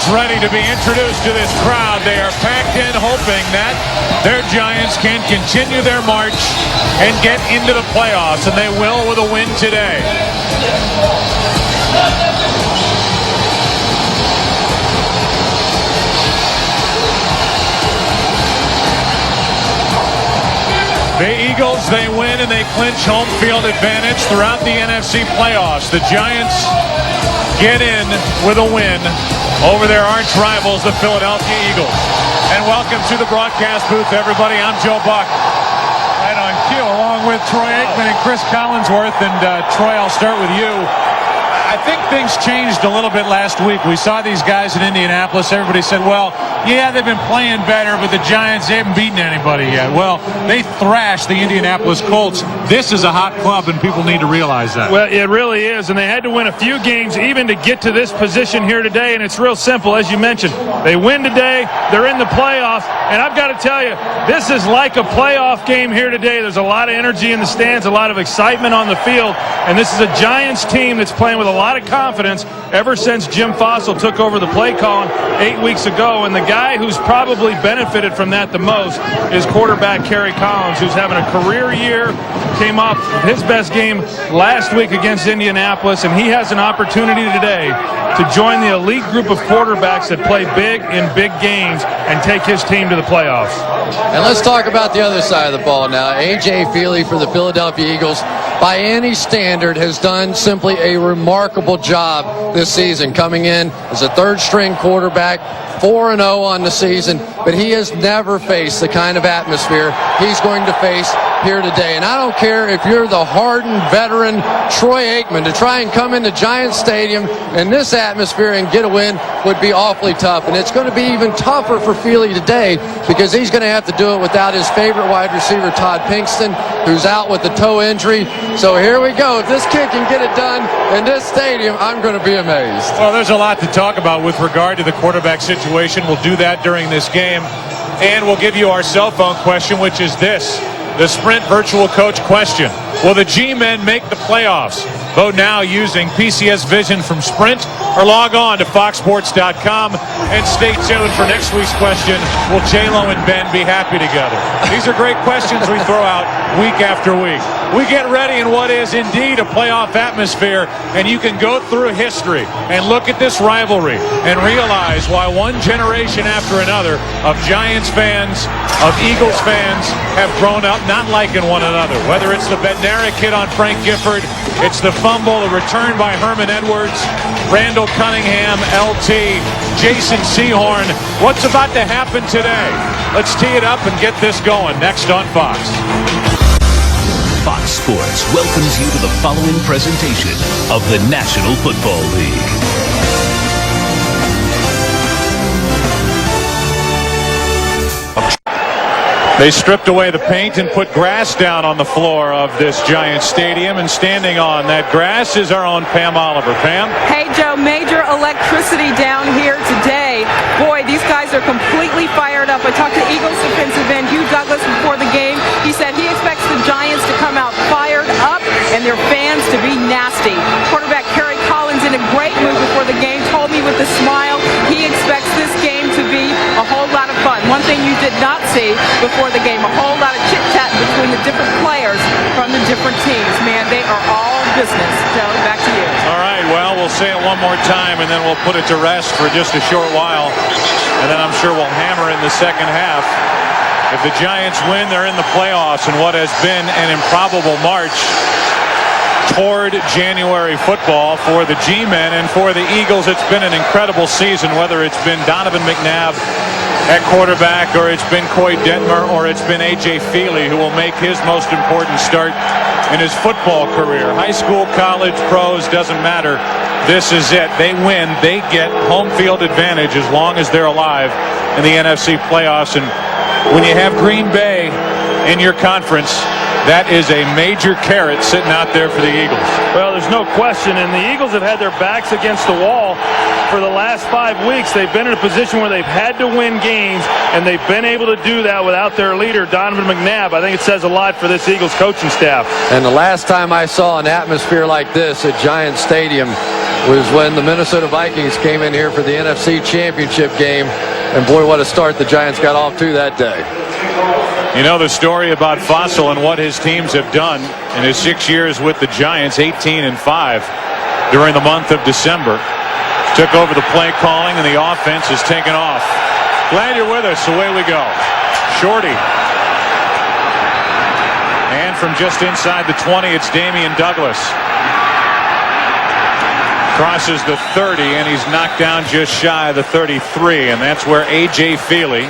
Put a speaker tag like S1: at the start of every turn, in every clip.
S1: Giants ready to be introduced to this crowd. They are packed in, hoping that their Giants can continue their march and get into the playoffs, and they will with a win today. The Eagles, they win and they clinch home field advantage throughout the NFC playoffs. The Giants get in with a win over their arch rivals, the Philadelphia Eagles. And welcome to the broadcast booth, everybody. I'm Joe Buck. Right on cue, along with Troy Aikman and Cris Collinsworth. And Troy, I'll start with you. I think things changed a little bit last week. We saw these guys in Indianapolis. Everybody said, well, yeah, they've been playing better, but the Giants, they haven't beaten anybody yet. Well, they thrashed the Indianapolis Colts. This is a hot club, and people need to realize that.
S2: Well, it really is, and they had to win a few games even to get to this position here today, and it's real simple, as you mentioned. They win today, they're in the playoffs, and I've got to tell you, this is like a playoff game here today. There's a lot of energy in the stands, a lot of excitement on the field, and this is a Giants team that's playing with a lot of confidence ever since Jim Fossil took over the play calling 8 weeks ago, and the guy who's probably benefited from that the most is quarterback Kerry, who's having a career year, came off his best game last week against Indianapolis, and he has an opportunity today to join the elite group of quarterbacks that play big in big games and take his team to the playoffs.
S3: And let's talk about the other side of the ball now. A.J. Feely for the Philadelphia Eagles, by any standard, has done simply a remarkable job this season, coming in as a third-string quarterback, 4-0 on the season, but he has never faced the kind of atmosphere he's going to face here today. And I don't care if you're the hardened veteran Troy Aikman, to try and come into Giants Stadium in this atmosphere and get a win would be awfully tough. And it's going to be even tougher for Feely today because he's going to have to do it without his favorite wide receiver, Todd Pinkston, who's out with a toe injury. So here we go. If this kid can get it done in this stadium, I'm going to be amazed.
S1: Well, there's a lot to talk about with regard to the quarterback situation. We'll do that during this game. And we'll give you our cell phone question, which is this. The Sprint Virtual Coach question. Will the G-Men make the playoffs? Vote now using PCS Vision from Sprint or log on to foxsports.com and stay tuned for next week's question. Will J-Lo and Ben be happy together? These are great questions we throw out week after week. We get ready in what is indeed a playoff atmosphere, and you can go through history and look at this rivalry and realize why one generation after another of Giants fans, of Eagles fans have grown up not liking one another. Whether it's the Bednarik hit on Frank Gifford, it's the fumble, the return by Herman Edwards, Randall Cunningham, LT, Jason Sehorn. What's about to happen today? Let's tee it up and get this going next on Fox.
S4: Fox Sports welcomes you to the following presentation of the National Football League.
S1: They stripped away the paint and put grass down on the floor of this Giants stadium, and standing on that grass is our own Pam Oliver. Pam?
S5: Hey, Joe, major electricity down here today. Boy, these guys are completely fired up. I talked to Eagles defensive end Hugh Douglas before the game. He said he expects the Giants to come out fired up and their fans to be nasty. Quarterback Kerry in a great mood before the game, told me with a smile he expects this game to be a whole lot of fun. One thing you did not see before the game, a whole lot of chit-chat between the different players from the different teams. Man, they are all business. Joe, back to you.
S1: All right, well, we'll say it one more time, and then we'll put it to rest for just a short while, and then I'm sure we'll hammer in the second half. If the Giants win, they're in the playoffs in what has been an improbable march toward January football for the G-Men, and for the Eagles it's been an incredible season, whether it's been Donovan McNabb at quarterback, or it's been Coy Detmer, or it's been A.J. Feely, who will make his most important start in his football career. High school, college, pros, doesn't matter. This is it. They win, they get home field advantage as long as they're alive in the NFC playoffs. And when you have Green Bay in your conference, That is a major carrot sitting out there for the Eagles.
S2: Well, there's no question, and the Eagles have had their backs against the wall for the last 5 weeks. They've been in a position where they've had to win games, and they've been able to do that without their leader, Donovan McNabb. I think it says a lot for this Eagles coaching staff.
S3: And the last time I saw an atmosphere like this at Giant Stadium was when the Minnesota Vikings came in here for the NFC Championship game. And boy, what a start the Giants got off to that day.
S1: You know the story about Fossil and what his teams have done in his 6 years with the Giants, 18-5 during the month of December. Took over the play calling, and the offense has taken off. Glad you're with us. Away we go. Shorty. And from just inside the 20, it's Damian Douglas. Crosses the 30, and he's knocked down just shy of the 33, and that's where A.J. Feely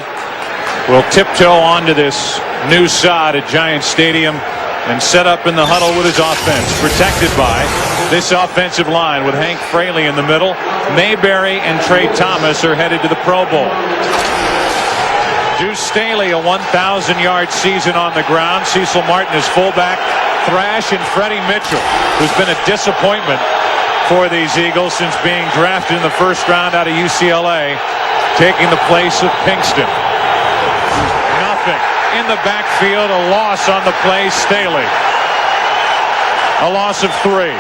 S1: will tiptoe onto this new sod at Giant Stadium and set up in the huddle with his offense, protected by this offensive line with Hank Fraley in the middle. Mayberry and Trey Thomas are headed to the Pro Bowl. Deuce Staley, a 1,000-yard season on the ground. Cecil Martin is fullback. Thrash and Freddie Mitchell, who's been a disappointment for these Eagles since being drafted in the first round out of UCLA, taking the place of Pinkston. Nothing. In the backfield, a loss on the play, Staley. A loss of 3.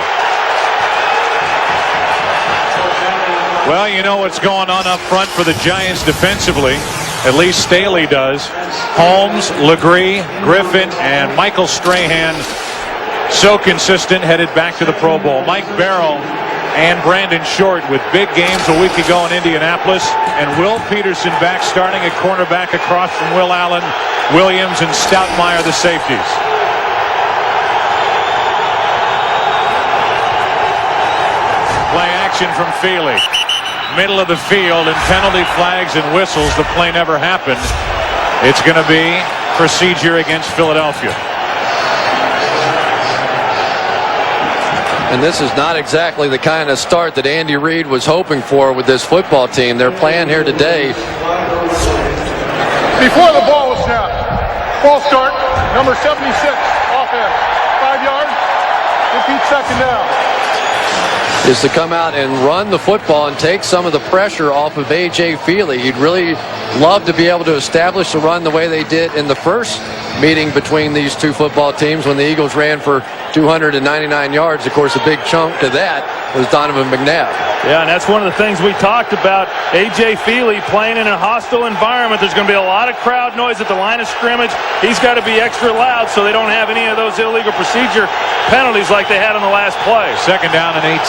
S1: Well, you know what's going on up front for the Giants defensively. At least Staley does. Holmes, Legree, Griffin, and Michael Strahan, so consistent, headed back to the Pro Bowl. Mike Barrow and Brandon Short with big games a week ago in Indianapolis, and Will Peterson back starting at cornerback across from Will Allen, Williams, and Stoutmeyer, the safeties. Play action from Feely. Middle of the field, and penalty flags and whistles. The play never happened. It's going to be procedure against Philadelphia.
S3: And this is not exactly the kind of start that Andy Reid was hoping for with this football team. They're playing here today.
S6: Before the ball was snapped, ball start, number 76, offense, 5 yards, repeat second down.
S3: Is to come out and run the football and take some of the pressure off of A.J. Feely. He'd really love to be able to establish the run the way they did in the first meeting between these two football teams when the Eagles ran for 299 yards. Of course, a big chunk to that was Donovan McNabb.
S2: Yeah, and that's one of the things we talked about. A.J. Feely playing in a hostile environment. There's going to be a lot of crowd noise at the line of scrimmage. He's got to be extra loud so they don't have any of those illegal procedure penalties like they had on the last play.
S1: Second down and 18.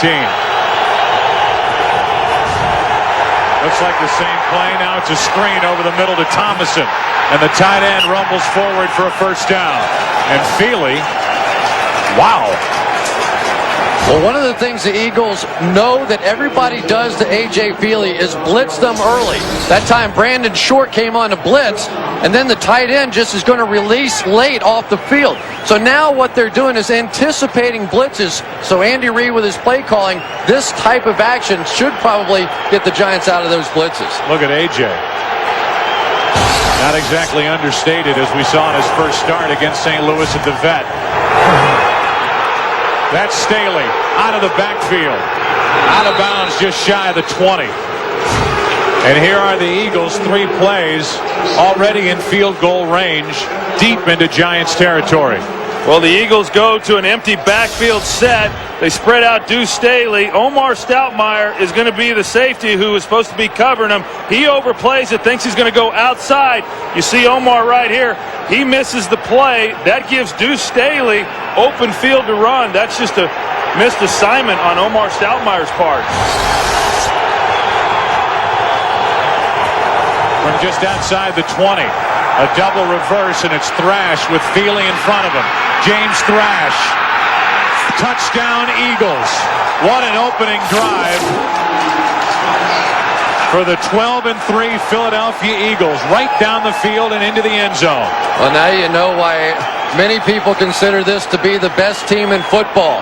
S1: Looks like the same play. Now it's a screen over the middle to Thomason. And the tight end rumbles forward for a first down. And Feely, wow.
S3: Well, one of the things the Eagles know that everybody does to A.J. Feely is blitz them early. That time Brandon Short came on to blitz, and then the tight end just is going to release late off the field. So now what they're doing is anticipating blitzes. So Andy Reid with his play calling, this type of action should probably get the Giants out of those blitzes.
S1: Look at A.J. Not exactly understated as we saw in his first start against St. Louis at the Vet. That's Staley out of the backfield. Out of bounds just shy of the 20. And here are the Eagles, 3 plays already in field goal range, deep into Giants territory.
S2: Well, the Eagles go to an empty backfield set. They spread out Deuce Staley. Omar Stoutmeyer is going to be the safety who is supposed to be covering him. He overplays it, thinks he's going to go outside. You see Omar right here. He misses the play. That gives Deuce Staley open field to run. That's just a missed assignment on Omar Stoutmeyer's part.
S1: From just outside the 20. A double reverse, and it's Thrash with Feely in front of him. James Thrash. Touchdown, Eagles. What an opening drive for the 12-3 Philadelphia Eagles. Right down the field and into the end zone.
S3: Well, now you know why many people consider this to be the best team in football.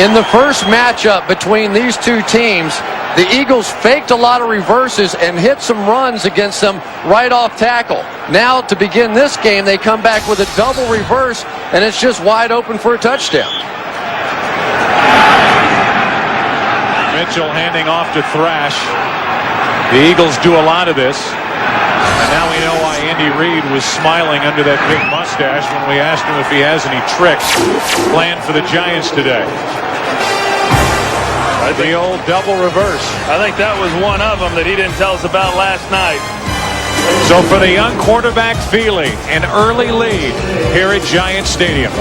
S3: In the first matchup between these two teams, the Eagles faked a lot of reverses and hit some runs against them right off tackle. Now, to begin this game, they come back with a double reverse, and it's just wide open for a touchdown.
S1: Mitchell handing off to Thrash. The Eagles do a lot of this. And now we know why Andy Reid was smiling under that big mustache when we asked him if he has any tricks planned for the Giants today. The old double reverse.
S2: I think that was one of them that he didn't tell us about last night.
S1: So for the young quarterback Feely, an early lead here at Giant Stadium.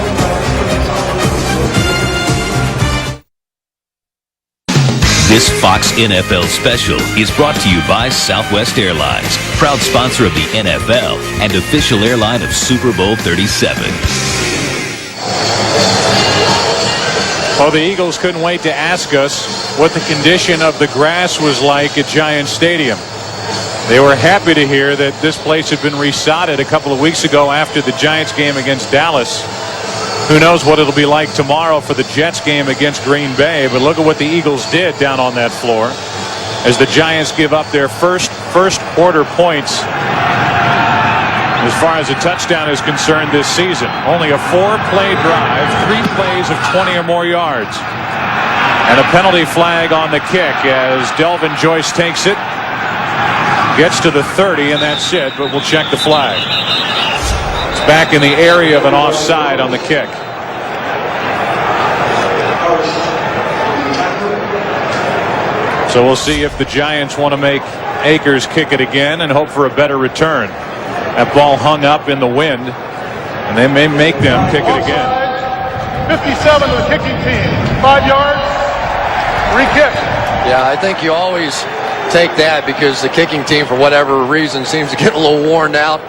S4: This Fox NFL special is brought to you by Southwest Airlines, proud sponsor of the NFL and official airline of Super Bowl 37.
S1: Well, the Eagles couldn't wait to ask us what the condition of the grass was like at Giant Stadium. They were happy to hear that this place had been resodded a couple of weeks ago after the Giants game against Dallas. Who knows what it'll be like tomorrow for the Jets game against Green Bay, but look at what the Eagles did down on that floor as the Giants give up their first quarter points as far as a touchdown is concerned this season. Only a 4-play drive, 3 plays of 20 or more yards. And a penalty flag on the kick as Delvin Joyce takes it, gets to the 30, and that's it, but we'll check the flag. Back in the area of an offside on the kick. So we'll see if the Giants want to make Akers kick it again and hope for a better return. That ball hung up in the wind, and they may make them kick it again.
S6: 57 to the kicking team. 5 yards. Re-kick.
S3: Yeah, I think you always take that because the kicking team, for whatever reason, seems to get a little worn out.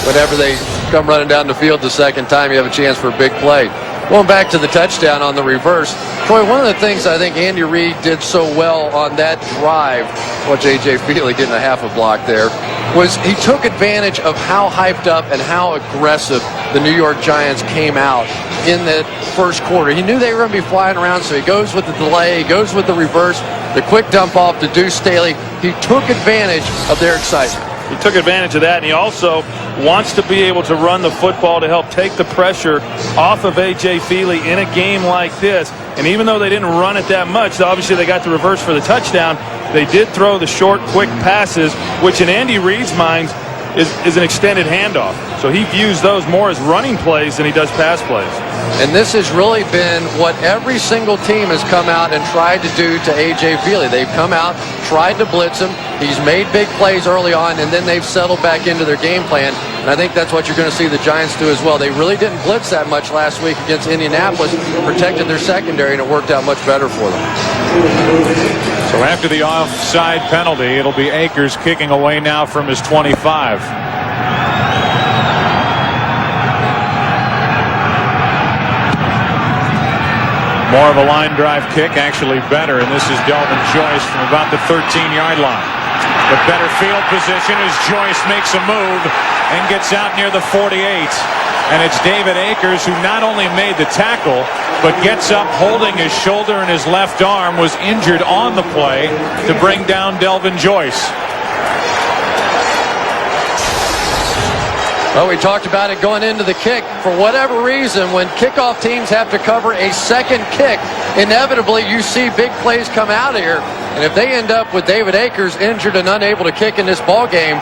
S3: Whenever they come running down the field the second time, you have a chance for a big play. Going back to the touchdown on the reverse, Troy, one of the things I think Andy Reid did so well on that drive, watch A.J. Feely getting a half a block there, was he took advantage of how hyped up and how aggressive the New York Giants came out in the first quarter. He knew they were going to be flying around, so he goes with the delay, he goes with the reverse, the quick dump off to Deuce Staley. He took advantage of their excitement.
S2: He took advantage of that, and he also wants to be able to run the football to help take the pressure off of A.J. Feely in a game like this. And even though they didn't run it that much, obviously they got the reverse for the touchdown, they did throw the short, quick passes, which in Andy Reid's mind is an extended handoff. So he views those more as running plays than he does pass plays.
S3: And this has really been what every single team has come out and tried to do to A.J. Feely. They've come out, tried to blitz him. He's made big plays early on, and then they've settled back into their game plan. And I think that's what you're going to see the Giants do as well. They really didn't blitz that much last week against Indianapolis, protected their secondary, and it worked out much better for them.
S1: So after the offside penalty, it'll be Akers kicking away now from his 25. More of a line drive kick, actually better, and this is Delvin Joyce from about the 13-yard line. The better field position as Joyce makes a move and gets out near the 48. And it's David Akers who not only made the tackle, but gets up holding his shoulder and his left arm, was injured on the play to bring down Delvin Joyce.
S3: Well, we talked about it going into the kick. For whatever reason, when kickoff teams have to cover a second kick, inevitably you see big plays come out here. And if they end up with David Akers injured and unable to kick in this ball game,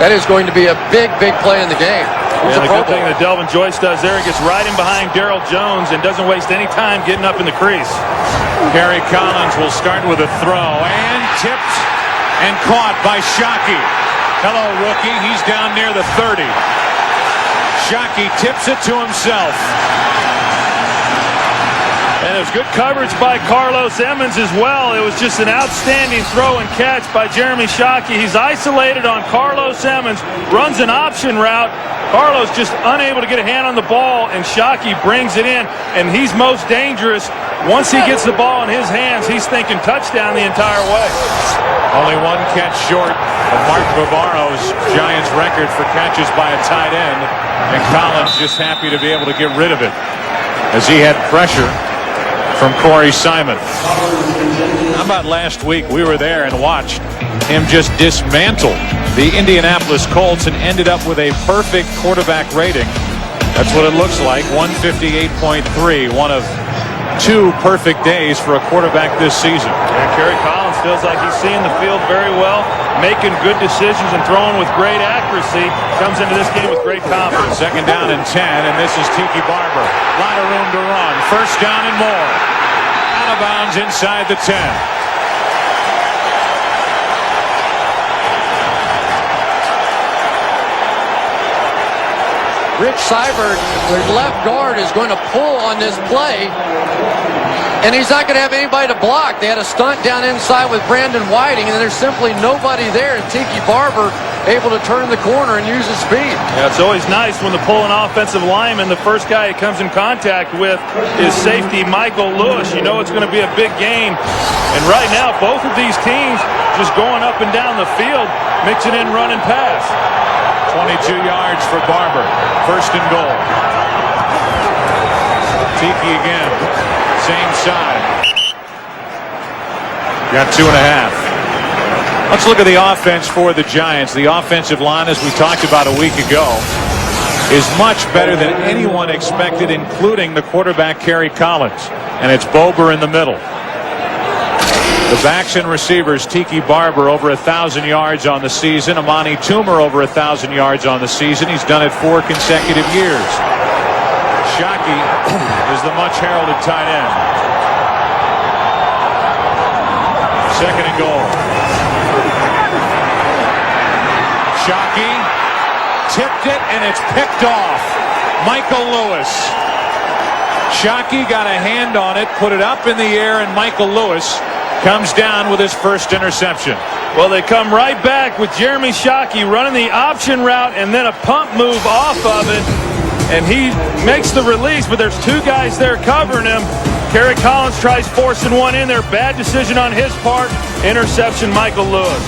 S3: that is going to be a big, big play in the game.
S2: Yeah, the good thing that Delvin Joyce does there, he gets right in behind Darryl Jones and doesn't waste any time getting up in the crease.
S1: Kerry Collins will start with a throw and tipped and caught by Shockey. Hello, rookie. He's down near the 30. Shockey tips it to himself.
S2: And it was good coverage by Carlos Emmons as well. It was just an outstanding throw and catch by Jeremy Shockey. He's isolated on Carlos Emmons, runs an option route. Carlos just unable to get a hand on the ball, and Shockey brings it in, and he's most dangerous. Once he gets the ball in his hands, he's thinking touchdown the entire way.
S1: Only one catch short of Mark Bavaro's Giants record for catches by a tight end, and Collins just happy to be able to get rid of it as he had pressure from Corey Simon. How about last week? We were there and watched him just dismantle the Indianapolis Colts and ended up with a perfect quarterback rating. That's what it looks like, 158.3, one of 2 perfect days for a quarterback this season.
S2: And Kerry Collins feels like he's seeing the field very well, making good decisions and throwing with great accuracy. Comes into this game with great confidence.
S1: 2nd down and 10, and this is Tiki Barber. A lot of room to run. 1st down and more. Out of bounds inside the 10.
S3: Rich Seibert, their left guard, is going to pull on this play, and he's not going to have anybody to block. They had a stunt down inside with Brandon Whiting, and there's simply nobody there. And Tiki Barber able to turn the corner and use his speed.
S2: Yeah, it's always nice when the pulling offensive lineman, the first guy he comes in contact with is safety Michael Lewis. You know it's going to be a big game. And right now, both of these teams just going up and down the field, mixing in run and pass.
S1: 22 yards for Barber. 1st and goal. Tiki again. Same side. Got 2.5. Let's look at the offense for the Giants. The offensive line, as we talked about a week ago, is much better than anyone expected, including the quarterback Kerry Collins. And it's Bober in the middle. The backs and receivers, Tiki Barber over 1,000 yards on the season. Amani Toomer over 1,000 yards on the season. He's done it 4 consecutive years. Shockey is the much heralded tight end. 2nd and goal. Shockey tipped it and it's picked off. Michael Lewis. Shockey got a hand on it, put it up in the air, and Michael Lewis comes down with his 1st interception.
S2: Well, they come right back with Jeremy Shockey running the option route and then a pump move off of it. And he makes the release, but there's 2 guys there covering him. Kerry Collins tries forcing one in there. Bad decision on his part. Interception, Michael Lewis.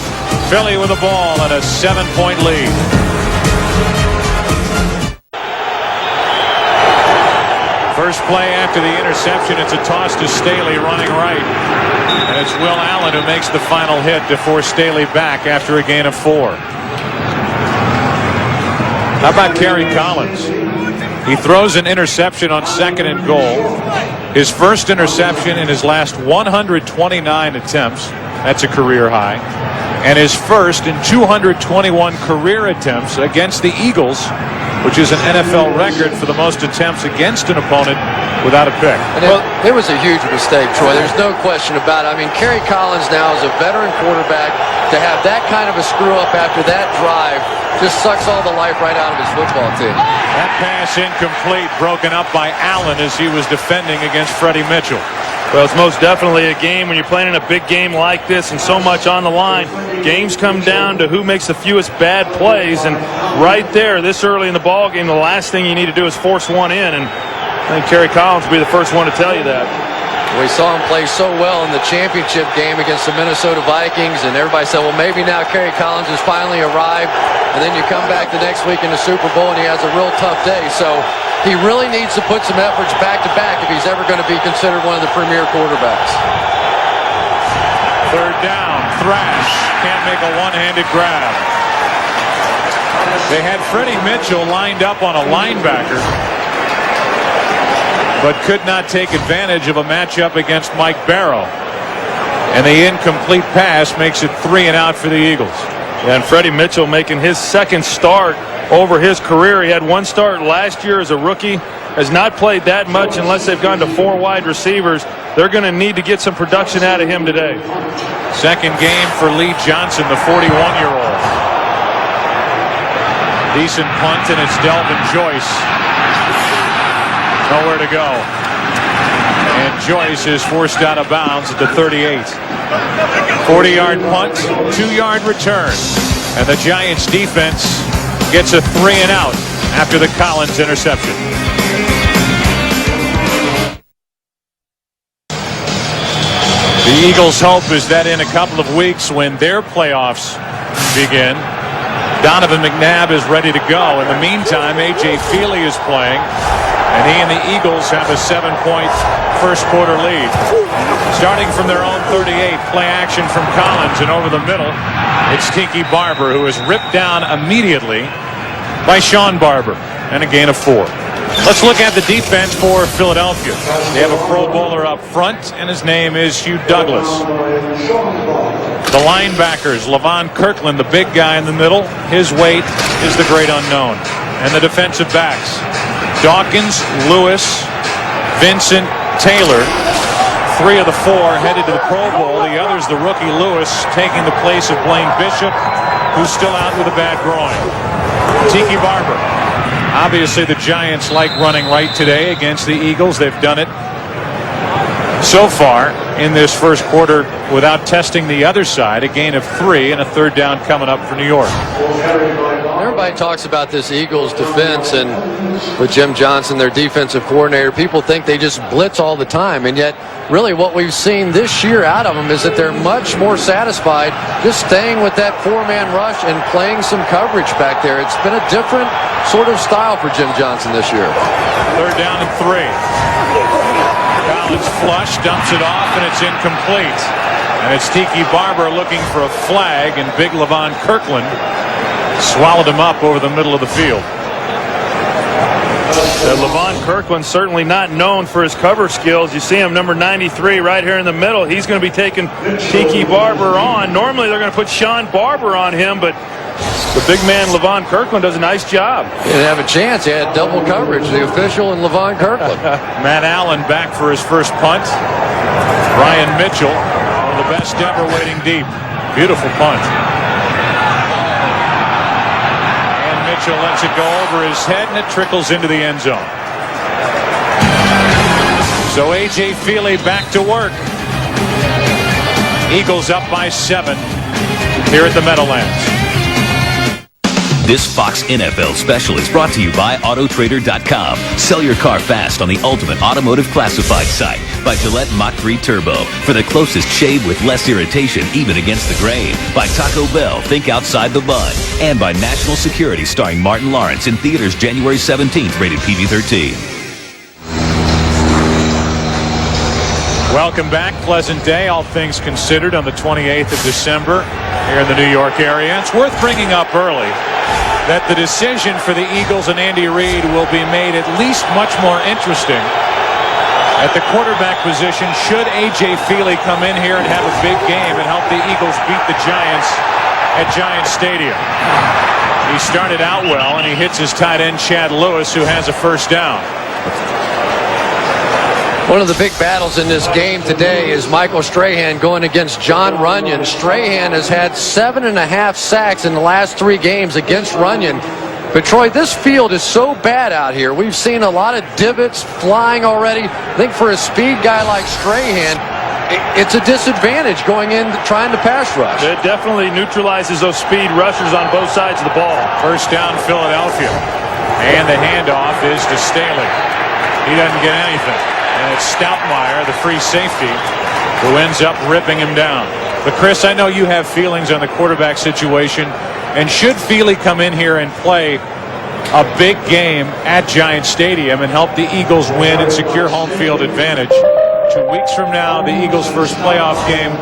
S1: Philly with the ball and a 7-point lead. First play after the interception, it's a toss to Staley running right. And it's Will Allen who makes the final hit to force Staley back after a gain of 4. How about Kerry Collins? He throws an interception on 2nd and goal. His 1st interception in his last 129 attempts. That's a career high. And his 1st in 221 career attempts against the Eagles, which is an NFL record for the most attempts against an opponent without a pick.
S3: Well, it was a huge mistake, Troy. There's no question about it. I mean, Kerry Collins now is a veteran quarterback. To have that kind of a screw-up after that drive just sucks all the life right out of his football team.
S1: That pass incomplete, broken up by Allen as he was defending against Freddie Mitchell.
S2: Well, it's most definitely a game when you're playing in a big game like this and so much on the line. Games come down to who makes the fewest bad plays, and right there, this early in the ball game, the last thing you need to do is force one in, and I think Kerry Collins will be the first one to tell you that.
S3: We saw him play so well in the championship game against the Minnesota Vikings, and everybody said, well, maybe now Kerry Collins has finally arrived, and then you come back the next week in the Super Bowl, and he has a real tough day. So he really needs to put some efforts back-to-back if he's ever going to be considered one of the premier quarterbacks.
S1: 3rd down, Thrash can't make a one-handed grab. They had Freddie Mitchell lined up on a linebacker, but could not take advantage of a matchup against Mike Barrow. And the incomplete pass makes it 3 and out for the Eagles.
S2: And Freddie Mitchell making his 2nd start over his career. He had 1 start last year as a rookie. Has not played that much unless they've gone to 4 wide receivers. They're going to need to get some production out of him today.
S1: 2nd game for Lee Johnson, the 41-year-old. Decent punt, and it's Delvin Joyce. Nowhere to go. And Joyce is forced out of bounds at the 38. 40-yard punt, 2-yard return. And the Giants defense gets a 3 and out after the Collins interception. The Eagles' hope is that in a couple of weeks when their playoffs begin, Donovan McNabb is ready to go. In the meantime, A.J. Feely is playing, and he and the Eagles have a 7-point first quarter lead. Starting from their own 38, play action from Collins, and over the middle, it's Tiki Barber, who is ripped down immediately by Sean Barber, and a gain of 4. Let's look at the defense for Philadelphia. They have a Pro Bowler up front, and his name is Hugh Douglas. The linebackers, Levon Kirkland, the big guy in the middle. His weight is the great unknown. And the defensive backs, Dawkins, Lewis, Vincent, Taylor. 3 of the 4 headed to the Pro Bowl. The others, the rookie Lewis, taking the place of Blaine Bishop, who's still out with a bad groin. Tiki Barber. Obviously, the Giants like running right today against the Eagles. They've done it so far in this first quarter without testing the other side. A gain of 3 and a third down coming up for New York.
S3: Everybody talks about this Eagles defense, and with Jim Johnson, their defensive coordinator, people think they just blitz all the time, and yet really what we've seen this year out of them is that they're much more satisfied just staying with that 4-man rush and playing some coverage back there. It's been a different sort of style for Jim Johnson this year.
S1: Third down and 3. Collins flush, dumps it off, and it's incomplete. And it's Tiki Barber looking for a flag, and big Levon Kirkland swallowed him up over the middle of the field.
S2: Levon Kirkland certainly not known for his cover skills. You see him, number 93, right here in the middle. He's going to be taking Tiki Barber on. Normally they're going to put Sean Barber on him, but the big man, Levon Kirkland, does a nice job.
S3: He didn't have a chance. He had double coverage, the official and Levon Kirkland.
S1: Matt Allen back for his first punt. Ryan Mitchell, one of the best ever, waiting deep. Beautiful punt. Mitchell lets it go over his head, and it trickles into the end zone. So A.J. Feely back to work. Eagles up by 7 here at the Meadowlands.
S4: This Fox NFL special is brought to you by Autotrader.com. Sell your car fast on the ultimate automotive classified site. By Gillette Mach 3 Turbo. For the closest shave with less irritation, even against the grain. By Taco Bell, think outside the bun. And by National Security, starring Martin Lawrence, in theaters January 17th, rated PG-13.
S1: Welcome back. Pleasant day, all things considered, on the 28th of December here in the New York area. It's worth bringing up early that the decision for the Eagles and Andy Reid will be made at least much more interesting at the quarterback position should A.J. Feely come in here and have a big game and help the Eagles beat the Giants at Giants Stadium. He started out well, and he hits his tight end Chad Lewis, who has a first down.
S3: One of the big battles in this game today is Michael Strahan going against John Runyon. Strahan has had 7.5 sacks in the last 3 games against Runyon. But, Troy, this field is so bad out here. We've seen a lot of divots flying already. I think for a speed guy like Strahan, it's a disadvantage going in trying to pass rush.
S2: It definitely neutralizes those speed rushers on both sides of the ball.
S1: First down, Philadelphia. And the handoff is to Staley. He doesn't get anything. And it's Stoutmeyer, the free safety, who ends up ripping him down. But, Chris, I know you have feelings on the quarterback situation. And should Feely come in here and play a big game at Giants Stadium and help the Eagles win and secure home field advantage, 2 weeks from now, the Eagles' first playoff game,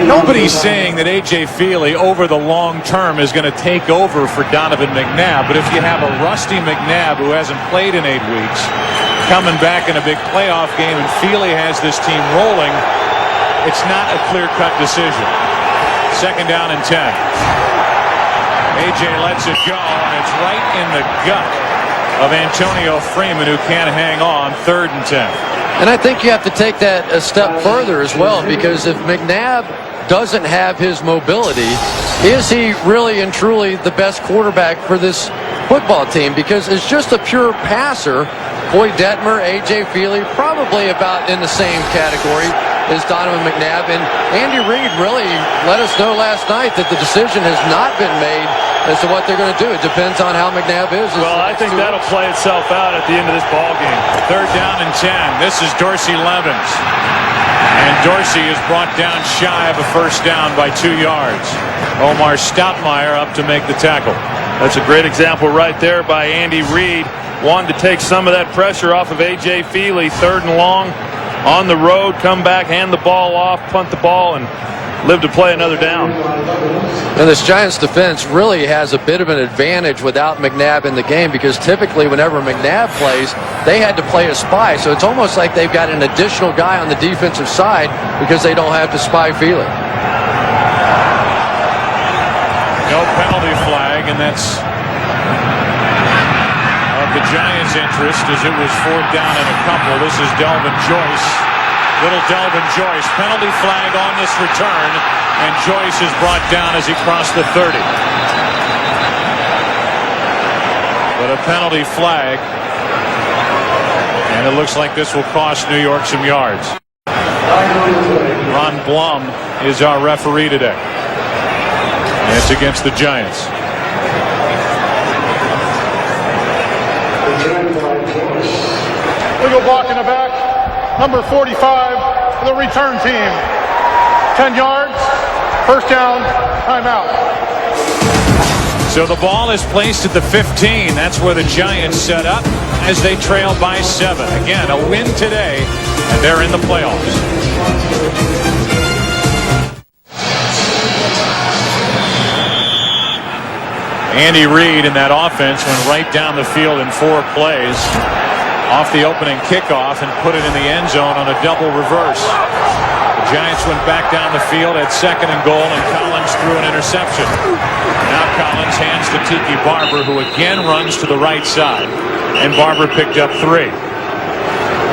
S1: nobody's saying that A.J. Feely over the long term is going to take over for Donovan McNabb. But if you have a rusty McNabb who hasn't played in 8 weeks coming back in a big playoff game, and Feely has this team rolling, it's not a clear-cut decision. Second down and 10. A.J. lets it go, and it's right in the gut of Antonio Freeman, who can't hang on. Third and 10.
S3: And I think you have to take that a step further as well, because if McNabb doesn't have his mobility, is he really and truly the best quarterback for this football team? Because it's just a pure passer. Boyd Detmer, A.J. Feely, probably about in the same category as Donovan McNabb. And Andy Reid really let us know last night that the decision has not been made as to what they're going to do. It depends on how McNabb is.
S2: Well, I think that'll play itself out at the end of this ball game.
S1: Third down and 10. This is Dorsey Levens. And Dorsey is brought down shy of a first down by 2 yards. Omar Stoutmeyer up to make the tackle.
S2: That's a great example right there by Andy Reid. wanted to take some of that pressure off of A.J. Feely. 3rd and long on the road, come back, hand the ball off, punt the ball, and live to play another down.
S3: And this Giants defense really has a bit of an advantage without McNabb in the game, because typically whenever McNabb plays, they had to play a spy. So it's almost like they've got an additional guy on the defensive side because they don't have to spy Feely.
S1: No penalty flag, and that's of the Giants' interest, as it was 4th down and a couple. This is Delvin Joyce. Little Delvin Joyce. Penalty flag on this return, and Joyce is brought down as he crossed the 30. But a penalty flag, and it looks like this will cost New York some yards. Ron Blum is our referee today. And it's against the Giants.
S6: Legal block in the back. Number 45 for the return team. 10 yards. 1st down. Timeout.
S1: So the ball is placed at the 15. That's where the Giants set up as they trail by 7. Again, a win today, and they're in the playoffs. Andy Reid in that offense went right down the field in 4 plays off the opening kickoff and put it in the end zone on a double reverse. The Giants went back down the field at 2nd and goal, and Collins threw an interception. Now Collins hands to Tiki Barber, who again runs to the right side, and Barber picked up 3.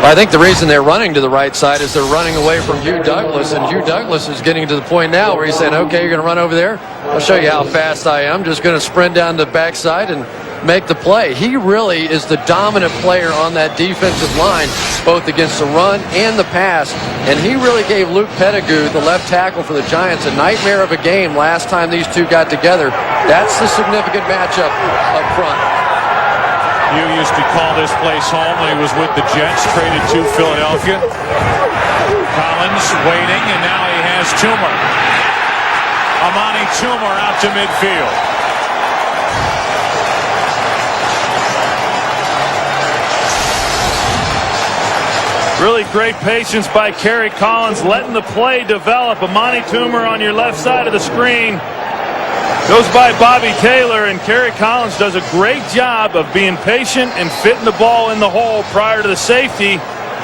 S3: I think the reason they're running to the right side is they're running away from Hugh Douglas, and Hugh Douglas is getting to the point now where he's saying, okay, you're going to run over there? I'll show you how fast I am. Just going to sprint down the backside and make the play. He really is the dominant player on that defensive line, both against the run and the pass, and he really gave Luke Pettigrew, the left tackle for the Giants, a nightmare of a game last time these two got together. That's the significant matchup up front.
S1: Hugh used to call this place home when he was with the Jets, traded to Philadelphia. Collins waiting, and now he has Toomer. Amani Toomer out to midfield.
S2: Really great patience by Kerry Collins, letting the play develop. Amani Toomer on your left side of the screen. Goes by Bobby Taylor, and Kerry Collins does a great job of being patient and fitting the ball in the hole prior to the safety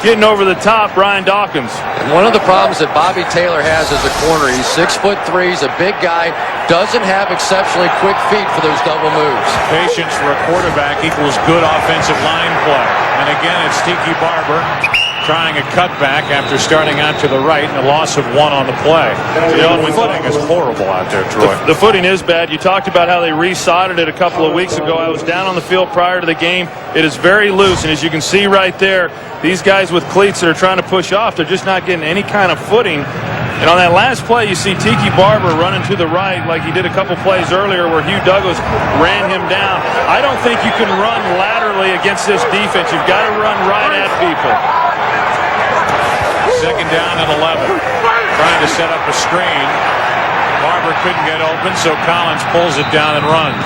S2: getting over the top, Brian Dawkins.
S3: And one of the problems that Bobby Taylor has as a corner, he's 6'3", he's a big guy, doesn't have exceptionally quick feet for those double moves.
S1: Patience for a quarterback equals good offensive line play. And again, it's Tiki Barber trying a cutback after starting out to the right, and a loss of 1 on the play. You know, the footing is horrible out there, Troy.
S2: The footing is bad. You talked about how they resodded it a couple of weeks ago. I was down on the field prior to the game. It is very loose, and as you can see right there, these guys with cleats that are trying to push off, they're just not getting any kind of footing. And on that last play, you see Tiki Barber running to the right like he did a couple plays earlier where Hugh Douglas ran him down. I don't think you can run laterally against this defense. You've got to run right at people.
S1: 2nd down and 11. Trying to set up a screen. Barber couldn't get open, so Collins pulls it down and runs.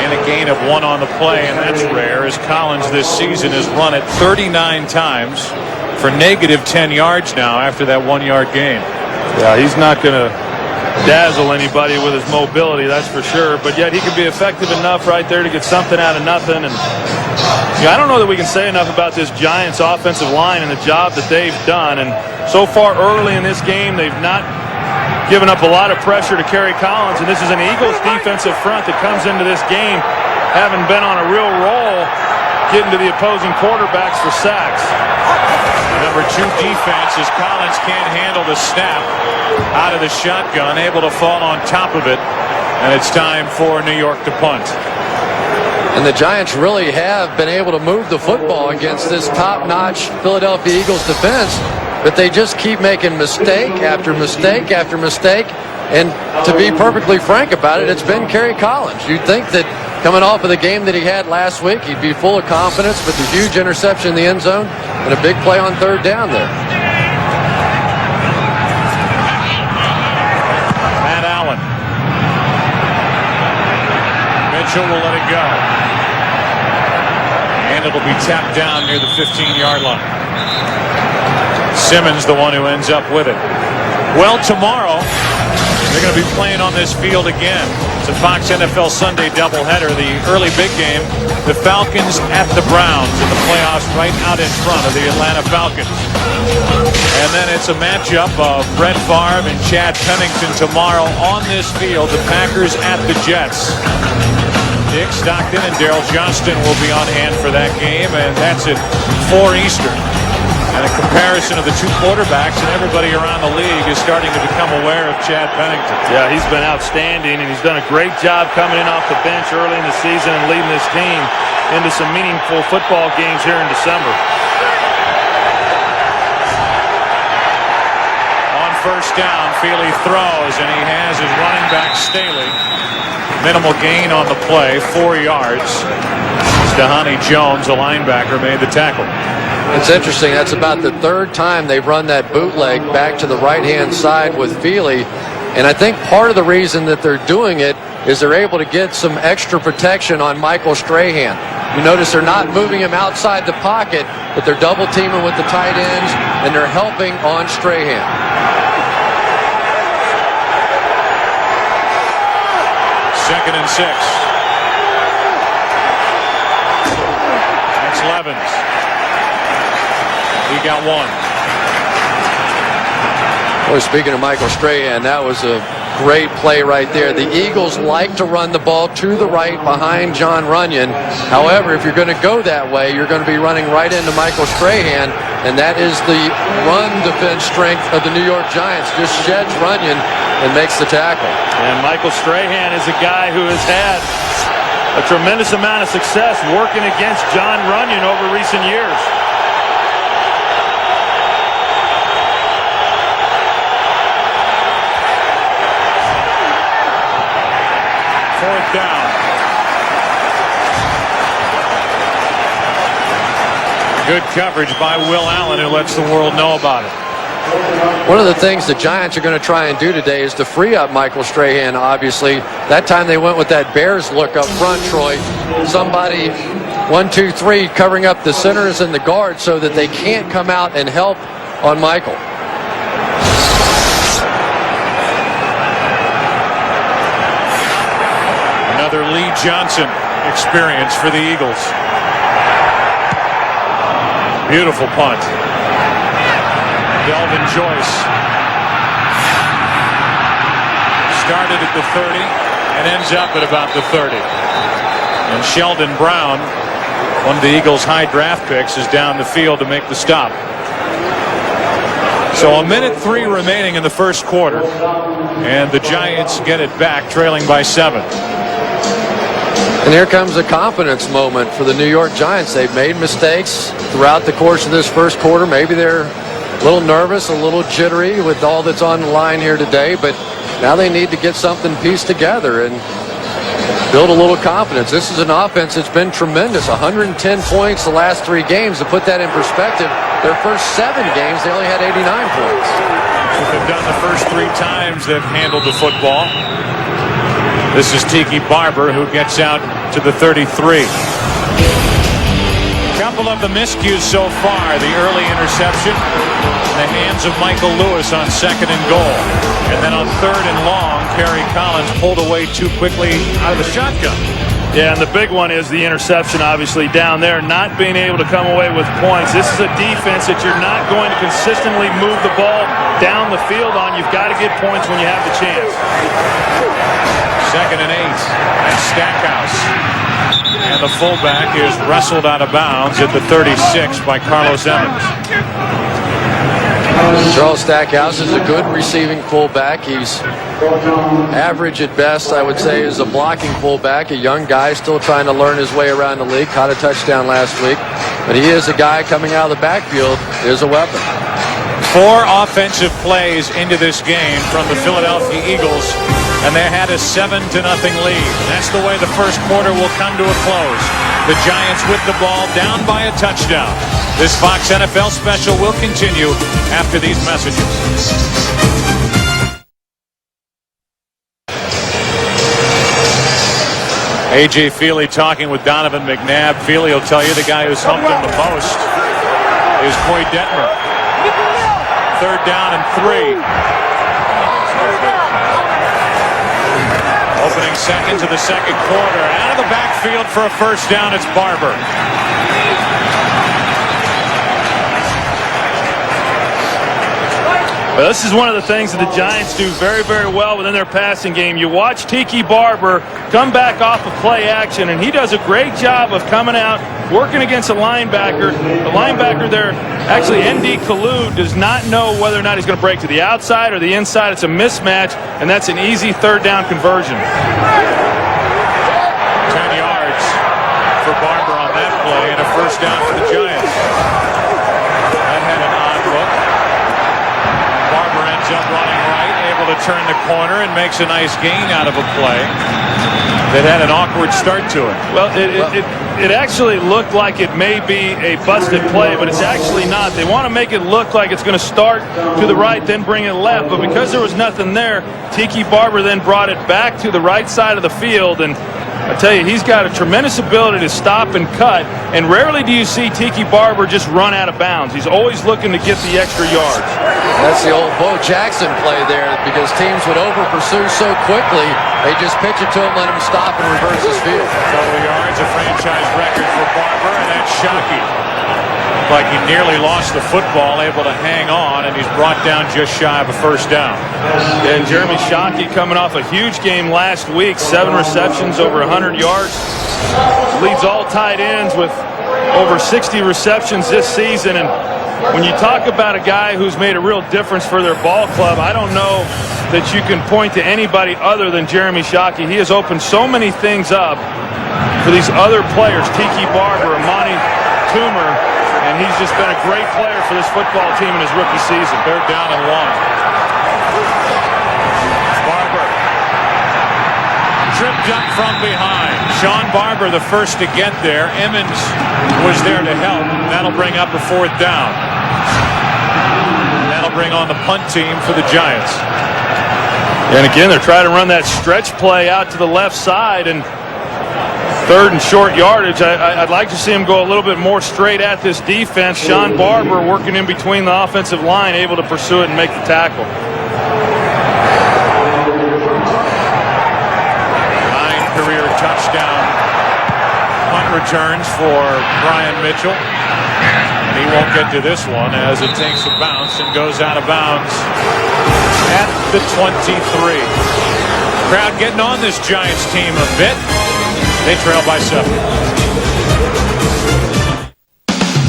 S1: And a gain of 1 on the play, and that's rare, as Collins this season has run it 39 times for negative 10 yards now after that 1-yard gain.
S2: Yeah, he's not going to dazzle anybody with his mobility, that's for sure, but yet he can be effective enough right there to get something out of nothing. And yeah, I don't know that we can say enough about this Giants offensive line and the job that they've done. And so far early in this game, they've not given up a lot of pressure to Kerry Collins, and this is an Eagles defensive front that comes into this game having been on a real roll, getting to the opposing quarterbacks for sacks.
S1: Number 2 defense, as Collins can't handle the snap out of the shotgun, able to fall on top of it, and it's time for New York to punt.
S3: And the Giants really have been able to move the football against this top-notch Philadelphia Eagles defense, but they just keep making mistake after mistake after mistake. And to be perfectly frank about it, it's been Kerry Collins. You'd think that coming off of the game that he had last week, he'd be full of confidence, but the huge interception in the end zone and a big play on 3rd down there.
S1: Mitchell will let it go. And it'll be tapped down near the 15-yard line. Simmons the one who ends up with it. Well, tomorrow they're going to be playing on this field again. It's a Fox NFL Sunday doubleheader. The early big game, the Falcons at the Browns in the playoffs right out in front of the Atlanta Falcons. And then it's a matchup of Brett Favre and Chad Pennington tomorrow on this field. The Packers at the Jets. Dick Stockton and Daryl Johnston will be on hand for that game, and that's at 4 Eastern. And a comparison of the two quarterbacks, and everybody around the league is starting to become aware of Chad Pennington.
S2: Yeah, he's been outstanding, and he's done a great job coming in off the bench early in the season and leading this team into some meaningful football games here in December.
S1: On first down, Feely throws, and he has his running back Staley. Minimal gain on the play, 4 yards. Stahani Jones, a linebacker, made the tackle.
S3: It's interesting. That's about the third time they've run that bootleg back to the right-hand side with Feely. And I think part of the reason that they're doing it is they're able to get some extra protection on Michael Strahan. You notice they're not moving him outside the pocket, but they're double teaming with the tight ends, and they're helping on Strahan.
S1: Second and 6. That's Levens. He got one.
S3: Well, speaking of Michael Strahan, that was a great play right there. The Eagles like to run the ball to the right behind John Runyon. However, if you're going to go that way, you're going to be running right into Michael Strahan, and that is the run defense strength of the New York Giants. Just sheds Runyon and makes the tackle.
S2: And Michael Strahan is a guy who has had a tremendous amount of success working against John Runyon over recent years.
S1: Fourth down. Good coverage by Will Allen, who lets the world know about it.
S3: One of the things the Giants are going to try and do today is to free up Michael Strahan, obviously. That time they went with that Bears look up front, Troy. Somebody, 1, 2, 3, covering up the centers and the guards so that they can't come out and help on Michael.
S1: Another Lee Johnson experience for the Eagles. Beautiful punt. Delvin Joyce started at the 30 and ends up at about the 30. And Sheldon Brown, one of the Eagles' high draft picks, is down the field to make the stop. So 1:03 remaining in the first quarter, and the Giants get it back, trailing by 7.
S3: And here comes a confidence moment for the New York Giants. They've made mistakes throughout the course of this first quarter. Maybe they're a little nervous, a little jittery with all that's on the line here today, but now they need to get something pieced together and build a little confidence. This is an offense that's been tremendous. 110 points the last 3 games. To put that in perspective, their first 7 games, they only had 89 points.
S1: What they've done the first 3 times they've handled the football. This is Tiki Barber, who gets out to the 33. Couple of the miscues so far. The early interception in the hands of Michael Lewis on 2nd and goal. And then on 3rd and long, Kerry Collins pulled away too quickly out of the shotgun.
S2: Yeah, and the big one is the interception, obviously, down there, not being able to come away with points. This is a defense that you're not going to consistently move the ball down the field on. You've got to get points when you have the chance.
S1: 2nd and 8, and Stackhouse. And the fullback is wrestled out of bounds at the 36 by Carlos Evans.
S3: Charles Stackhouse is a good receiving fullback. He's average at best, I would say, as a blocking fullback. A young guy still trying to learn his way around the league. Caught a touchdown last week. But he is a guy coming out of the backfield, is a weapon.
S1: 4 offensive plays into this game from the Philadelphia Eagles, and they had a 7-0 lead. That's the way the first quarter will come to a close. The Giants with the ball down by a touchdown. This Fox NFL special will continue after these messages. A.J. Feely talking with Donovan McNabb. Feely will tell you the guy who's humped him the most is Coy Detmer. 3rd down and 3. Opening seconds of the second quarter. Out of the backfield for a first down, it's Barber.
S2: Well, this is one of the things that the Giants do very, very well within their passing game. You watch Tiki Barber come back off of play action, and he does a great job of coming out, working against a linebacker. The linebacker there, actually ND Kalu, does not know whether or not he's going to break to the outside or the inside. It's a mismatch, and that's an easy 3rd down conversion.
S1: 10 yards for Barber on that play, and a first down for the Giants. That had an odd look. Barber ends up running right, able to turn the corner, and makes a nice gain out of a play that had an awkward start to it.
S2: Well, it actually looked like it may be a busted play, but it's actually not. They want to make it look like it's going to start to the right, then bring it left. But because there was nothing there, Tiki Barber then brought it back to the right side of the field. And I tell you, he's got a tremendous ability to stop and cut. And rarely do you see Tiki Barber just run out of bounds. He's always looking to get the extra yards.
S3: That's the old Bo Jackson play there, because teams would over-pursue so quickly, they just pitch it to him, let him stop, and reverse his field.
S1: Total yards, a franchise record for Barber, and that's Shockey. Like he nearly lost the football, able to hang on, and he's brought down just shy of a first down.
S2: And Jeremy Shockey coming off a huge game last week, 7 receptions, over 100 yards. Leads all tight ends with over 60 receptions this season. And when you talk about a guy who's made a real difference for their ball club, I don't know that you can point to anybody other than Jeremy Shockey. He has opened so many things up for these other players, Tiki Barber, Amani Toomer, and he's just been a great player for this football team in his rookie season.
S1: 3rd down and 1. Barber tripped up from behind. Sean Barber the first to get there. Emmons was there to help. That'll bring up a 4th down. That'll bring on the punt team for the Giants.
S2: And again, they're trying to run that stretch play out to the left side, and 3rd and short yardage. I'd like to see him go a little bit more straight at this defense. Sean Barber working in between the offensive line, able to pursue it and make the tackle.
S1: 9 career touchdown punt returns for Brian Mitchell. And he won't get to this one as it takes a bounce and goes out of bounds at the 23. Crowd getting on this Giants team a bit. They trail by 7.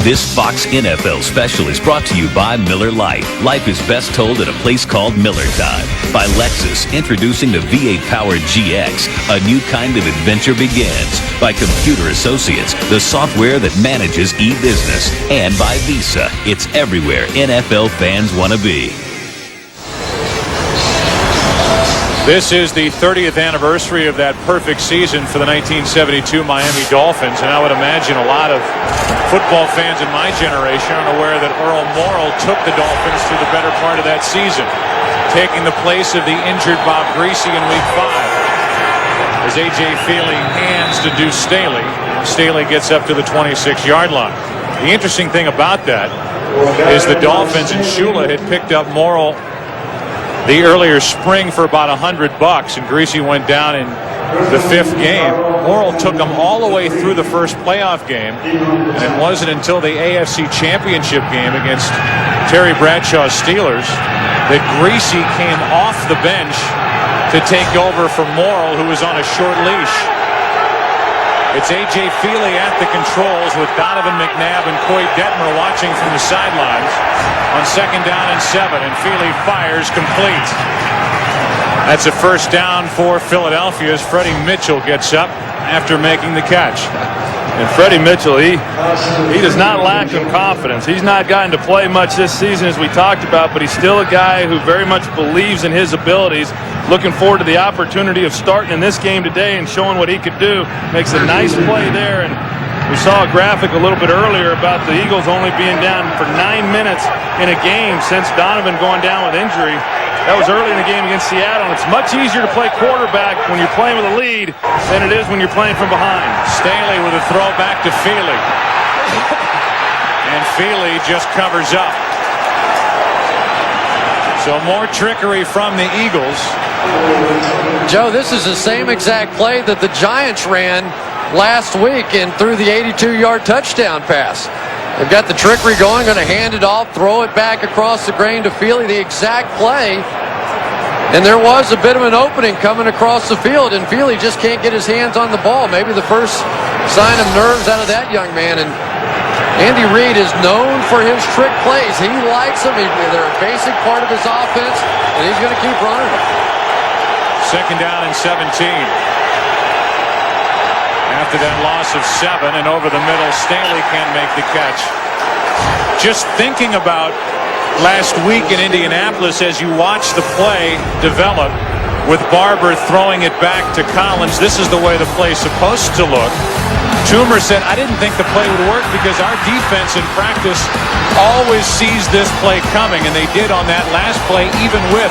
S4: This Fox NFL special is brought to you by Miller Lite. Life is best told at a place called Miller Time. By Lexus, introducing the V8-powered GX. A new kind of adventure begins. By Computer Associates, the software that manages e-business. And by Visa, it's everywhere NFL fans want to be.
S1: This is the 30th anniversary of that perfect season for the 1972 Miami Dolphins, and I would imagine a lot of football fans in my generation are aware that Earl Morrall took the Dolphins through the better part of that season, taking the place of the injured Bob Greasy in Week 5. As A.J. Feely hands to Deuce Staley, Staley gets up to the 26-yard line. The interesting thing about that is the Dolphins and Shula had picked up Morrall the earlier spring for about $100, and Greasy went down in the 5th game. Morrall took them all the way through the first playoff game, and it wasn't until the AFC Championship game against Terry Bradshaw's Steelers that Greasy came off the bench to take over for Morrall, who was on a short leash. It's A.J. Feely at the controls with Donovan McNabb and Coy Detmer watching from the sidelines on 2nd down and 7, and Feely fires complete. That's a first down for Philadelphia as Freddie Mitchell gets up after making the catch.
S2: And Freddie Mitchell, he does not lack in confidence. He's not gotten to play much this season, as we talked about, but he's still a guy who very much believes in his abilities. Looking forward to the opportunity of starting in this game today and showing what he could do. Makes a nice play there, and we saw a graphic a little bit earlier about the Eagles only being down for 9 minutes in a game since Donovan going down with injury. That was early in the game against Seattle. It's much easier to play quarterback when you're playing with a lead than it is when you're playing from behind.
S1: Staley with a throw back to Feely. And Feely just covers up. So more trickery from the Eagles.
S3: Joe, this is the same exact play that the Giants ran last week and threw the 82-yard touchdown pass. They've got the trickery going, going to hand it off, throw it back across the grain to Feely, the exact play. And there was a bit of an opening coming across the field, and Feely just can't get his hands on the ball. Maybe the first sign of nerves out of that young man. And Andy Reid is known for his trick plays. He likes them. They're a basic part of his offense, and he's going to keep running them.
S1: Second down and 17. After that loss of 7 and over the middle, Staley can't make the catch. Just thinking about last week in Indianapolis as you watch the play develop with Barber throwing it back to Collins, this is the way the play's supposed to look. Toomer said, I didn't think the play would work because our defense in practice always sees this play coming, and they did on that last play, even with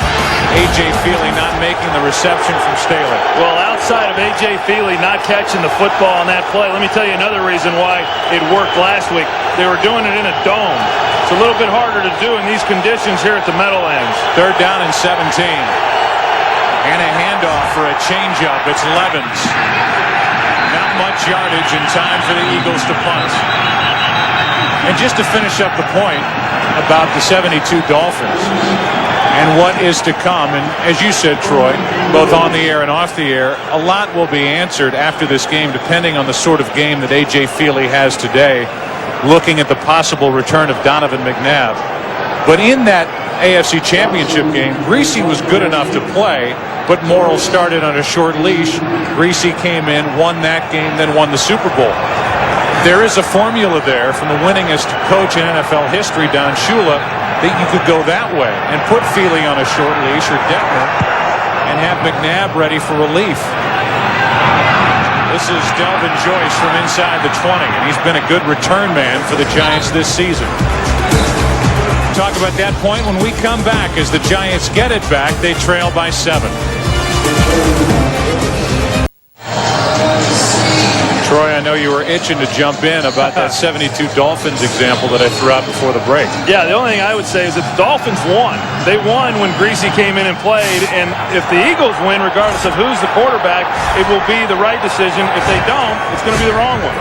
S1: A.J. Feely not making the reception from Staley.
S2: Well, outside of A.J. Feely not catching the football on that play, let me tell you another reason why it worked last week. They were doing it in a dome. It's a little bit harder to do in these conditions here at the Meadowlands.
S1: Third down and 17. And a handoff for a changeup. It's Levens. Not much yardage in time for the Eagles to punt. And just to finish up the point about the 72 Dolphins and what is to come, and as you said, Troy, both on the air and off the air, a lot will be answered after this game depending on the sort of game that A.J. Feely has today, looking at the possible return of Donovan McNabb. But in that AFC Championship game, Cris was good enough to play, but Morrill started on a short leash. Cris came in, won that game, then won the Super Bowl. There is a formula there from the winningest coach in NFL history, Don Shula, that you could go that way and put Feely on a short leash or Detmer and have McNabb ready for relief. This is Delvin Joyce from inside the 20, and he's been a good return man for the Giants this season. Talk about that point when we come back. As the Giants get it back, they trail by 7. Troy, I know you were itching to jump in about that 72 Dolphins example that I threw out before the break.
S2: Yeah, the only thing I would say is that the Dolphins won. They won when Cris came in and played, and if the Eagles win, regardless of who's the quarterback, it will be the right decision. If they don't, it's going to be the wrong one.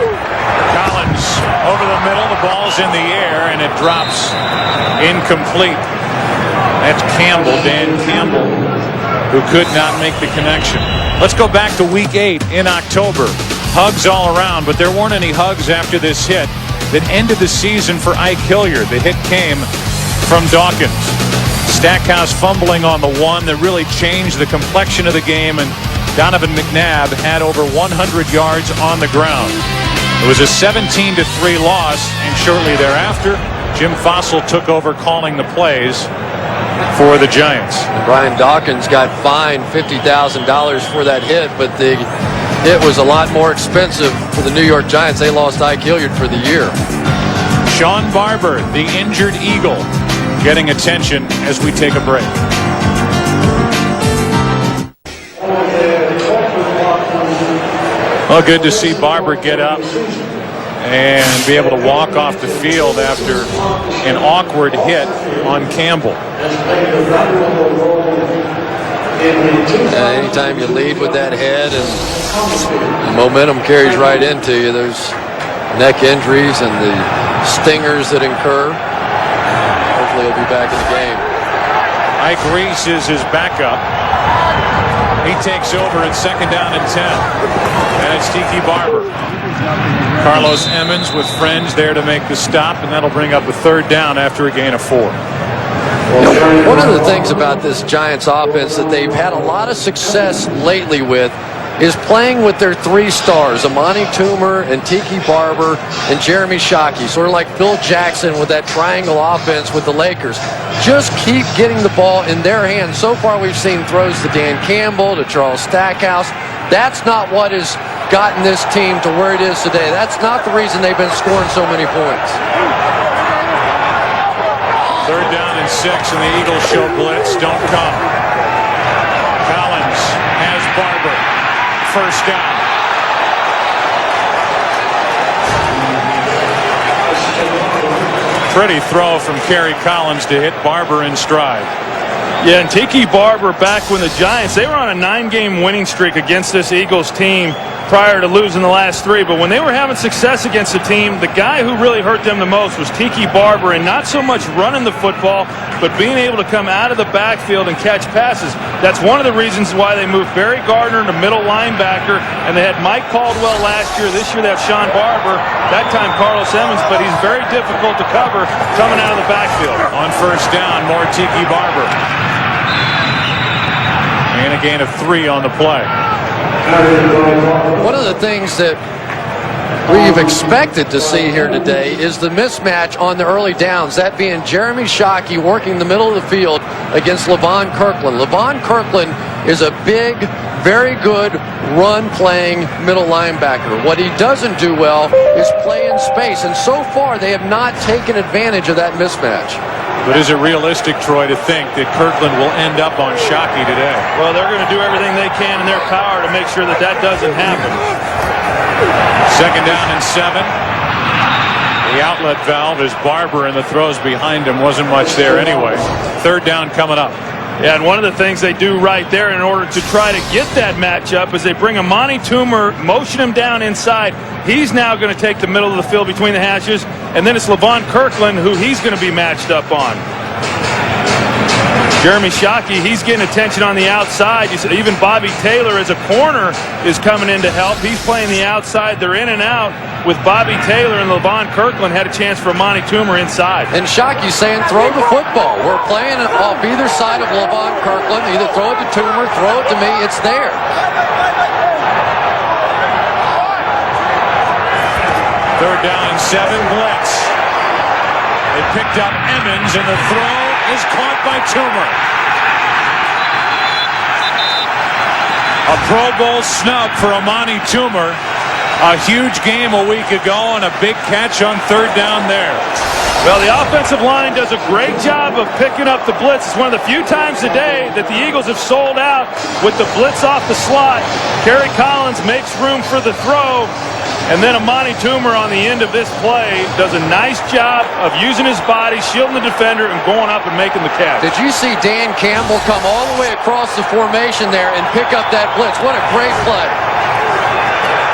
S1: Collins over the middle, the ball's in the air, and it drops incomplete. That's Campbell, Dan Campbell, who could not make the connection. Let's go back to Week 8 in October. Hugs all around, but there weren't any hugs after this hit that ended the season for Ike Hilliard. The hit came from Dawkins. Stackhouse fumbling on the one that really changed the complexion of the game, and Donovan McNabb had over 100 yards on the ground. It was a 17-3 loss, and shortly thereafter, Jim Fossil took over calling the plays for the Giants.
S3: Brian Dawkins got fined $50,000 for that hit, but the hit was a lot more expensive for the New York Giants. They lost Ike Hilliard for the year.
S1: Sean Barber, the injured Eagle, getting attention as we take a break. Well, good to see Barber get up and be able to walk off the field after an awkward hit on Campbell.
S3: Anytime you lead with that head and the momentum carries right into you, there's neck injuries and the stingers that incur. Hopefully he'll be back in the game.
S1: Ike Reese is his backup. He takes over at second down and 10. And it's Tiki Barber. Carlos Emmons with friends there to make the stop, and that'll bring up a third down after a gain of 4.
S3: One of the things about this Giants offense that they've had a lot of success lately with is playing with their 3 stars, Amani Toomer and Tiki Barber and Jeremy Shockey, sort of like Phil Jackson with that triangle offense with the Lakers. Just keep getting the ball in their hands. So far we've seen throws to Dan Campbell, to Charles Stackhouse. That's not what has gotten this team to where it is today. That's not the reason they've been scoring so many points.
S1: Third down and 6, and the Eagles show blitz. Don't come. Collins has Barber. First down. Pretty throw from Kerry Collins to hit Barber in stride.
S2: Yeah, and Tiki Barber back when the Giants, they were on a 9-game winning streak against this Eagles team prior to losing the last 3. But when they were having success against the team, the guy who really hurt them the most was Tiki Barber, and not so much running the football, but being able to come out of the backfield and catch passes. That's one of the reasons why they moved Barry Gardner to middle linebacker, and they had Mike Caldwell last year. This year they have Sean Barber, that time Carlos Emmons, but he's very difficult to cover coming out of the backfield.
S1: On first down, more Tiki Barber. And a gain of 3 on the play.
S3: One of the things that we've expected to see here today is the mismatch on the early downs, that being Jeremy Shockey working the middle of the field against Levon Kirkland. Levon Kirkland is a big, very good run-playing middle linebacker. What he doesn't do well is play in space, and so far they have not taken advantage of that mismatch.
S1: But is it realistic, Troy, to think that Kirkland will end up on Shockey today?
S2: Well, they're going to do everything they can in their power to make sure that that doesn't happen.
S1: Second down and 7. The outlet valve is Barber, and the throws behind him wasn't much there anyway. Third down coming up.
S2: Yeah, and one of the things they do right there in order to try to get that matchup is they bring Amani Toomer, motion him down inside. He's now going to take the middle of the field between the hashes, and then it's Levon Kirkland who he's going to be matched up on. Jeremy Shockey, he's getting attention on the outside. You see, even Bobby Taylor as a corner is coming in to help. He's playing the outside. They're in and out with Bobby Taylor, and Levon Kirkland had a chance for Amani Toomer inside.
S3: And Shockey's saying, throw the football. We're playing off either side of Levon Kirkland. Either throw it to Toomer, throw it to me. It's there.
S1: Third down and 7, blitz. They picked up Emmons, and the throw is caught by Toomer. A Pro Bowl snub for Amani Toomer. A huge game a week ago, and a big catch on third down there.
S2: Well, the offensive line does a great job of picking up the blitz. It's one of the few times today that the Eagles have sold out with the blitz off the slot. Kerry Collins makes room for the throw. And then Amani Toomer on the end of this play does a nice job of using his body, shielding the defender, and going up and making the catch.
S3: Did you see Dan Campbell come all the way across the formation there and pick up that blitz? What a great play.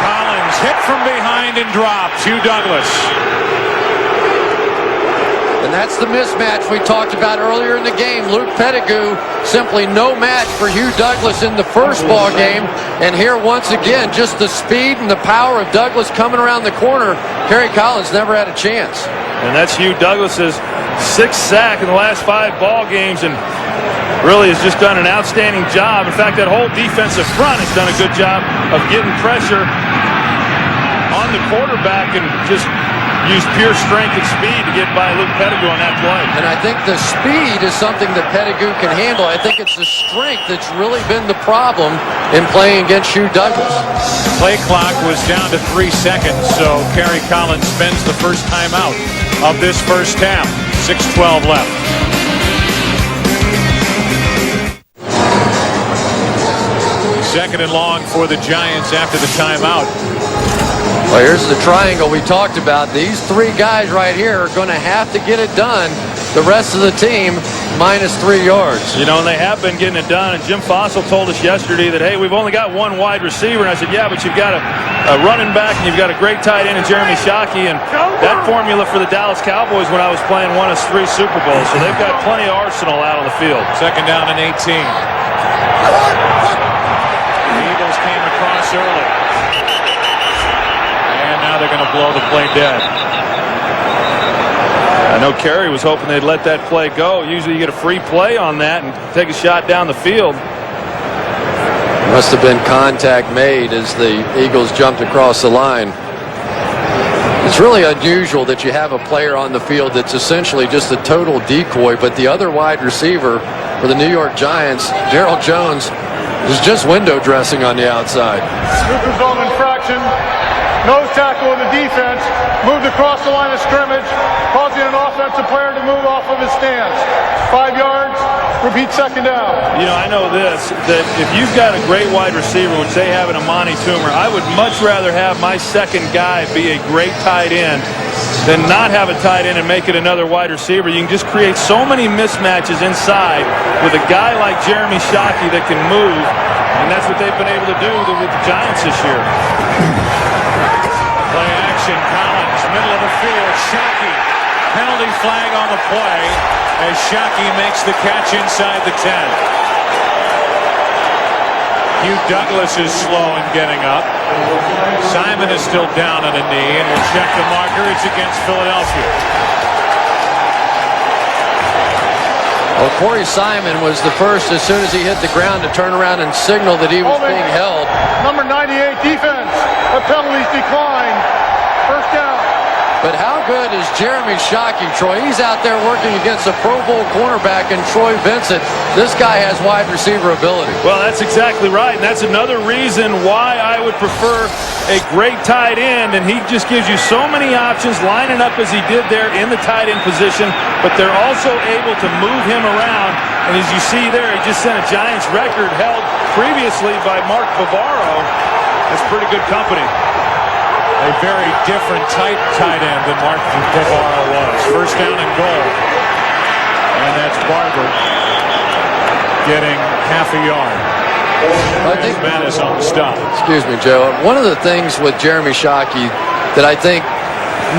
S1: Collins hit from behind and dropped. Hugh Douglas.
S3: And that's the mismatch we talked about earlier in the game. Luke Pettigrew, simply no match for Hugh Douglas in the first ball game. And here once again, just the speed and the power of Douglas coming around the corner. Kerry Collins never had a chance.
S2: And that's Hugh Douglas's 6th sack in the last 5 ball games, and really has just done an outstanding job. In fact, that whole defensive front has done a good job of getting pressure on the quarterback and just use pure strength and speed to get by Luke Pettigrew on that play.
S3: And I think the speed is something that Pettigrew can handle. I think it's the strength that's really been the problem in playing against Hugh Douglas.
S1: Play clock was down to 3 seconds, so Kerry Collins spends the first time out of this first half. 6:12 left. Second and long for the Giants after the timeout.
S3: Well, here's the triangle we talked about. These 3 guys right here are going to have to get it done. The rest of the team minus 3 yards.
S2: You know, and they have been getting it done. And Jim Fossil told us yesterday that, hey, we've only got 1 wide receiver. And I said, yeah, but you've got a running back and you've got a great tight end in Jeremy Shockey. And that formula for the Dallas Cowboys when I was playing won us 3 Super Bowls. So they've got plenty of arsenal out on the field.
S1: Second down and 18. The Eagles came across early. They're going to blow the play dead.
S2: I know Kerry was hoping they'd let that play go. Usually you get a free play on that and take a shot down the field.
S3: Must have been contact made as the Eagles jumped across the line. It's really unusual that you have a player on the field that's essentially just a total decoy, but the other wide receiver for the New York Giants, Darryl Jones, is just window dressing on the outside.
S6: This is on infraction. nose tackle of the defense, moved across the line of scrimmage, causing an offensive player to move off of his stance. 5 yards, repeat second down.
S2: You know, I know this, that if you've got a great wide receiver, which they have in Amani Toomer, I would much rather have my second guy be a great tight end than not have a tight end and make it another wide receiver. You can just create so many mismatches inside with a guy like Jeremy Shockey that can move, and that's what they've been able to do with the Giants this year.
S1: Play action, Collins, middle of the field, Shockey. Penalty flag on the play as Shockey makes the catch inside the 10. Hugh Douglas is slow in getting up. Simon is still down on a knee, and we'll check the marker. It's against Philadelphia.
S3: Well, Corey Simon was the first, as soon as he hit the ground, to turn around and signal that he was being held.
S6: Number 98 defense. The penalties decline. First down.
S3: But how good is Jeremy Shockey, Troy? He's out there working against a Pro Bowl cornerback in Troy Vincent. This guy has wide receiver ability.
S2: Well, that's exactly right, and that's another reason why I would prefer a great tight end, and he just gives you so many options lining up as he did there in the tight end position, but they're also able to move him around, and as you see there, he just sent a Giants record held previously by Mark Bavaro. That's pretty good company.
S1: A very different tight end than Mark Bavaro was. First down and goal. And that's Barber getting half a yard.
S3: I think
S1: Mattis on the stop.
S3: Excuse me, Joe. One of the things with Jeremy Shockey that I think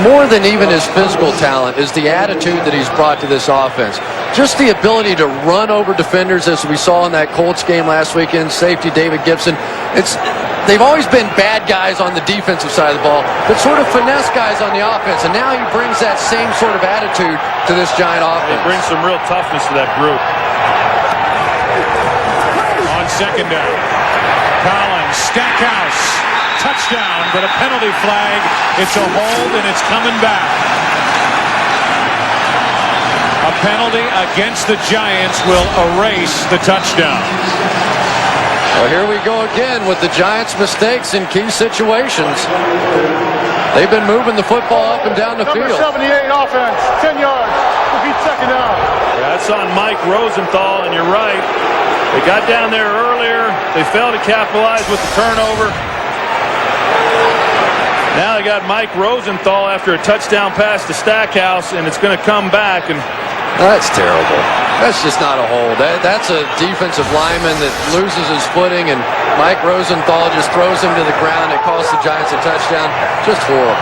S3: more than even his physical talent is the attitude that he's brought to this offense. Just the ability to run over defenders, as we saw in that Colts game last weekend. Safety David Gibson. They've always been bad guys on the defensive side of the ball, but sort of finesse guys on the offense. And now he brings that same sort of attitude to this Giant offense.
S2: It brings some real toughness to that group.
S1: On second down, Collins, Stackhouse, touchdown, but a penalty flag. It's a hold, and it's coming back. A penalty against the Giants will erase the touchdown.
S3: Well, here we go again with the Giants' mistakes in key situations. They've been moving the football up and down the field.
S6: Number 78 offense, 10 yards, repeat second down.
S2: Yeah, that's on Mike Rosenthal, and you're right. They got down there earlier. They failed to capitalize with the turnover. Now they got Mike Rosenthal after a touchdown pass to Stackhouse, and it's going to come back. And
S3: that's terrible. That's just not a hold. That's a defensive lineman that loses his footing, and Mike Rosenthal just throws him to the ground. It costs the Giants a touchdown. Just horrible.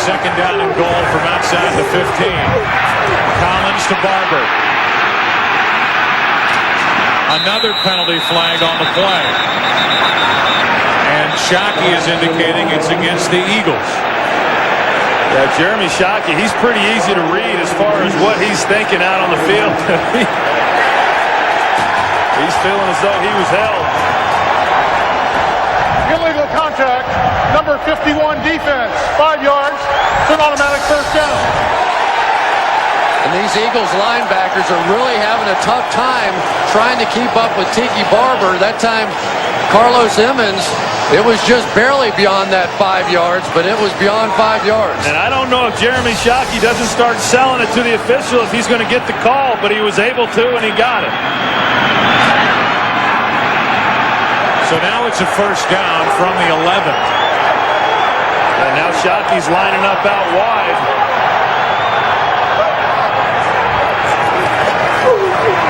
S1: Second down and goal from outside the 15. Collins to Barber. Another penalty flag on the play. And Shockey is indicating it's against the Eagles.
S2: Yeah, Jeremy Shockey, he's pretty easy to read as far as what he's thinking out on the field. He's feeling as though he was held.
S6: Illegal contact, number 51 defense, 5 yards. It's an automatic first down.
S3: And these Eagles linebackers are really having a tough time trying to keep up with Tiki Barber. That time, Carlos Emmons, it was just barely beyond that 5 yards, but it was beyond 5 yards.
S2: And I don't know if Jeremy Shockey doesn't start selling it to the official if he's going to get the call, but he was able to, and he got it.
S1: So now it's a first down from the 11.
S2: And now Shockey's lining up out wide.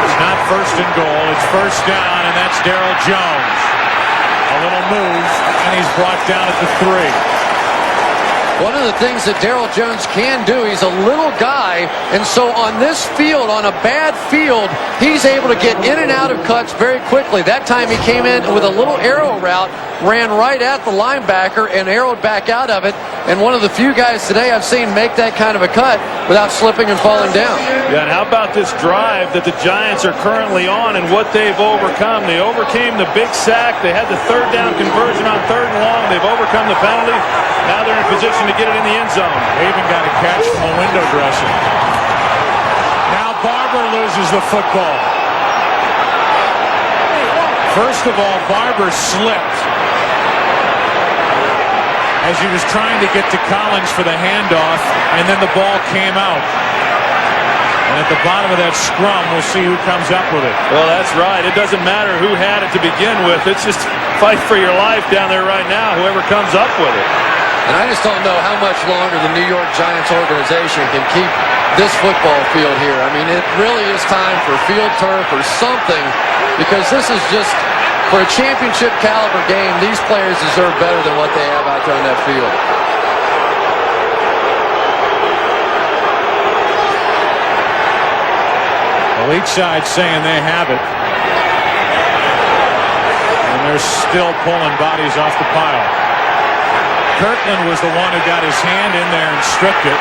S1: It's not first and goal. It's first down, and that's Darryl Jones. A little move, and he's brought down at the 3.
S3: One of the things that Darryl Jones can do, he's a little guy, and so on this field, on a bad field, he's able to get in and out of cuts very quickly. That time he came in with a little arrow route, ran right at the linebacker, and arrowed back out of it. And one of the few guys today I've seen make that kind of a cut without slipping and falling down.
S2: Yeah, and how about this drive that the Giants are currently on and what they've overcome? They overcame the big sack. They had the third down conversion on 3rd and long. They've overcome the penalty. Now they're in position to get it in the end zone.
S1: They even got a catch from a window dresser. Now Barber loses the football. First of all, Barber slipped. as he was trying to get to Collins for the handoff, and then the ball came out. And at the bottom of that scrum, we'll see who comes up with it.
S2: Well, that's right. It doesn't matter who had it to begin with. It's just fight for your life down there right now, whoever comes up with it.
S3: And I just don't know how much longer the New York Giants organization can keep this football field here. I mean, it really is time for field turf or something, because this is just, for a championship caliber game, these players deserve better than what they have out there on that field.
S1: Well, each side saying they have it. And they're still pulling bodies off the pile. Kirkland was the one who got his hand in there and stripped it.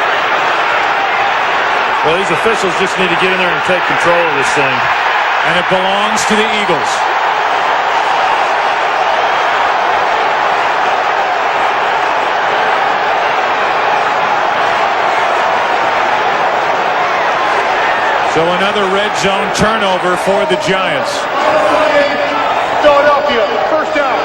S2: Well, these officials just need to get in there and take control of this thing.
S1: And it belongs to the Eagles. So another red zone turnover for the Giants.
S6: Philadelphia, first down.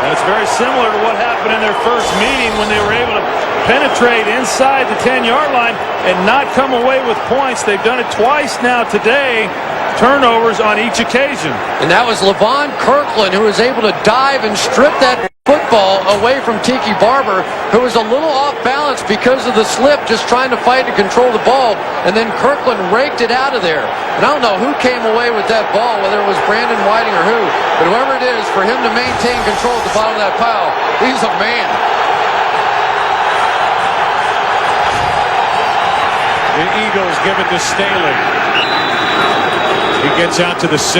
S2: And it's very similar to what happened in their first meeting when they were able to penetrate inside the 10-yard line and not come away with points. They've done it twice now today. Turnovers on each occasion.
S3: And that was Levon Kirkland, who was able to dive and strip that football away from Tiki Barber, who was a little off balance because of the slip, just trying to fight to control the ball, and then Kirkland raked it out of there. And I don't know who came away with that ball, whether it was Brandon Whiting or who, but whoever it is, for him to maintain control at the bottom of that pile, he's a man.
S1: The Eagles give it to Staley. He gets out to the 6.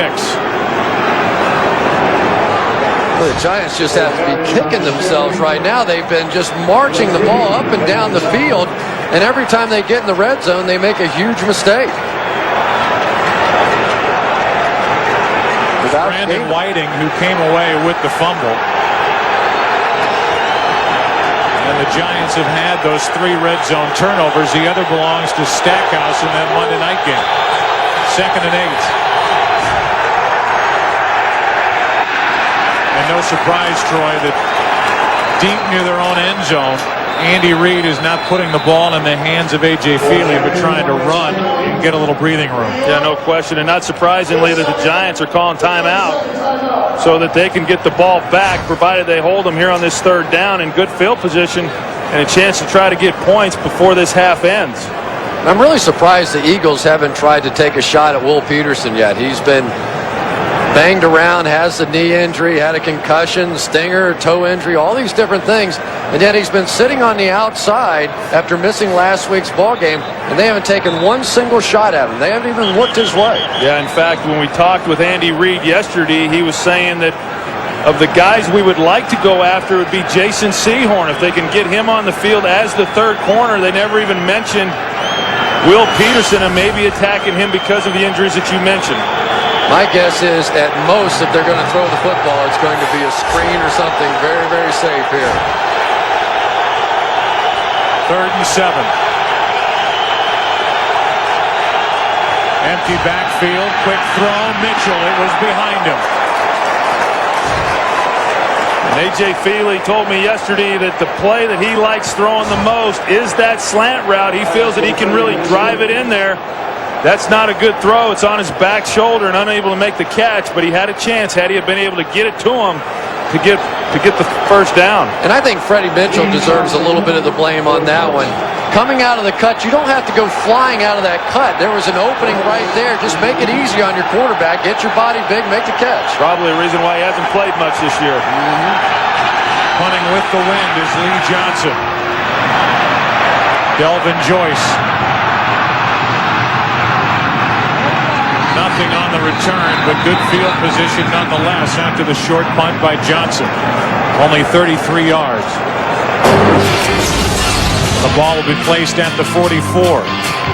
S3: The Giants just have to be kicking themselves right now. They've been just marching the ball up and down the field, and every time they get in the red zone, they make a huge mistake.
S1: Brandon Whiting, who came away with the fumble. And the Giants have had those 3 red zone turnovers. The other belongs to Stackhouse in that Monday night game. 2nd and 8. And no surprise, Troy, that deep near their own end zone, Andy Reid is not putting the ball in the hands of A.J. Feely, but trying to run and get a little breathing room.
S2: Yeah, no question. And not surprisingly that the Giants are calling timeout so that they can get the ball back, provided they hold them here on this 3rd down in good field position and a chance to try to get points before this half ends.
S3: I'm really surprised the Eagles haven't tried to take a shot at Will Peterson yet. He's been banged around, has a knee injury, had a concussion, stinger, toe injury, all these different things, and yet he's been sitting on the outside after missing last week's ball game, and they haven't taken one single shot at him. They haven't even looked his way.
S2: Yeah, in fact, when we talked with Andy Reid yesterday, he was saying that of the guys we would like to go after would be Jason Sehorn. If they can get him on the field as the 3rd corner, they never even mentioned Will Peterson and maybe attacking him because of the injuries that you mentioned.
S3: My guess is, at most, if they're going to throw the football, it's going to be a screen or something very, very safe here.
S1: 3rd and 7. Empty backfield, quick throw, Mitchell, it was behind him.
S2: And A.J. Feely told me yesterday that the play that he likes throwing the most is that slant route. He feels that he can really drive it in there. That's not a good throw. It's on his back shoulder and unable to make the catch, but he had a chance had he been able to get it to him to get the 1st down.
S3: And I think Freddie Mitchell deserves a little bit of the blame on that one. Coming out of the cut, you don't have to go flying out of that cut. There was an opening right there. Just make it easy on your quarterback. Get your body big, make the catch.
S2: Probably a reason why he hasn't played much this year.
S1: Punting with the wind is Lee Johnson. Delvin Joyce. Nothing on the return, but good field position nonetheless after the short punt by Johnson. Only 33 yards. The ball will be placed at the 44.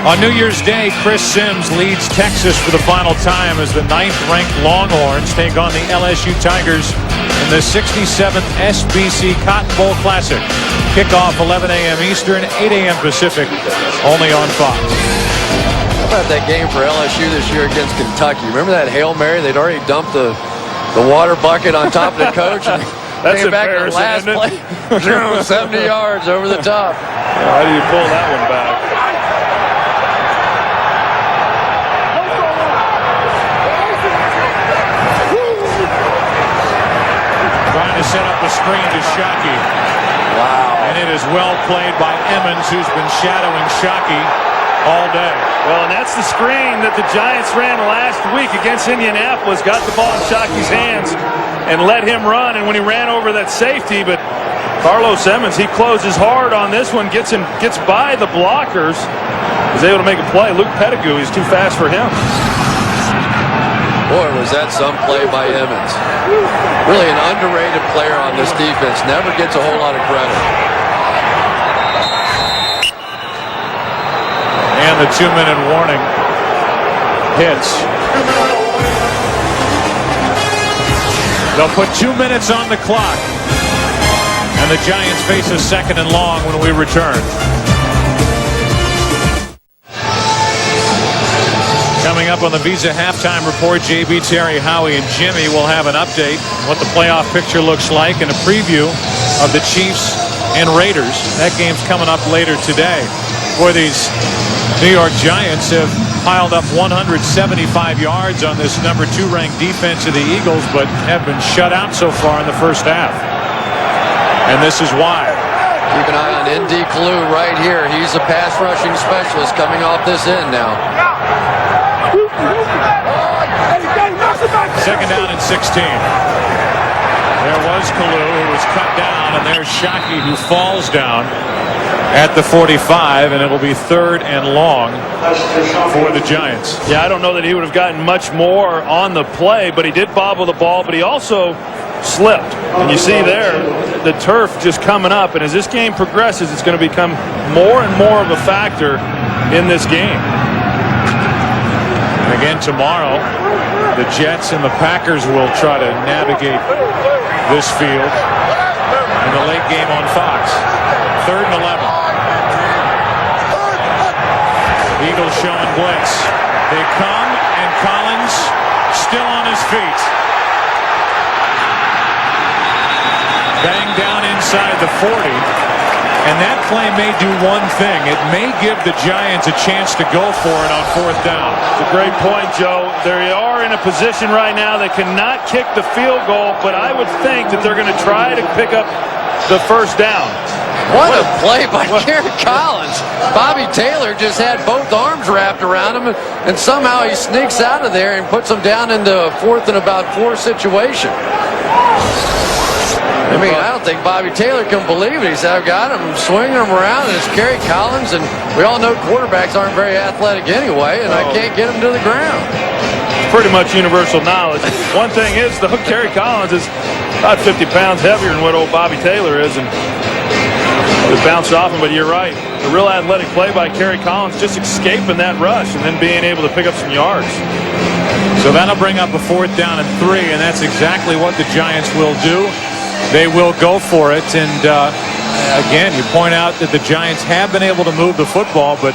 S1: On New Year's Day, Chris Sims leads Texas for the final time as the 9th-ranked Longhorns take on the LSU Tigers in the 67th SBC Cotton Bowl Classic. Kickoff 11 a.m. Eastern, 8 a.m. Pacific, only on Fox.
S3: How about that game for LSU this year against Kentucky? Remember that Hail Mary? They'd already dumped the water bucket on top of the coach. And
S2: That's
S3: came back in the last
S2: embarrassing,
S3: play. 70 yards over the top.
S2: How do you pull that one back?
S1: Trying to set up a screen to Shockey.
S3: Wow.
S1: And it is well played by Emmons, who's been shadowing Shockey all day.
S2: Well, and that's the screen that the Giants ran last week against Indianapolis. Got the ball in Shockey's hands and let him run. And when he ran over that safety, but Carlos Emmons, he closes hard on this one, gets by the blockers, is able to make a play. Luke Pettigrew, he's too fast for him.
S3: Boy, was that some play by Emmons. Really an underrated player on this defense. Never gets a whole lot of credit.
S1: And the 2-minute warning hits. They'll put 2 minutes on the clock. And the Giants face a 2nd and long when we return. Coming up on the Visa Halftime Report, JB, Terry, Howie, and Jimmy will have an update on what the playoff picture looks like and a preview of the Chiefs and Raiders. That game's coming up later today. Boy, these New York Giants have piled up 175 yards on this number 2 ranked defense of the Eagles, but have been shut out so far in the first half. And this is why.
S3: Keep an eye on N.D. Kalu right here. He's a pass rushing specialist coming off this end now.
S1: 2nd down and 16. There was Kalu, who was cut down, and there's Shockey, who falls down at the 45, and it will be 3rd and long for the Giants.
S2: Yeah, I don't know that he would have gotten much more on the play, but he did bobble the ball, but he also slipped. And you see there, the turf just coming up, and as this game progresses, it's going to become more and more of a factor in this game.
S1: And again, tomorrow, the Jets and the Packers will try to navigate this field in the late game on Fox. 3rd and 11. Eagles showing blitz. They come, and Collins still on his feet. Bang down inside the 40. And that play may do one thing. It may give the Giants a chance to go for it on 4th down.
S2: It's a great point, Joe. They are in a position right now that cannot kick the field goal, but I would think that they're going to try to pick up the 1st down.
S3: What a play by Kerry Collins. Bobby Taylor just had both arms wrapped around him, and somehow he sneaks out of there and puts him down into a 4th and about 4 situation. I mean, I don't think Bobby Taylor can believe it. He said, I've got him, I'm swinging him around, and it's Kerry Collins, and we all know quarterbacks aren't very athletic anyway, and I can't get him to the ground.
S2: It's pretty much universal knowledge. One thing is, though, Kerry Collins is about 50 pounds heavier than what old Bobby Taylor is, and it bounced off him, but you're right. A real athletic play by Kerry Collins, just escaping that rush and then being able to pick up some yards.
S1: So that'll bring up a 4th down and 3, and that's exactly what the Giants will do. They will go for it, and again, you point out that the Giants have been able to move the football, but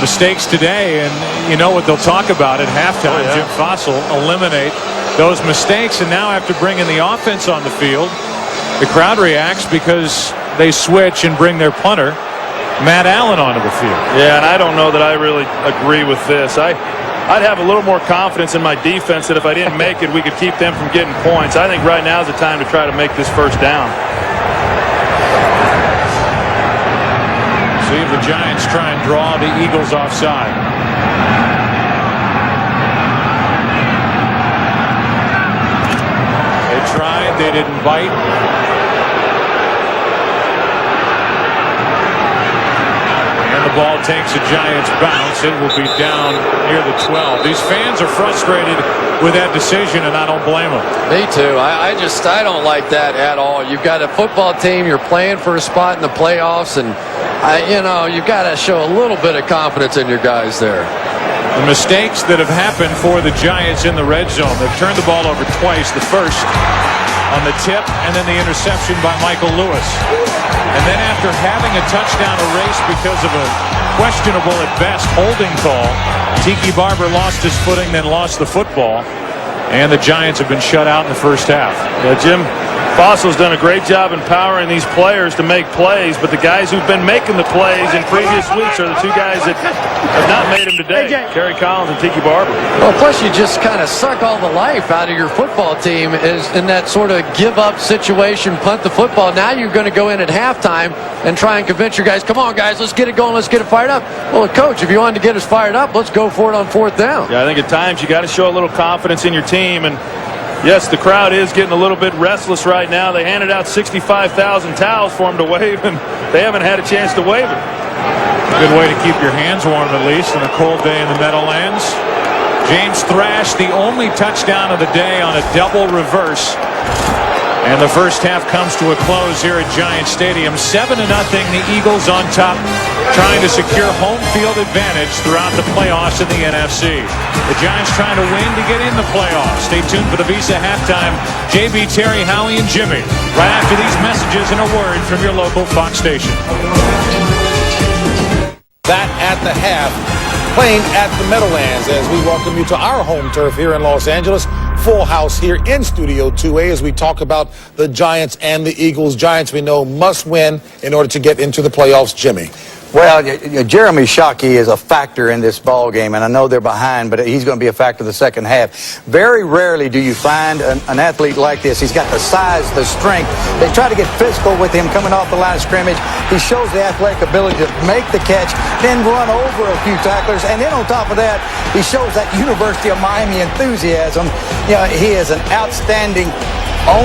S1: mistakes today, and you know what they'll talk about at halftime. Jim Fossil eliminate those mistakes, and now after bringing the offense on the field, the crowd reacts because they switch and bring their punter, Matt Allen, onto the field.
S2: Yeah, and I don't know that I really agree with this. I'd have a little more confidence in my defense that if I didn't make it, we could keep them from getting points. I think right now is the time to try to make this 1st down.
S1: See if the Giants try and draw the Eagles offside. They tried, they didn't bite. The ball takes a Giants bounce. It will be down near the 12. These fans are frustrated with that decision, and I don't blame them.
S3: Me too. I don't like that at all. You've got a football team. You're playing for a spot in the playoffs, and you've got to show a little bit of confidence in your guys there.
S1: The mistakes that have happened for the Giants in the red zone. They've turned the ball over twice. The first on the tip, and then the interception by Michael Lewis. And then after having a touchdown erased because of a questionable at best holding call, Tiki Barber lost his footing, then lost the football, and the Giants have been shut out in the first half.
S2: Yeah, Jim Fossil's done a great job empowering these players to make plays, but the guys who've been making the plays in previous weeks are the two guys that have not made them today, Kerry Collins and Tiki Barber.
S3: Well, plus you just kind of suck all the life out of your football team is in that sort of give-up situation, punt the football. Now you're going to go in at halftime and try and convince your guys, come on, guys, let's get it going, let's get it fired up. Well, Coach, if you wanted to get us fired up, let's go for it on 4th down.
S2: Yeah, I think at times you got to show a little confidence in your team, and yes, the crowd is getting a little bit restless right now. They handed out 65,000 towels for them to wave, and they haven't had a chance to wave it.
S1: Good way to keep your hands warm, at least, on a cold day in the Meadowlands. James Thrash, the only touchdown of the day on a double reverse. And the first half comes to a close here at Giant Stadium. 7-0, the Eagles on top, trying to secure home field advantage throughout the playoffs in the NFC. The Giants trying to win to get in the playoffs. Stay tuned for the Visa halftime. JB, Terry, Howie, and Jimmy. Right after these messages and a word from your local Fox station.
S7: That at the half, playing at the Meadowlands as we welcome you to our home turf here in Los Angeles. Full house here in Studio 2A as we talk about the Giants and the Eagles. Giants, we know, must win in order to get into the playoffs. Jimmy.
S8: Well, Jeremy Shockey is a factor in this ball game, and I know they're behind, but he's going to be a factor the second half. Very rarely do you find an athlete like this. He's got the size, the strength. They try to get physical with him coming off the line of scrimmage. He shows the athletic ability to make the catch, then run over a few tacklers, and then on top of that, he shows that University of Miami enthusiasm. You know, he is an outstanding.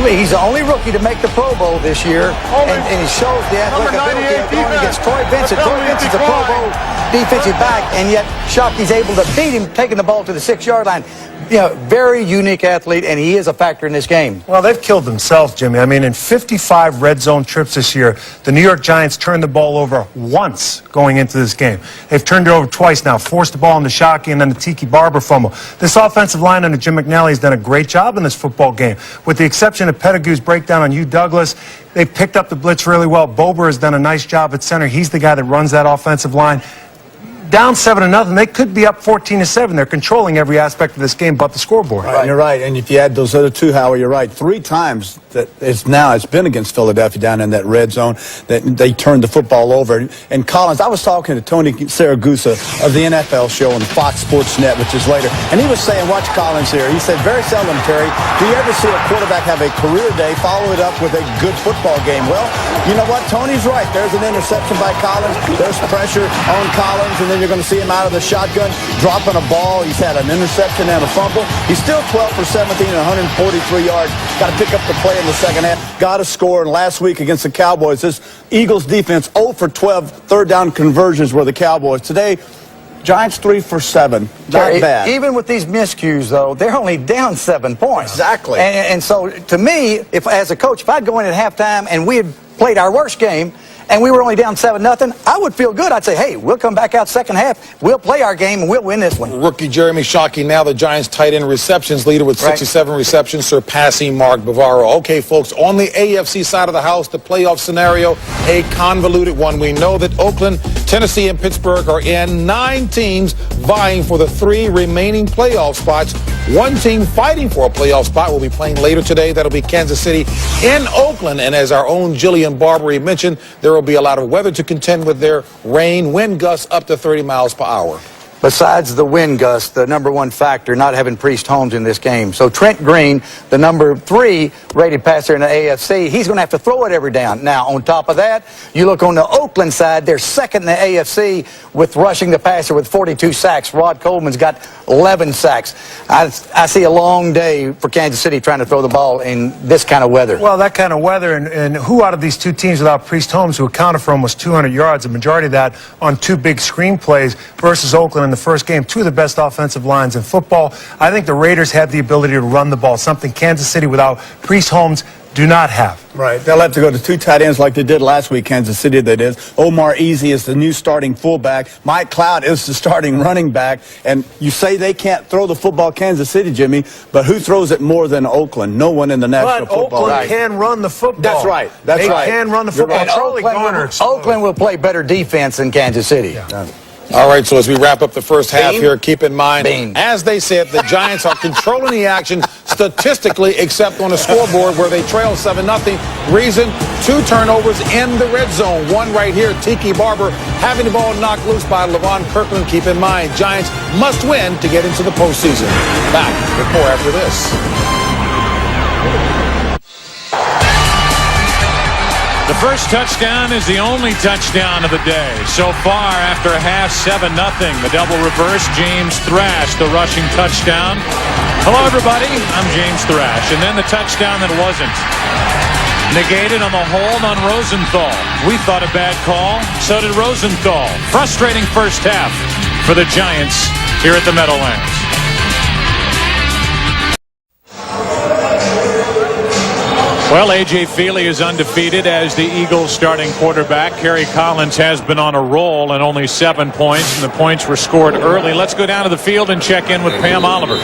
S8: He's the only rookie to make the Pro Bowl this year, and he shows the athletic ability of going against Troy Vincent. Troy Vincent's a Pro Bowl defensive back, and yet Shockey's able to beat him, taking the ball to the 6-yard line. You know, very unique athlete, and he is a factor in this game.
S9: Well, they've killed themselves, Jimmy. I mean, in 55 red zone trips this year, the New York Giants turned the ball over once going into this game. They've turned it over twice now, forced the ball into Shockey and then the Tiki Barber fumble. This offensive line under Jim McNally has done a great job in this football game. With the exception of Pettigrew's breakdown on Hugh Douglas, they've picked up the blitz really well. Bober has done a nice job at center. He's the guy that runs that offensive line. Down 7-0, they could be up 14-7. They're controlling every aspect of this game but the scoreboard.
S10: Right, you're right. And if you add those other two, Howie, you're right. 3 times that it's been against Philadelphia down in that red zone that they turned the football over. And Collins, I was talking to Tony Saragusa of the NFL show on Fox Sports Net, which is later, and he was saying, watch Collins here. He said, very seldom, Terry, do you ever see a quarterback have a career day, follow it up with a good football game? Well, you know what? Tony's right. There's an interception by Collins. There's pressure on Collins, and then you're going to see him out of the shotgun dropping a ball. He's had an interception and a fumble. He's still 12 for 17 and 143 yards. Got to pick up the play in the second half. Got to score. And last week against the Cowboys, this Eagles defense 0 for 12 third down conversions were the Cowboys. Today, Giants 3 for 7. Not bad.
S8: Even with these miscues, though, they're only down 7 points.
S10: Exactly.
S8: And so, to me, if as a coach, if I'd go in at halftime and we had played our worst game, and we were only down 7-0, I would feel good. I'd say, hey, we'll come back out second half. We'll play our game, and we'll win this one.
S7: Rookie Jeremy Shockey, now the Giants tight end receptions leader with 67 receptions, surpassing Mark Bavaro. Okay, folks, on the AFC side of the house, the playoff scenario, a convoluted one. We know that Oakland, Tennessee, and Pittsburgh are in. 9 teams vying for the 3 remaining playoff spots. 1 team fighting for a playoff spot will be playing later today. That'll be Kansas City in Oakland. And as our own Jillian Barbary mentioned, there will be a lot of weather to contend with there. Rain, wind gusts up to 30 miles per hour.
S8: Besides the wind gust, the number 1 factor, not having Priest Holmes in this game. So Trent Green, the number 3 rated passer in the AFC, he's going to have to throw it every down. Now, on top of that, you look on the Oakland side, they're second in the AFC with rushing the passer with 42 sacks. Rod Coleman's got 11 sacks. I see a long day for Kansas City trying to throw the ball in this kind of weather.
S9: Well, that kind of weather, and who out of these 2 teams without Priest Holmes, who accounted for almost 200 yards, the majority of that on 2 big screen plays versus Oakland in the first game, 2 of the best offensive lines in football. I think the Raiders have the ability to run the ball, something Kansas City without Priest Holmes do not have.
S10: Right. They'll have to go to 2 tight ends like they did last week, Kansas City, that is. Omar Easy is the new starting fullback. Mike Cloud is the starting running back. And you say they can't throw the football, Kansas City, Jimmy, but who throws it more than Oakland? No one in the National Football League.
S9: Oakland can run the football.
S10: That's right. That's
S9: they
S10: right.
S9: They can run the football.
S8: And Oakland will play better defense than Kansas City.
S10: Yeah.
S7: All right, so as we wrap up the first half here, keep in mind, as they said, the Giants are controlling the action statistically, except on a scoreboard where they trail 7-0. Reason, 2 turnovers in the red zone. One right here, Tiki Barber having the ball knocked loose by LaVon Kirkland. Keep in mind, Giants must win to get into the postseason. Back with more after this.
S1: The first touchdown is the only touchdown of the day. So far, after a half, 7-0. The double reverse, James Thrash, the rushing touchdown. Hello, everybody. I'm James Thrash. And then the touchdown that wasn't. Negated on the hold on Rosenthal. We thought a bad call. So did Rosenthal. Frustrating first half for the Giants here at the Meadowlands. Well, A.J. Feely is undefeated as the Eagles starting quarterback. Kerry Collins has been on a roll and only 7 points, and the points were scored early. Let's go down to the field and check in with Pam Oliver.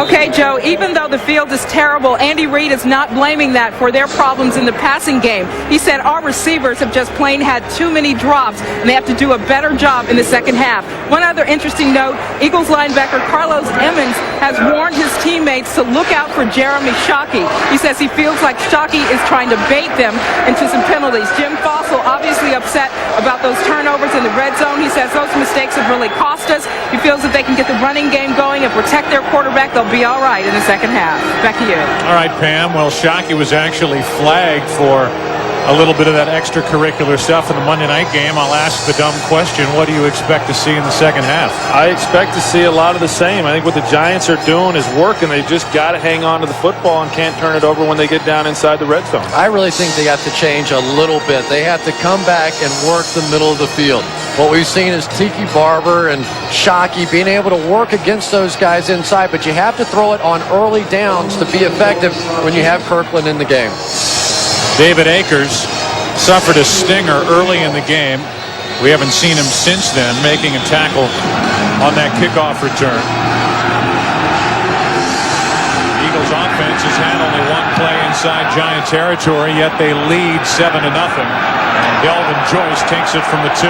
S5: Okay, Joe, even though the field is terrible, Andy Reid is not blaming that for their problems in the passing game. He said our receivers have just plain had too many drops, and they have to do a better job in the second half. One other interesting note, Eagles linebacker Carlos Emmons has warned his teammates to look out for Jeremy Shockey. He says he feels like Shockey is trying to bait them into some penalties. Jim Fossil obviously upset about those turnovers in the red zone. He says those mistakes have really cost us. He feels that they can get the running game going and protect their quarterback. They'll be all right in the second half. Back to you.
S1: All right, Pam. Well, Shockey was actually flagged for a little bit of that extracurricular stuff in the Monday night game. I'll ask the dumb question, what do you expect to see in the second half?
S2: I expect to see a lot of the same. I think what the Giants are doing is working. They've just got to hang on to the football and can't turn it over when they get down inside the red zone.
S3: I really think they have to change a little bit. They have to come back and work the middle of the field. What we've seen is Tiki Barber and Shockey being able to work against those guys inside, but you have to throw it on early downs to be effective when you have Kirkland in the game.
S1: David Akers suffered a stinger early in the game. We haven't seen him since then, making a tackle on that kickoff return. The Eagles offense has had only one play inside Giant territory, yet they lead 7-0. Delvin Joyce takes it from the 2.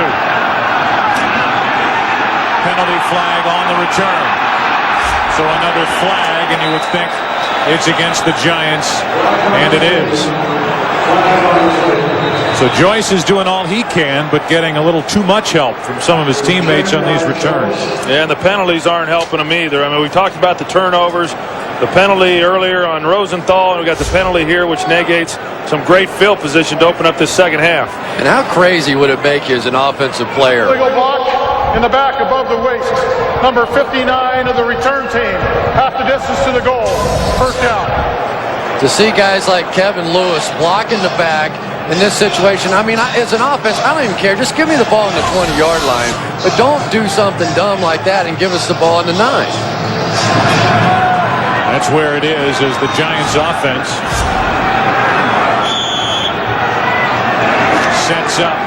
S1: Penalty flag on the return. So another flag, and you would think it's against the Giants, and it is. So Joyce is doing all he can, but getting a little too much help from some of his teammates on these returns.
S2: Yeah, and the penalties aren't helping him either. I mean, we talked about the turnovers, the penalty earlier on Rosenthal, and we got the penalty here, which negates some great field position to open up this second half.
S3: And how crazy would it make you as an offensive player?
S6: Legal block in the back above the waist. Number 59 of the return team. Half the distance to the goal. First down.
S3: To see guys like Kevin Lewis blocking the back in this situation, I mean, as an offense, I don't even care. Just give me the ball on the 20-yard line. But don't do something dumb like that and give us the ball on the 9.
S1: That's where it is the Giants offense sets up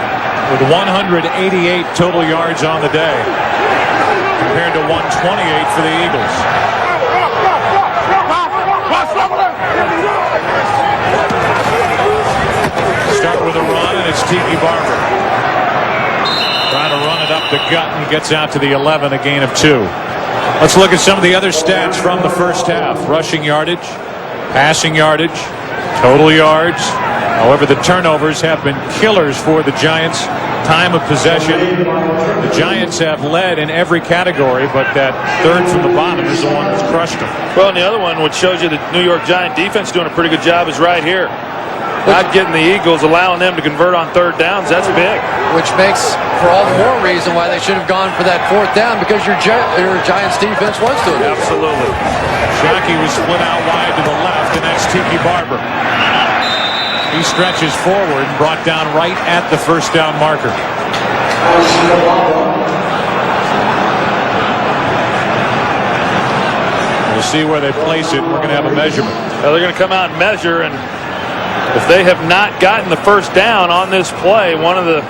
S1: with 188 total yards on the day compared to 128 for the Eagles. Start with a run, and it's Tiki Barber trying to run it up the gut, and he gets out to the 11, a gain of 2. Let's look at some of the other stats from the first half. Rushing yardage, passing yardage, total yards. However, the turnovers have been killers for the Giants. Time of possession. The Giants have led in every category, but that third from the bottom is the one that's crushed them.
S2: Well, and the other one, which shows you the New York Giant defense doing a pretty good job, is right here. Not getting the Eagles, allowing them to convert on third downs. That's big.
S3: Which makes for all the more reason why they should have gone for that fourth down, because your Giants defense was doing it.
S2: Absolutely.
S1: Shockey was split out wide to the left, and that's Tiki Barber. He stretches forward and brought down right at the first down marker. We'll see where they place it. We're going to have a measurement.
S2: Well, they're going to come out and measure, and if they have not gotten the first down on this play, one of the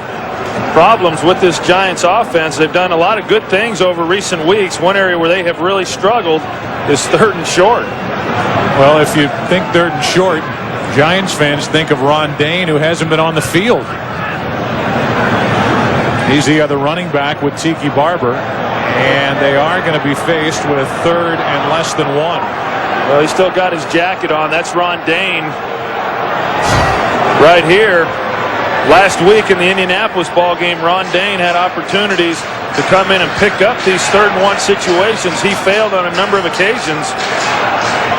S2: problems with this Giants offense, they've done a lot of good things over recent weeks. One area where they have really struggled is third and short.
S1: Well, if you think third and short, Giants fans think of Ron Dane, who hasn't been on the field. He's the other running back with Tiki Barber, and they are going to be faced with 3rd and less than 1.
S2: Well, he's still got his jacket on. That's Ron Dane right here. Last week in the Indianapolis ball game, Ron Dane had opportunities to come in and pick up these 3rd and 1 situations. He failed on a number of occasions.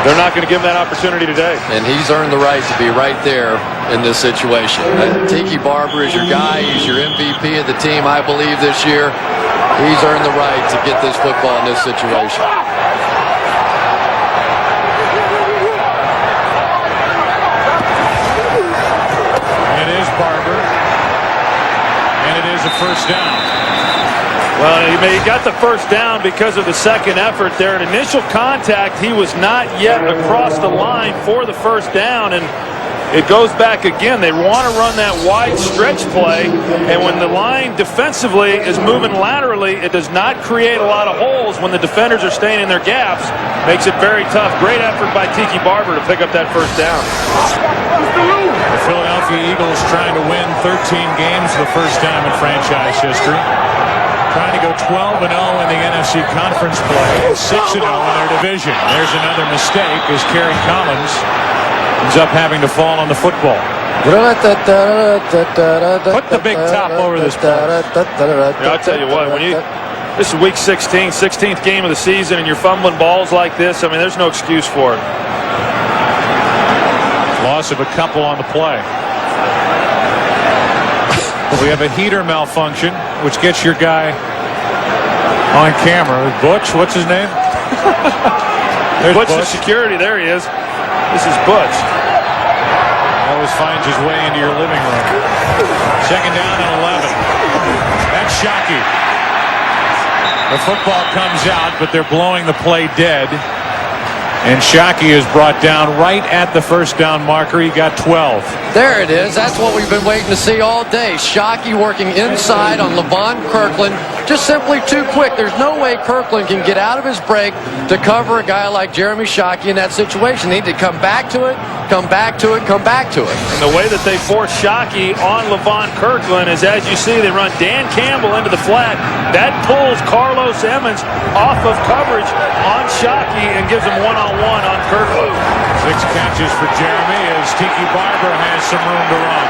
S2: They're not going to give him that opportunity today.
S3: And he's earned the right to be right there in this situation. Tiki Barber is your guy. He's your MVP of the team, I believe, this year. He's earned the right to get this football in this situation.
S1: It is Barber, and it is a first down.
S2: Well, he got the first down because of the second effort there. At initial contact, he was not yet across the line for the first down, and it goes back again. They want to run that wide stretch play, and when the line defensively is moving laterally, it does not create a lot of holes when the defenders are staying in their gaps. Makes it very tough. Great effort by Tiki Barber to pick up that first down.
S1: The Philadelphia Eagles trying to win 13 games for the first time in franchise history. Trying to go 12-0 in the NFC Conference play and 6-0 in their division. There's another mistake as Kerry Collins ends up having to fall on the football.
S3: Put
S1: the big top over this place.
S2: Yeah, I'll tell you what, this is week 16, 16th game of the season, and you're fumbling balls like this, I mean, there's no excuse for it.
S1: Loss of a couple on the play. We have a heater malfunction, which gets your guy on camera. Butch, what's his name?
S2: Butch is security. There he is. This is Butch.
S1: Always finds his way into your living room. 2nd down and 11. That's Shockey. The football comes out, but they're blowing the play dead. And Shockey is brought down right at the first down marker. He got 12.
S3: There it is. That's what we've been waiting to see all day. Shockey working inside on Levon Kirkland. Just simply too quick. There's no way Kirkland can get out of his break to cover a guy like Jeremy Shockey in that situation. They need to come back to it, come back to it, come back to it.
S2: And the way that they force Shockey on Levon Kirkland is, as you see, they run Dan Campbell into the flat. That pulls Carlos Emmons off of coverage on Shockey and gives him one-on-one on Kirkland.
S1: 6 catches for Jeremy as Tiki Barber has some room to run.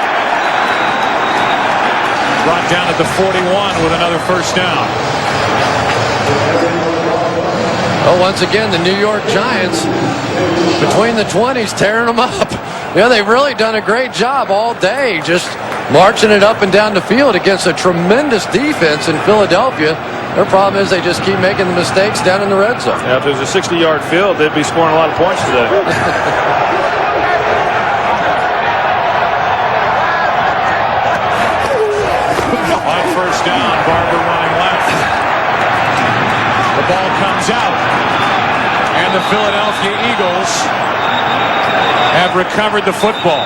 S1: Brought down at the 41 with another first down.
S3: Well, once again, the New York Giants between the 20s tearing them up. Yeah, they've really done a great job all day just marching it up and down the field against a tremendous defense in Philadelphia. Their problem is they just keep making the mistakes down in the red zone.
S2: Yeah, if it was a 60-yard field, they'd be scoring a lot of points today.
S1: On first down, Barber running left. The ball comes out, and the Philadelphia Eagles have recovered the football.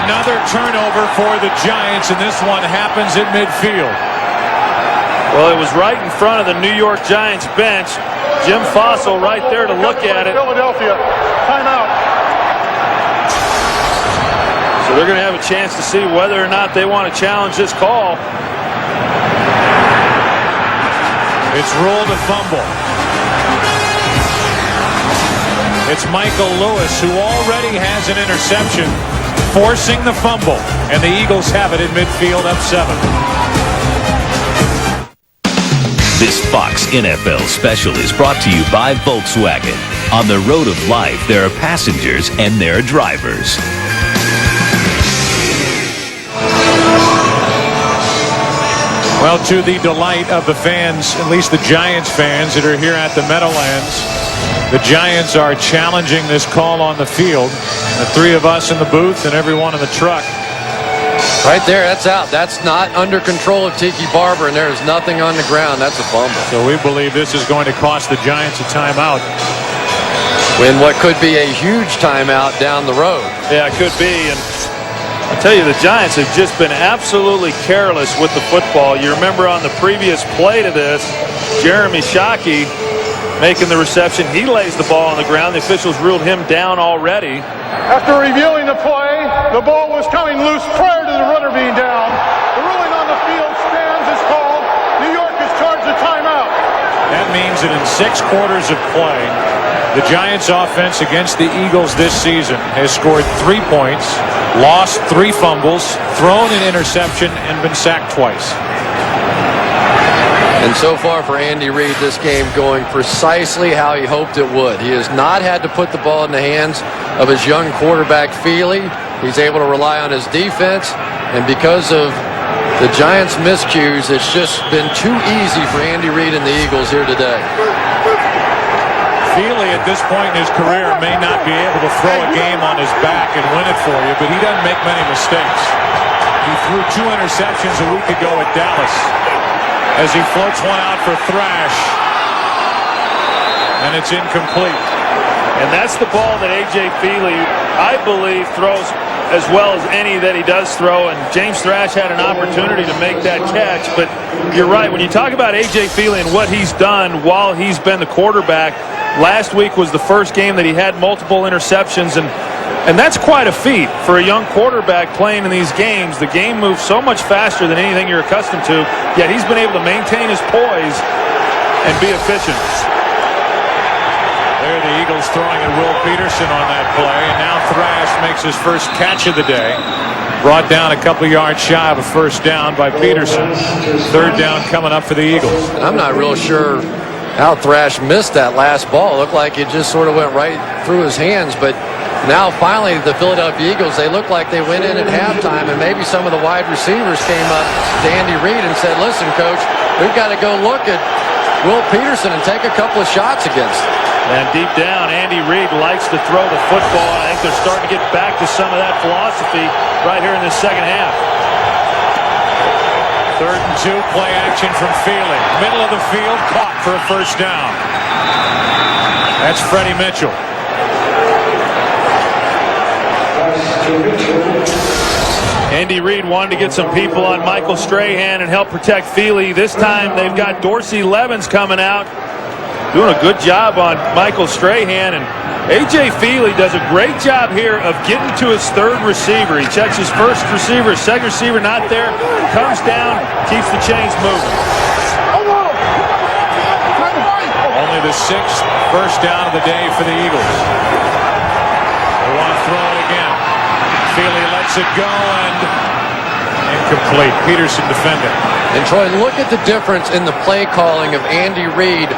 S1: Another turnover for the Giants, and this one happens at midfield.
S2: Well, it was right in front of the New York Giants bench. Jim Fossil right there to look at it.
S6: Philadelphia, timeout.
S2: So they're going to have a chance to see whether or not they want to challenge this call.
S1: It's ruled a fumble. It's Michael Lewis, who already has an interception, forcing the fumble. And the Eagles have it in midfield, up 7.
S4: This Fox NFL special is brought to you by Volkswagen. On the road of life, there are passengers and there are drivers.
S1: Well, to the delight of the fans, at least the Giants fans that are here at the Meadowlands, the Giants are challenging this call on the field. The 3 of us in the booth and everyone in the truck.
S3: Right there, that's out. That's not under control of Tiki Barber, and there is nothing on the ground. That's a fumble.
S1: So we believe this is going to cost the Giants a timeout.
S3: In what could be a huge timeout down the road.
S2: Yeah, it could be. And I tell you, the Giants have just been absolutely careless with the football. You remember on the previous play to this, Jeremy Shockey making the reception. He lays the ball on the ground. The officials ruled him down already.
S6: After reviewing the play, the ball was coming loose prior to the runner being down. The
S1: 6 quarters of play, the Giants offense against the Eagles this season has scored 3 points, lost 3 fumbles, thrown an interception, and been sacked twice.
S3: And so far for Andy Reid, this game going precisely how he hoped it would. He has not had to put the ball in the hands of his young quarterback, Feely. He's able to rely on his defense, and because of the Giants' miscues, it's just been too easy for Andy Reid and the Eagles here today.
S1: Feely at this point in his career may not be able to throw a game on his back and win it for you, but he doesn't make many mistakes. He threw 2 interceptions a week ago at Dallas as he floats one out for Thrash, and it's incomplete.
S2: And that's the ball that A.J. Feely, I believe, throws as well as any that he does throw, and James Thrash had an opportunity to make that catch. But you're right, when you talk about A.J. Feely and what he's done while he's been the quarterback, last week was the first game that he had multiple interceptions, and that's quite a feat for a young quarterback playing in these games. The game moves so much faster than anything you're accustomed to, yet he's been able to maintain his poise and be efficient.
S1: There the Eagles throwing at Will Peterson on that play, and now Thrash makes his first catch of the day. Brought down a couple yards shy of a first down by Peterson. 3rd down coming up for the Eagles.
S3: I'm not real sure how Thrash missed that last ball. It looked like it just sort of went right through his hands, but now finally the Philadelphia Eagles, they look like they went in at halftime, and maybe some of the wide receivers came up to Andy Reid and said, listen, coach, we've got to go look at Will Peterson and take a couple of shots against him.
S2: And deep down, Andy Reid likes to throw the football. I think they're starting to get back to some of that philosophy right here in the second half.
S1: 3rd and 2, play action from Feely. Middle of the field, caught for a first down. That's Freddie Mitchell.
S2: Andy Reid wanted to get some people on Michael Strahan and help protect Feely. This time they've got Dorsey Levens coming out, doing a good job on Michael Strahan, and A.J. Feely does a great job here of getting to his 3rd receiver. He checks his 1st receiver, his 2nd receiver not there, comes down, keeps the chains moving.
S1: Only the 6th first down of the day for the Eagles. They want to throw it again. Feely lets it go, and incomplete. Peterson defending.
S3: And Troy, look at the difference in the play calling of Andy Reid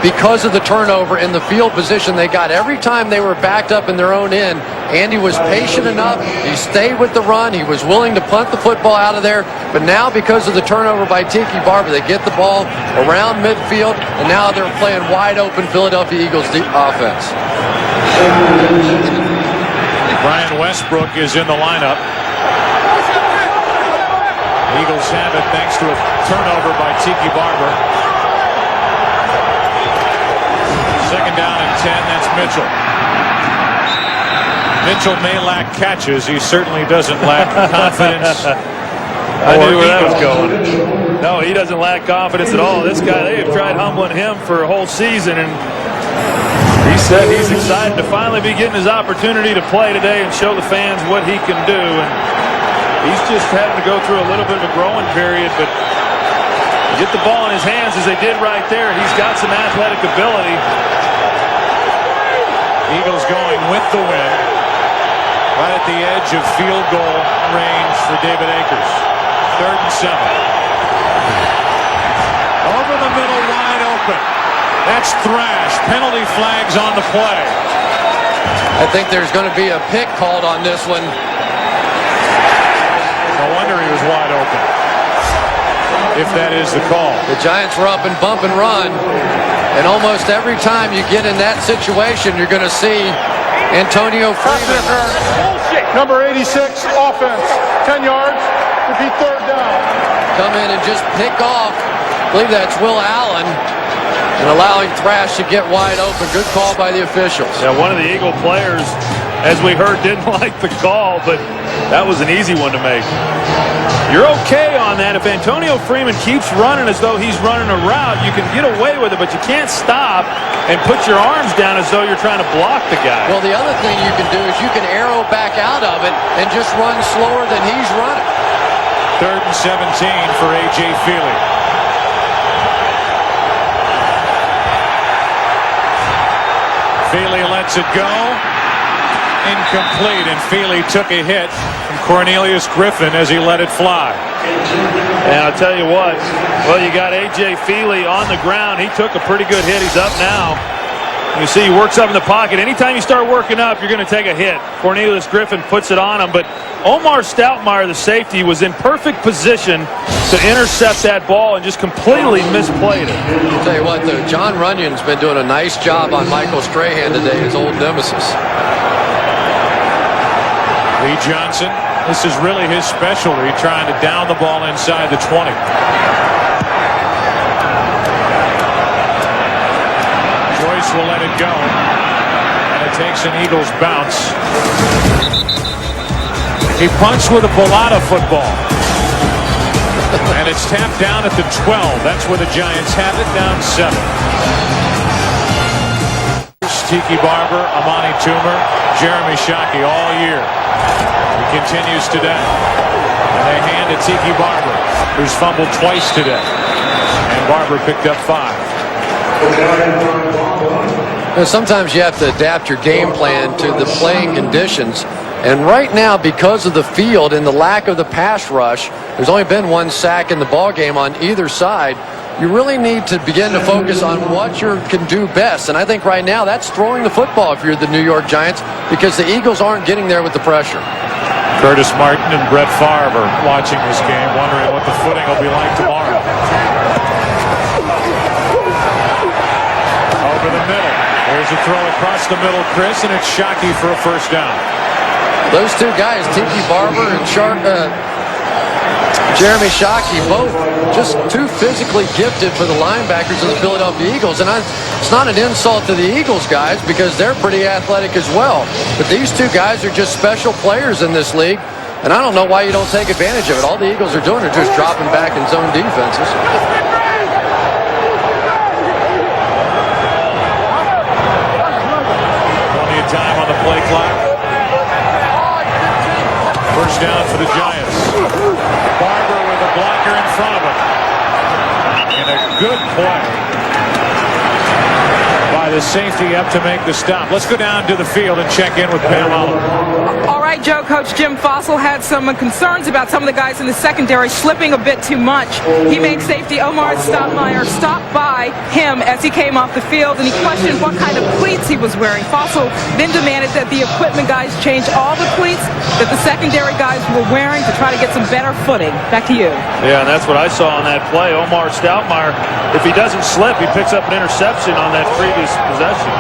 S3: because of the turnover in the field position they got. Every time they were backed up in their own end, Andy was patient enough. He stayed with the run. He was willing to punt the football out of there. But now, because of the turnover by Tiki Barber, they get the ball around midfield, and now they're playing wide open Philadelphia Eagles offense.
S1: Brian Westbrook is in the lineup. Eagles have it thanks to a turnover by Tiki Barber. 2nd down and 10, that's Mitchell. Mitchell may lack catches. He certainly doesn't lack confidence.
S2: I knew where that was going. No, he doesn't lack confidence at all. This guy, they have tried humbling him for a whole season, and he said he's excited to finally be getting his opportunity to play today and show the fans what he can do. And he's just having to go through a little bit of a growing period, but to get the ball in his hands as they did right there, he's got some athletic ability.
S1: Eagles going with the win. Right at the edge of field goal range for David Akers. 3rd and 7. Over the middle, wide open. That's Thrash. Penalty flags on the play.
S3: I think there's going to be a pick called on this one.
S1: No wonder he was wide open, if that is the call.
S3: The Giants were up and bump and run, and almost every time you get in that situation, you're going to see Antonio Freeman.
S6: Number 86, offense, 10 yards, repeat 3rd down.
S3: Come in and just pick off, I believe that's Will Allen, and allowing Thrash to get wide open. Good call by the officials.
S2: Yeah, one of the Eagle players, as we heard, didn't like the call, but that was an easy one to make. You're okay on that. If Antonio Freeman keeps running as though he's running a route, you can get away with it, but you can't stop and put your arms down as though you're trying to block the guy.
S3: Well, the other thing you can do is you can arrow back out of it and just run slower than he's running.
S1: 3rd and 17 for A.J. Feely. Feely lets it go. Incomplete, and Feely took a hit from Cornelius Griffin as he let it fly.
S2: And I'll tell you what, well, you got A.J. Feely on the ground. He took a pretty good hit. He's up now. You see he works up in the pocket. Anytime you start working up, you're going to take a hit. Cornelius Griffin puts it on him, but Omar Stoutmire, the safety, was in perfect position to intercept that ball and just completely misplayed it.
S3: I'll tell you what, though, John Runyon's been doing a nice job on Michael Strahan today, his old nemesis.
S1: Lee Johnson, this is really his specialty, trying to down the ball inside the 20. Joyce will let it go, and it takes an Eagles bounce. He punts with a Bellata football, and it's tapped down at the 12. That's where the Giants have it, down 7. Tiki Barber, Amani Toomer, Jeremy Shockey all year. He continues today. And they hand it Tiki Barber, who's fumbled twice today. And Barber picked up 5.
S3: Sometimes you have to adapt your game plan to the playing conditions. And right now, because of the field and the lack of the pass rush, there's only been 1 sack in the ball game on either side. You really need to begin to focus on what you can do best. And I think right now that's throwing the football if you're the New York Giants, because the Eagles aren't getting there with the pressure.
S1: Curtis Martin and Brett Favre are watching this game, wondering what the footing will be like tomorrow. Over the middle. There's a throw across the middle, Cris, and it's Shockey for a first down.
S3: Those two guys, Tiki Barber and Jeremy Shockey, both just too physically gifted for the linebackers of the Philadelphia Eagles. And it's not an insult to the Eagles guys, because they're pretty athletic as well. But these two guys are just special players in this league, and I don't know why you don't take advantage of it. All the Eagles are doing are just dropping back in zone defenses.
S1: Plenty of time on the play clock. First down for the Giants. Barber with a blocker in front of him. And a good play by the safety up to make the stop. Let's go down to the field and check in with Pam Oliver.
S5: All right, Joe, Coach Jim Fossil had some concerns about some of the guys in the secondary slipping a bit too much. He made safety Omar Stoutmire stop by him as he came off the field, and he questioned what kind of cleats he was wearing. Fossil then demanded that the equipment guys change all the cleats that the secondary guys were wearing to try to get some better footing. Back to you.
S2: Yeah, and that's what I saw on that play. Omar Stoutmire, if he doesn't slip, he picks up an interception on that previous possession.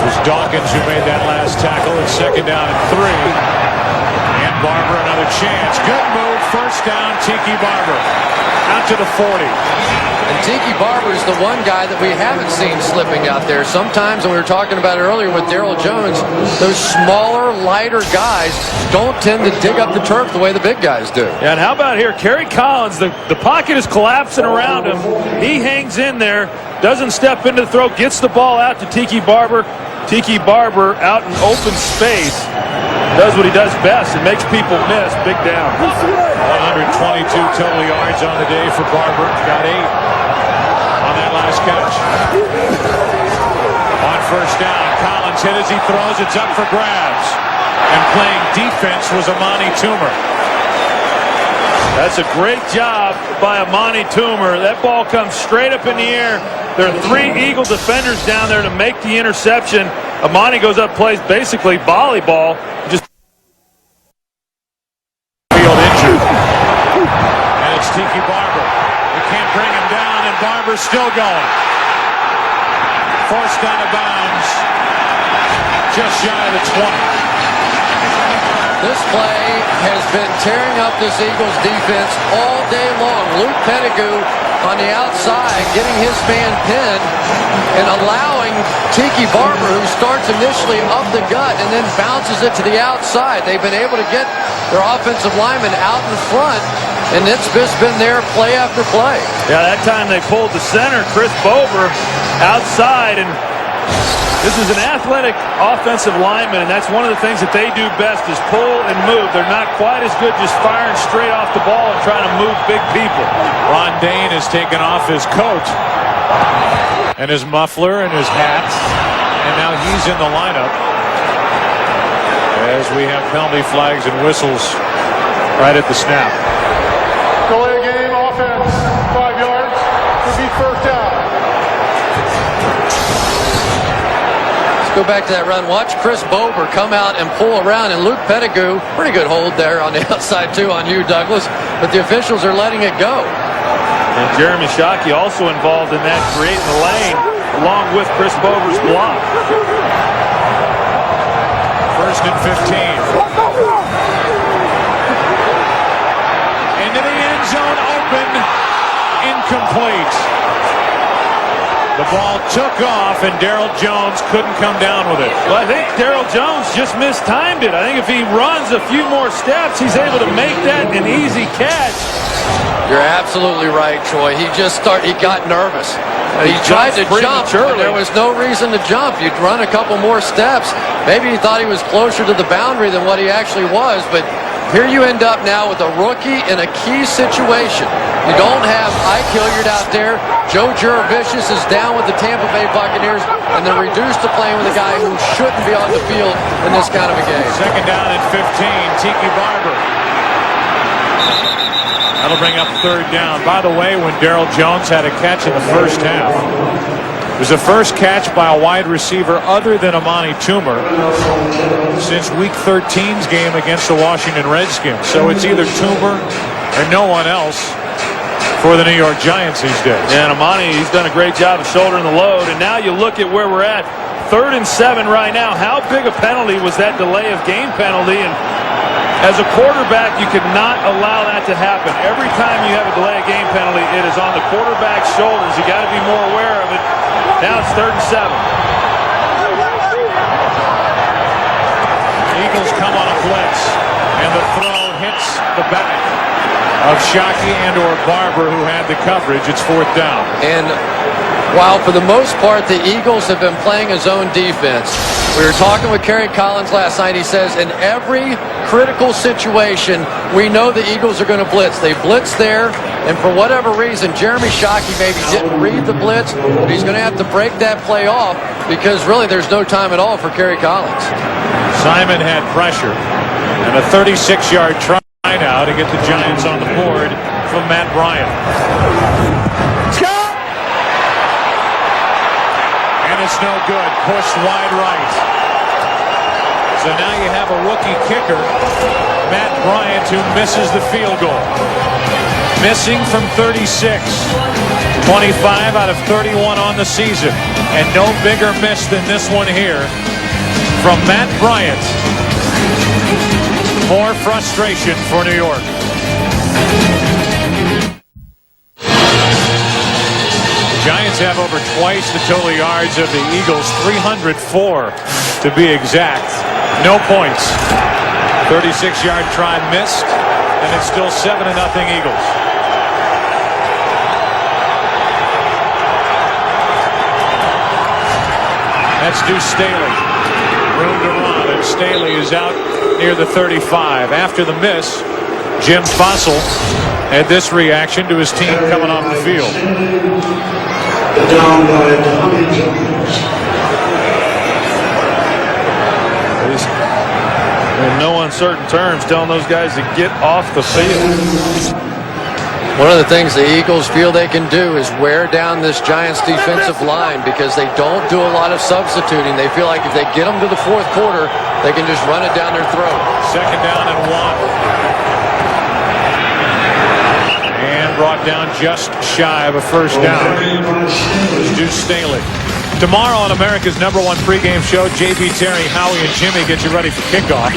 S1: It was Dawkins who made that last tackle. It's second down and 3. And Barber another chance. Good move. First down, Tiki Barber. Out to the 40.
S3: And Tiki Barber is the one guy that we haven't seen slipping out there. Sometimes, and we were talking about it earlier with Darryl Jones, those smaller, lighter guys don't tend to dig up the turf the way the big guys do.
S2: Yeah, and how about here? Kerry Collins, the pocket is collapsing around him. He hangs in there, doesn't step into the throw, gets the ball out to Tiki Barber. Tiki Barber out in open space does what he does best and makes people miss big down.
S1: 122 total yards on the day for Barber. Got 8 on that last catch. On first down, Collins hit as he throws. It's up for grabs. And playing defense was Amani Toomer.
S2: That's a great job by Amani Toomer. That ball comes straight up in the air. There are 3 Eagle defenders down there to make the interception. Amani goes up, plays basically volleyball. Just
S1: field injured. And it's Tiki Barber. We can't bring him down, and Barber's still going. Forced out of bounds. Just shy of the 20.
S3: This play has been tearing up this Eagles defense all day long. Luke Pettigrew on the outside, getting his man pinned and allowing Tiki Barber, who starts initially up the gut and then bounces it to the outside. They've been able to get their offensive lineman out in front, and it's just been there play after play.
S2: Yeah, that time they pulled the center, Chris Bober, outside, and this is an athletic offensive lineman, and that's one of the things that they do best is pull and move. They're not quite as good just firing straight off the ball and trying to move big people.
S1: Ron Dane has taken off his coat and his muffler and his hat. and now he's in the lineup as we have penalty flags and whistles right at the snap.
S6: Delay game, offense, 5 yards, would be first down.
S3: Let's go back to that run. Watch Chris Bober come out and pull around, and Luke Pettigrew, pretty good hold there on the outside too on Hugh Douglas, but the officials are letting it go.
S2: And Jeremy Shockey also involved in that, creating the lane along with Chris Bober's block.
S1: First and 15. Into the end zone, open, incomplete. The ball took off, and Darryl Jones couldn't come down with it.
S2: Well, I think Darryl Jones just mistimed it. I think if he runs a few more steps, he's able to make that an easy catch.
S3: You're absolutely right, Troy. He got nervous. He tried to jump, but there was no reason to jump. You'd run a couple more steps. Maybe he thought he was closer to the boundary than what he actually was, but here you end up now with a rookie in a key situation. You don't have Ike Hilliard out there. Joe Juravicius is down with the Tampa Bay Buccaneers, and they're reduced to playing with a guy who shouldn't be on the field in this kind of a game.
S1: Second down and 15, Tiki Barber. That'll bring up third down. By the way, when Darryl Jones had a catch in the first half, it was the first catch by a wide receiver other than Amani Toomer since Week 13's game against the Washington Redskins. So it's either Toomer or no one else for the New York Giants these days.
S2: Yeah, and Amani, he's done a great job of shouldering the load. And now you look at where we're at. 3rd and 7 right now. How big a penalty was that delay of game penalty? And as a quarterback, you could not allow that to happen. Every time you have a delay of game penalty, it is on the quarterback's shoulders. You got to be more aware of it. Now it's 3rd and 7.
S1: The Eagles come on a blitz, and the throw hits the back of Shockey and/or Barber, who had the coverage. It's 4th down.
S3: And while for the most part the Eagles have been playing a zone defense, we were talking with Kerry Collins last night. He says in every critical situation, we know the Eagles are going to blitz. They blitz there, and for whatever reason, Jeremy Shockey maybe didn't read the blitz, but he's going to have to break that play off because really there's no time at all for Kerry Collins.
S1: Simon had pressure, and a 36-yard try now to get the Giants on the board from Matt Bryant. And it's no good. Pushed wide right. So now you have a rookie kicker, Matt Bryant, who misses the field goal. Missing from 36. 25 out of 31 on the season. And no bigger miss than this one here from Matt Bryant. More frustration for New York. The Giants have over twice the total yards of the Eagles, 304 to be exact. No points. 36-yard try missed, and it's still 7-0 Eagles. That's Deuce Staley. Room to run, and Staley is out near the 35. After the miss, Jim Fossil had this reaction to his team coming off the field.
S2: In no uncertain terms, telling those guys to get off the field.
S3: One of the things the Eagles feel they can do is wear down this Giants defensive line because they don't do a lot of substituting. They feel like if they get them to the 4th quarter, they can just run it down their throat.
S1: 2nd down and 1. And brought down just shy of a first down. It was Deuce Staley. Tomorrow on America's #1 pregame show, JB, Terry, Howie, and Jimmy get you ready for kickoff.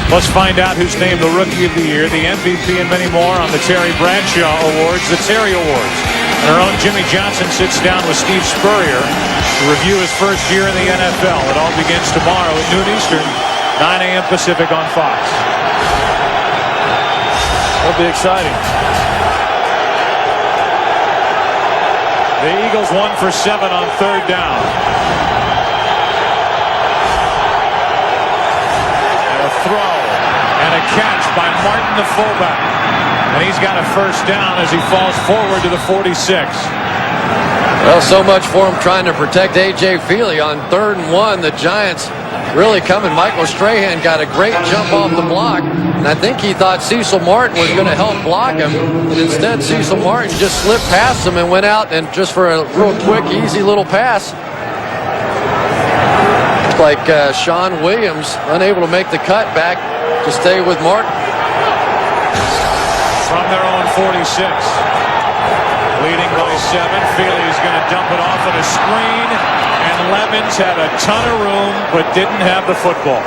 S1: Let's find out who's named the Rookie of the Year, the MVP, and many more on the Terry Bradshaw Awards, the Terry Awards. And our own Jimmy Johnson sits down with Steve Spurrier to review his first year in the NFL. It all begins tomorrow at noon Eastern, 9 a.m. Pacific on Fox.
S2: That'll be exciting.
S1: The Eagles 1 for 7 on 3rd down. And a throw and a catch by Martin, the fullback. And he's got a first down as he falls forward to the 46.
S3: Well, so much for him trying to protect A.J. Feely on 3rd and 1. The Giants really coming. Michael Strahan got a great jump off the block, and I think he thought Cecil Martin was going to help block him, but instead Cecil Martin just slipped past him and went out and just for a real quick, easy little pass. Looks like Sean Williams unable to make the cut back to stay with Martin.
S1: From their own 46. Leading by 7. Feely's going to dump it off at a screen. And Lemons had a ton of room, but didn't have the football.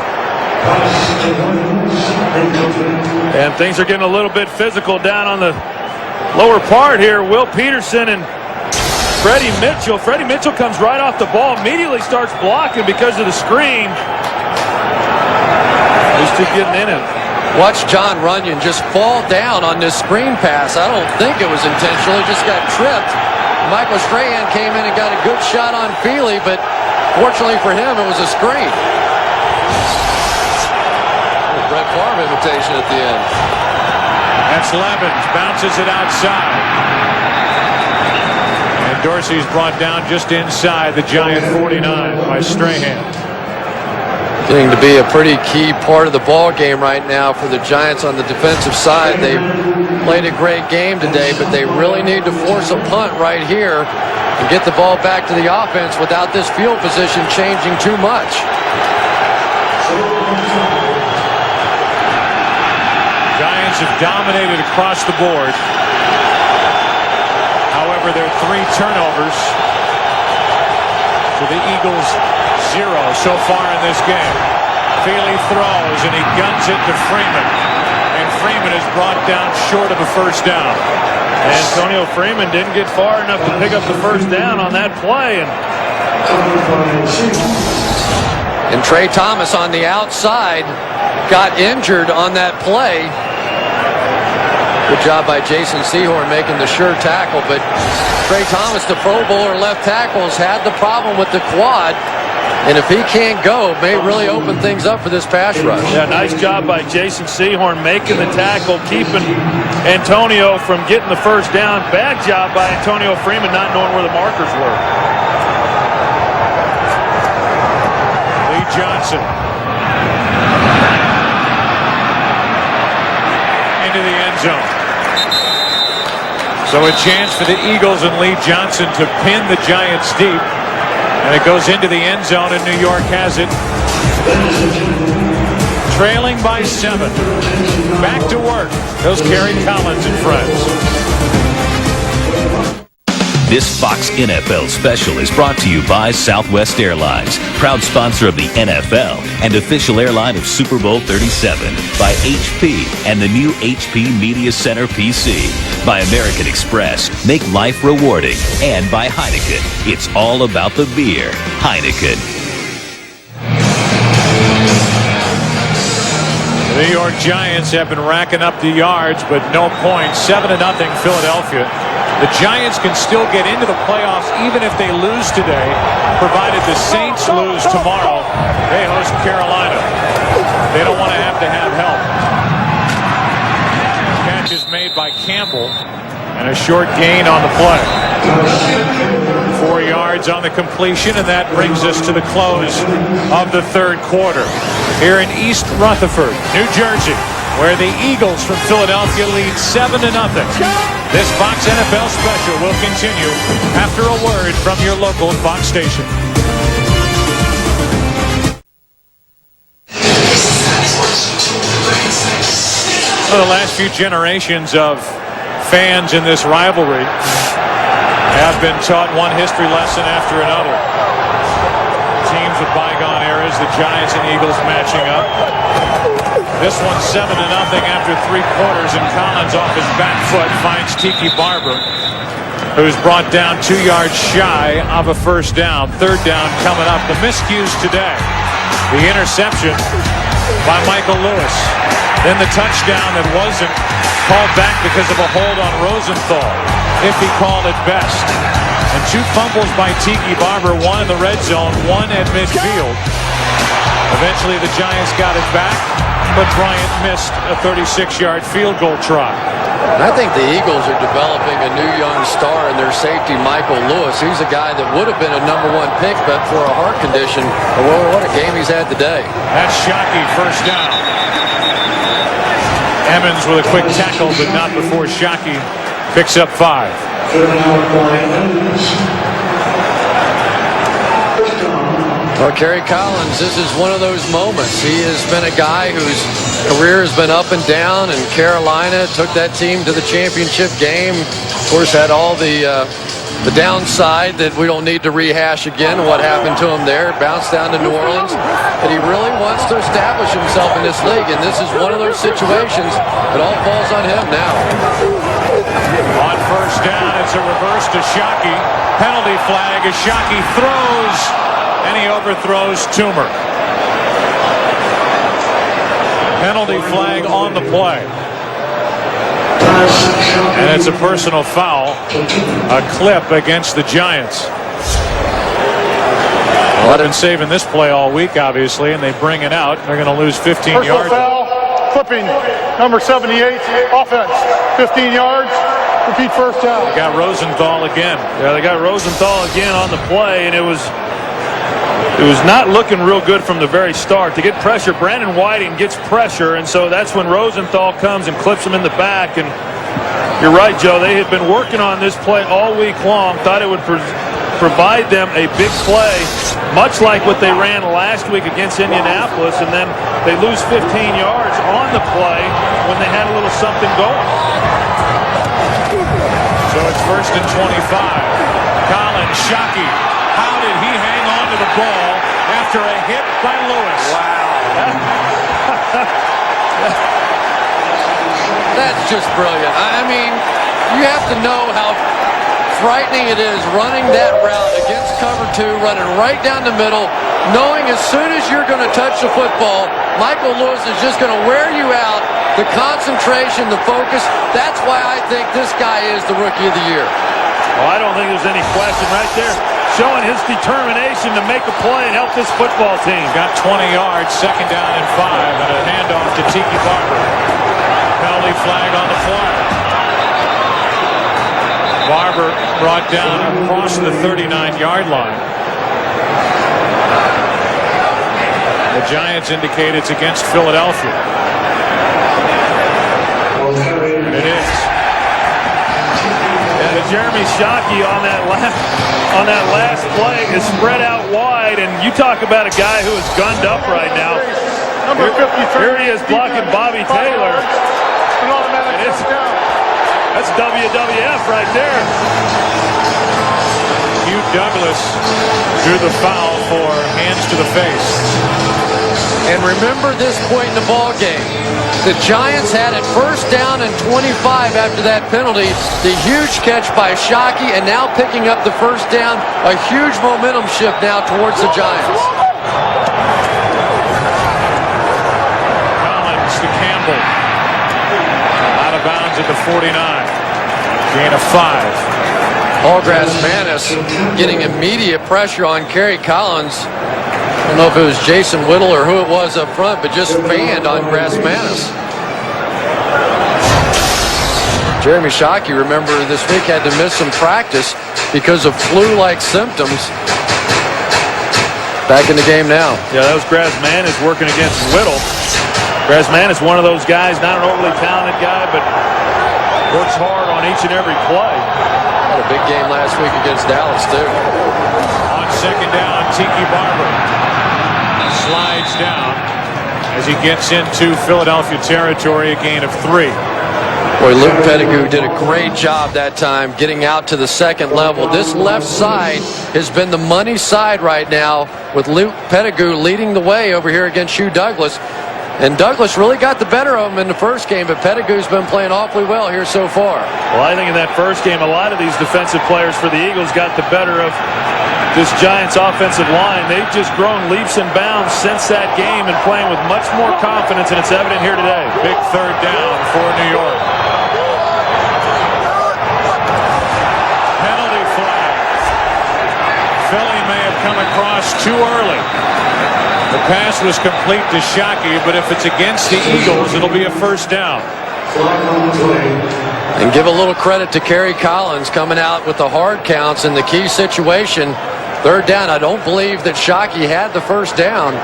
S2: And things are getting a little bit physical down on the lower part here. Will Peterson and Freddie Mitchell. Freddie Mitchell comes right off the ball, immediately starts blocking because of the screen. These two getting in it.
S3: Watch John Runyon just fall down on this screen pass. I don't think it was intentional. He just got tripped. Michael Strahan came in and got a good shot on Feely, but fortunately for him, it was a screen. Brett Favre imitation at the end.
S1: That's Lemons. Bounces it outside. And Dorsey's brought down just inside the Giant 49 by Strahan.
S3: Getting to be a pretty key part of the ball game right now for the Giants on the defensive side. They played a great game today, but they really need to force a punt right here and get the ball back to the offense without this field position changing too much.
S1: Giants have dominated across the board. However, there are 3 turnovers to the Eagles' 0 so far in this game. Feely throws, and he guns it to Freeman. And Freeman is brought down short of a first down.
S2: Antonio Freeman didn't get far enough to pick up the first down on that play.
S3: And Trey Thomas on the outside got injured on that play. Good job by Jason Sehorn making the sure tackle, but Trey Thomas, the Pro Bowler left tackle, has had the problem with the quad. And if he can't go, it may really open things up for this pass rush.
S2: Yeah, nice job by Jason Sehorn making the tackle, keeping Antonio from getting the first down. Bad job by Antonio Freeman not knowing where the markers were.
S1: Lee Johnson. Into the end zone. So a chance for the Eagles and Lee Johnson to pin the Giants deep. And it goes into the end zone, and New York has it. Trailing by 7. Back to work. Those Kerry, Collins, and friends.
S4: This Fox NFL special is brought to you by Southwest Airlines, proud sponsor of the NFL and official airline of Super Bowl 37, by HP and the new HP Media Center PC, by American Express, make life rewarding, and by Heineken. It's all about the beer. Heineken.
S1: The New York Giants have been racking up the yards, but no points. 7-0 Philadelphia. The Giants can still get into the playoffs even if they lose today, provided the Saints lose tomorrow. They host Carolina. They don't want to have help. Catch is made by Campbell, and a short gain on the play. 4 yards on the completion, and that brings us to the close of the 3rd quarter here in East Rutherford, New Jersey, where the Eagles from Philadelphia lead 7-0. This Fox NFL special will continue after a word from your local Fox station. For the last few generations of fans in this rivalry have been taught one history lesson after another. Teams of bygone eras, the Giants and Eagles matching up. This one's 7-0 after 3 quarters, and Collins off his back foot finds Tiki Barber, who's brought down 2 yards shy of a first down. 3rd down coming up. The miscues today. The interception by Michael Lewis. Then the touchdown that wasn't called back because of a hold on Rosenthal, if he called it best. And 2 fumbles by Tiki Barber, 1 in the red zone, 1 at midfield. Eventually the Giants got it back, but Bryant missed a 36-yard field goal try.
S3: And I think the Eagles are developing a new young star in their safety, Michael Lewis. He's a guy that would have been a #1 pick, but for a heart condition, well, what a game he's had today. That's
S1: Shockey, first down. Emmons with a quick tackle, but not before Shockey picks up 5.
S3: Well, Kerry Collins, this is one of those moments. He has been a guy whose career has been up and down, and Carolina took that team to the championship game. Of course, had all the downside that we don't need to rehash again, what happened to him there. Bounced down to New Orleans. But he really wants to establish himself in this league, and this is one of those situations that all falls on him now.
S1: On first down, it's a reverse to Shockey. Penalty flag as Shockey throws, and he overthrows Toomer. Penalty flag on the play. And it's a personal foul, a clip against the Giants. Well, I've been saving this play all week, obviously, and they bring it out. They're going to lose 15
S6: personal
S1: yards.
S6: Foul, clipping, number 78, offense, 15 yards. Repeat first down.
S1: They got Rosenthal again.
S2: Yeah, they got Rosenthal again on the play, and it was not looking real good from the very start. To get pressure, Brandon Whiting gets pressure, and so that's when Rosenthal comes and clips him in the back. And you're right, Joe. They had been working on this play all week long, thought it would provide them a big play, much like what they ran last week against Indianapolis, and then they lose 15 yards on the play when they had a little something going.
S1: So it's first and 25. Collins, Shockey. How did he hang on to the ball after a hit by Lewis?
S3: Wow. That's just brilliant. I mean, you have to know how frightening it is running that route against cover 2, running right down the middle, knowing as soon as you're going to touch the football, Michael Lewis is just going to wear you out. The concentration, the focus, that's why I think this guy is the Rookie of the Year.
S2: Well, I don't think there's any question right there. Showing his determination to make a play and help this football team.
S1: Got 20 yards, second down and 5, and a handoff to Tiki Barber. Penalty flag on the play. Barber brought down across the 39-yard line. The Giants indicate it's against Philadelphia. And it is.
S2: And Jeremy Shockey on that last play is spread out wide, and you talk about a guy who is gunned up right now.
S6: Number 53.
S2: Here he is blocking Bobby Taylor.
S6: An automatic first down.
S2: That's WWF right there.
S1: Hugh Douglas drew the foul for hands to the face.
S3: And remember this point in the ball game. The Giants had it first down and 25 after that penalty. The huge catch by Shockey, and now picking up the first down. A huge momentum shift now towards the Giants.
S1: Collins to Campbell. Out of bounds at the 49. Gain of 5.
S3: Paul Grassmanis getting immediate pressure on Kerry Collins. I don't know if it was Jason Whittle or who it was up front, but just fanned on Grassmanis. Jeremy Shockey, remember, this week had to miss some practice because of flu-like symptoms. Back in the game now.
S2: Yeah, that was Grassmanis working against Whittle. Grassmanis, one of those guys, not an overly talented guy, but works hard on each and every play.
S3: Had a big game last week against Dallas, too.
S1: On second down, Tiki Barber slides down as he gets into Philadelphia territory, a gain of 3.
S3: Boy, Luke Pettigrew did a great job that time getting out to the second level. This left side has been the money side right now, with Luke Pettigrew leading the way over here against Hugh Douglas. And Douglas really got the better of him in the first game, but Pettigrew's been playing awfully well here so far.
S2: Well, I think in that first game, a lot of these defensive players for the Eagles got the better of this Giants offensive line. They've just grown leaps and bounds since that game and playing with much more confidence, and it's evident here today.
S1: Big third down for New York. Penalty flag. Philly may have come across too early. The pass was complete to Shockey, but if it's against the Eagles, it'll be a first down.
S3: And give a little credit to Kerry Collins coming out with the hard counts in the key situation. Third down. I don't believe that Shockey had the first down.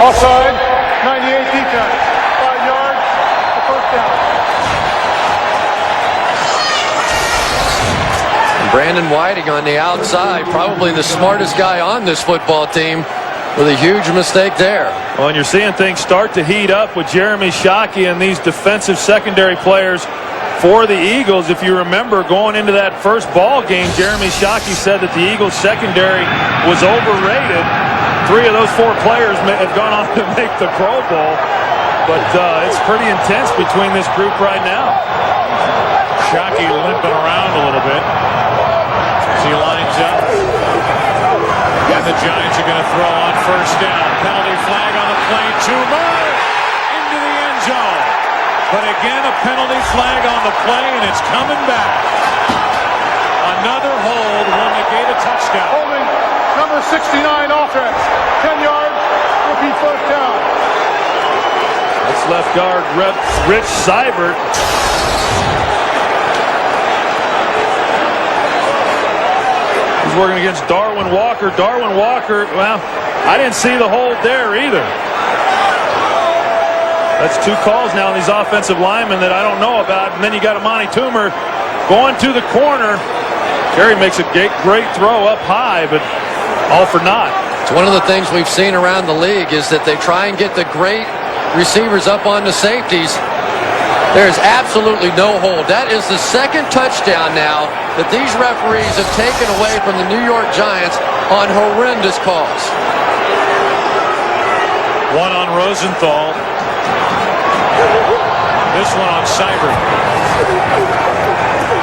S6: Offside, 98 defense. 5 yards, the first down.
S3: And Brandon Whiting on the outside, probably the smartest guy on this football team, with a huge mistake there.
S2: Well, and you're seeing things start to heat up with Jeremy Shockey and these defensive secondary players for the Eagles. If you remember, going into that first ball game, Jeremy Shockey said that the Eagles secondary was overrated. 3 of those 4 players have gone on to make the Pro Bowl. But it's pretty intense between this group right now.
S1: Shockey limping around a little bit as he lines up. And the Giants are going to throw on first down. Penalty flag on the play. Tuma into the end zone. But again, a penalty flag on the play, and it's coming back. Another hold will negate a touchdown.
S6: Holding number 69 offense. 10 yards, repeat first down.
S2: That's left guard Rich Seibert. He's working against Darwin Walker. Darwin Walker, well, I didn't see the hold there either. That's 2 calls now on these offensive linemen that I don't know about. And then you got Amani Toomer going to the corner. Kerry makes a great throw up high, but all for naught.
S3: It's one of the things we've seen around the league is that they try and get the great receivers up on the safeties. There's absolutely no hold. That is the second touchdown now that these referees have taken away from the New York Giants on horrendous calls.
S1: One on Rosenthal. This one on Seibert.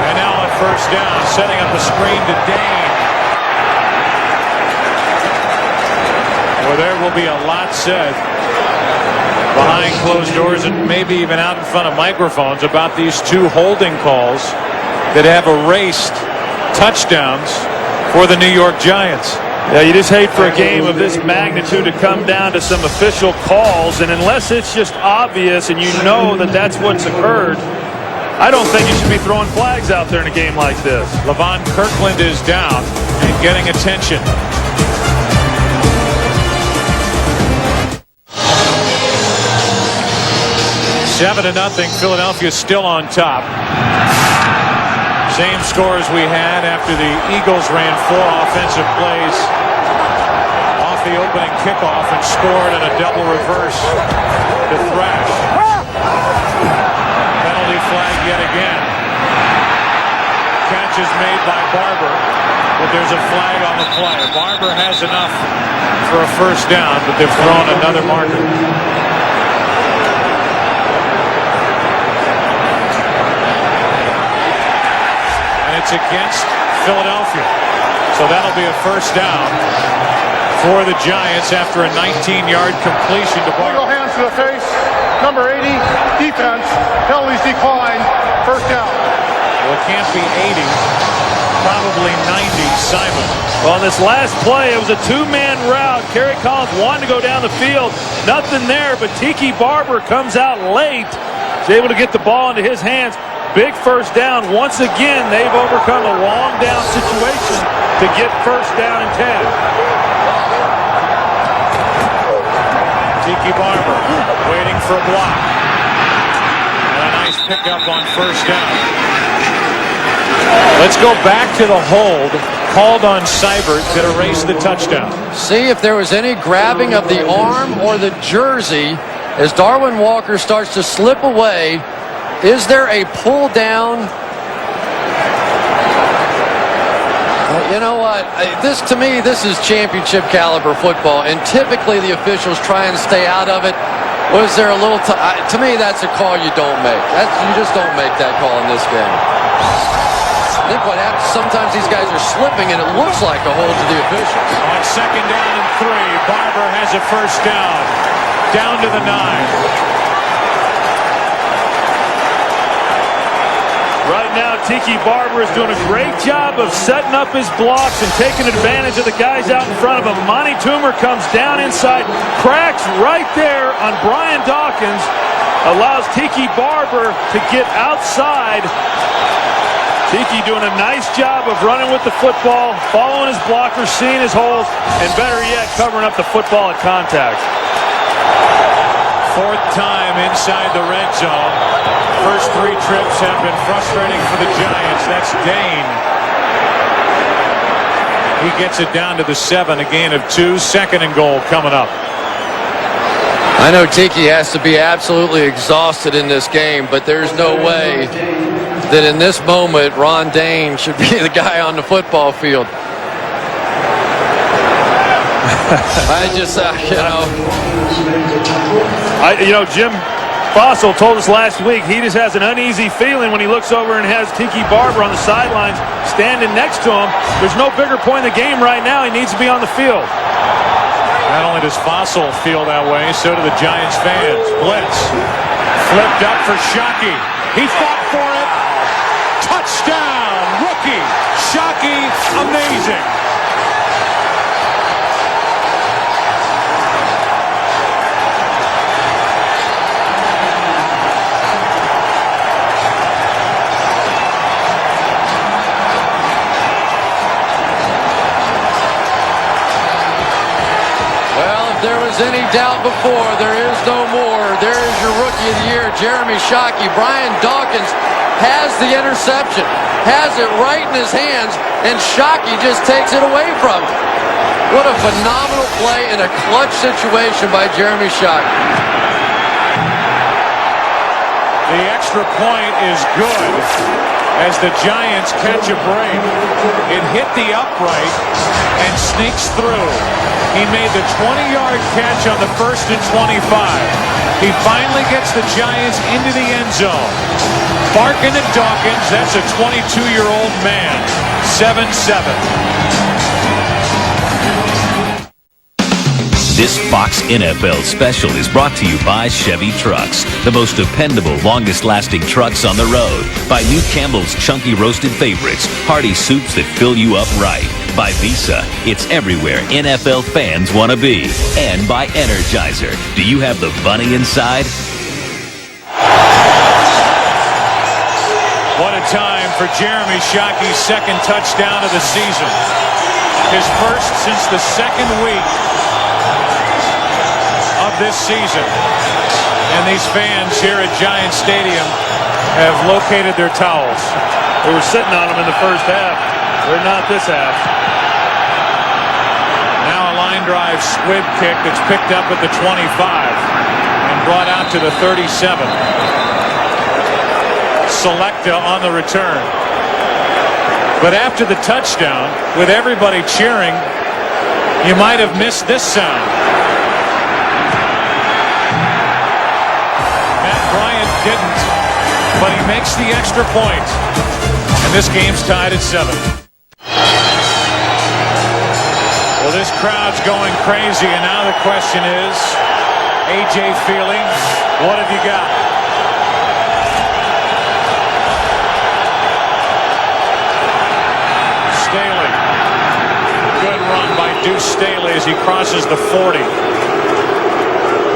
S1: And now on first down, setting up a screen to Dane. Well, there will be a lot said behind closed doors and maybe even out in front of microphones about these 2 holding calls that have erased touchdowns for the New York Giants.
S2: Yeah, you just hate for a game of this magnitude to come down to some official calls, and unless it's just obvious and you know that that's what's occurred, I don't think you should be throwing flags out there in a game like this.
S1: Levon Kirkland is down and getting attention. Seven to nothing. Philadelphia still on top. Same score as we had after the Eagles ran 4 offensive plays off the opening kickoff and scored in a double reverse to thrash. Penalty flag yet again. Catch is made by Barber, but there's a flag on the play. Barber has enough for a first down, but they've thrown another marker. It's against Philadelphia. So that'll be a first down for the Giants after a 19-yard completion to Barber.
S6: Legal hands to the face. Number 80, defense. Penalties decline. First down.
S1: Well, it can't be 80. Probably 90, Simon.
S2: Well, on this last play, it was a 2-man route. Kerry Collins wanted to go down the field. Nothing there, but Tiki Barber comes out late. He's able to get the ball into his hands. Big first down. Once again, they've overcome a long down situation to get first down and 10.
S1: Tiki Barber waiting for a block. And a nice pickup on first down. Let's go back to the hold called on Seibert that erased the touchdown.
S3: See if there was any grabbing of the arm or the jersey as Darwin Walker starts to slip away. Is there a pull down? You know what? To me, this is championship caliber football, and typically the officials try and stay out of it. Was there a little? To me, that's a call you don't make. You just don't make that call in this game. I think what happens sometimes these guys are slipping, and it looks like a hold to the officials.
S1: On second down and 3, Barber has a first down to the 9.
S2: Right right now, Tiki Barber is doing a great job of setting up his blocks and taking advantage of the guys out in front of him. Monty Toomer comes down inside, cracks right there on Brian Dawkins, allows Tiki Barber to get outside. Tiki doing a nice job of running with the football, following his blockers, seeing his holes, and better yet, covering up the football at contact.
S1: Fourth time inside the red zone. First 3 trips have been frustrating for the Giants. That's Dane. He gets it down to the 7, a gain of 2. 2nd and goal coming up.
S3: I know Tiki has to be absolutely exhausted in this game, but there's no way that in this moment Ron Dane should be the guy on the football field. I just,
S2: Jim Fossil told us last week he just has an uneasy feeling when he looks over and has Tiki Barber on the sidelines standing next to him. There's no bigger point in the game right now. He needs to be on the field.
S1: Not only does Fossil feel that way, so do the Giants fans. Blitz. Flipped up for Shockey. He fought for it. Touchdown, rookie. Shockey, amazing.
S3: There was any doubt before, there is no more. There is your Rookie of the Year, Jeremy Shockey. Brian Dawkins has the interception, has it right in his hands, and Shockey just takes it away from him. What a phenomenal play in a clutch situation by Jeremy Shockey.
S1: The extra point is good as the Giants catch a break. It hit the upright and sneaks through. He made the 20-yard catch on the 1st and 25. He finally gets the Giants into the end zone. Barkin and Dawkins, that's a 22-year-old man. 7-7.
S4: This Fox NFL special is brought to you by Chevy Trucks, the most dependable, longest-lasting trucks on the road. By New Campbell's Chunky Roasted Favorites, hearty soups that fill you up right. By Visa, it's everywhere NFL fans want to be. And by Energizer, do you have the bunny inside?
S1: What a time for Jeremy Shockey's 2nd touchdown of the season. His first since the 2nd week of this season. And these fans here at Giant Stadium have located their towels.
S2: They were sitting on them in the first half. They're not this half.
S1: Now a line drive squib kick that's picked up at the 25 and brought out to the 37. Selecta on the return. But after the touchdown, with everybody cheering, you might have missed this sound. Matt Bryant didn't, but he makes the extra point. And this game's tied at 7. Well, this crowd's going crazy, and now the question is, A.J. Feely, what have you got? Staley. Good run by Deuce Staley as he crosses the 40.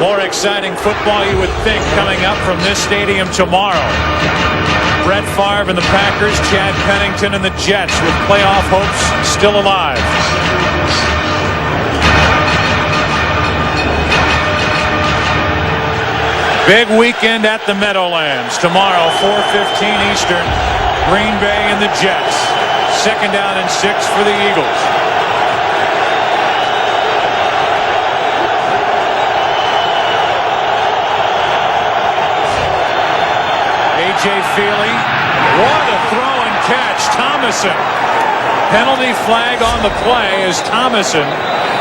S1: More exciting football, you would think, coming up from this stadium tomorrow. Brett Favre and the Packers, Chad Pennington and the Jets with playoff hopes still alive. Big weekend at the Meadowlands. Tomorrow, 4:15 Eastern, Green Bay and the Jets. 2nd down and 6 for the Eagles. A.J. Feely, what a throw and catch. Thomason. Penalty flag on the play as Thomason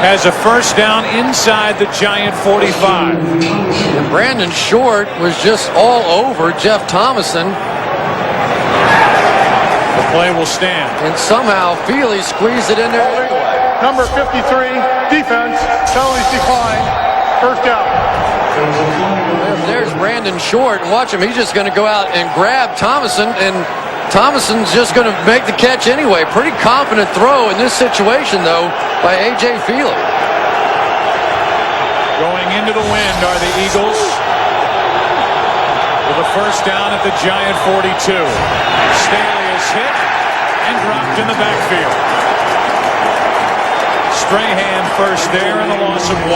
S1: has a first down inside the Giant 45.
S3: And Brandon Short was just all over Jeff Thomason.
S1: The play will stand.
S3: And somehow Feely squeezed it in there anyway.
S6: Number 53, defense, penalties declined, first down.
S3: There's Brandon Short, and watch him. He's just going to go out and grab Thomason, and Thomason's just going to make the catch anyway. Pretty confident throw in this situation, though, by A.J. Feely.
S1: Going into the wind are the Eagles with a first down at the Giant 42. Staley is hit and dropped in the backfield. Strahan first there and a loss of 1.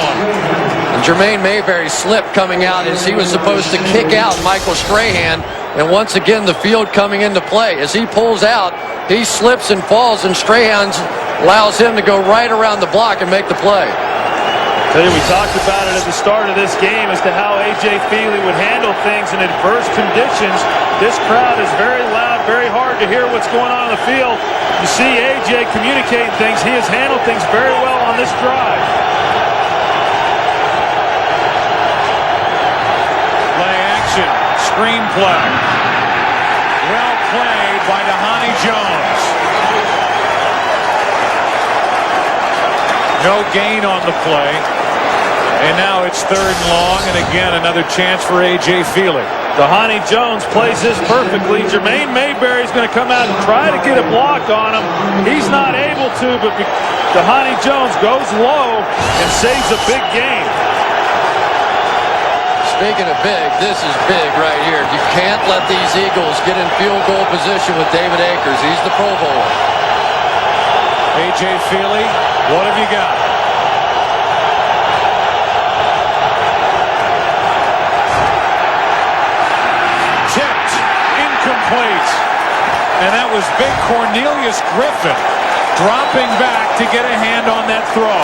S3: And Jermaine Mayberry slipped coming out as he was supposed to kick out Michael Strahan. And once again, the field coming into play. As he pulls out, he slips and falls, and Strahan allows him to go right around the block and make the play.
S2: Tell you, we talked about it at the start of this game as to how A.J. Feely would handle things in adverse conditions. This crowd is very loud, very hard to hear what's going on in the field. You see A.J. communicating things. He has handled things very well on this drive.
S1: Play action, screen play. Well played by Dhani Jones. No gain on the play. And now it's 3rd and long, and again another chance for A.J. Feely.
S2: Dhani Jones plays this perfectly. Jermaine Mayberry is going to come out and try to get a block on him. He's not able to, but Dhani Jones goes low and saves a big game.
S3: Speaking of big, this is big right here. You can't let these Eagles get in field goal position with David Akers. He's the Pro Bowler.
S1: A.J. Feely, what have you got? Tipped, incomplete. And that was big Cornelius Griffin dropping back to get a hand on that throw.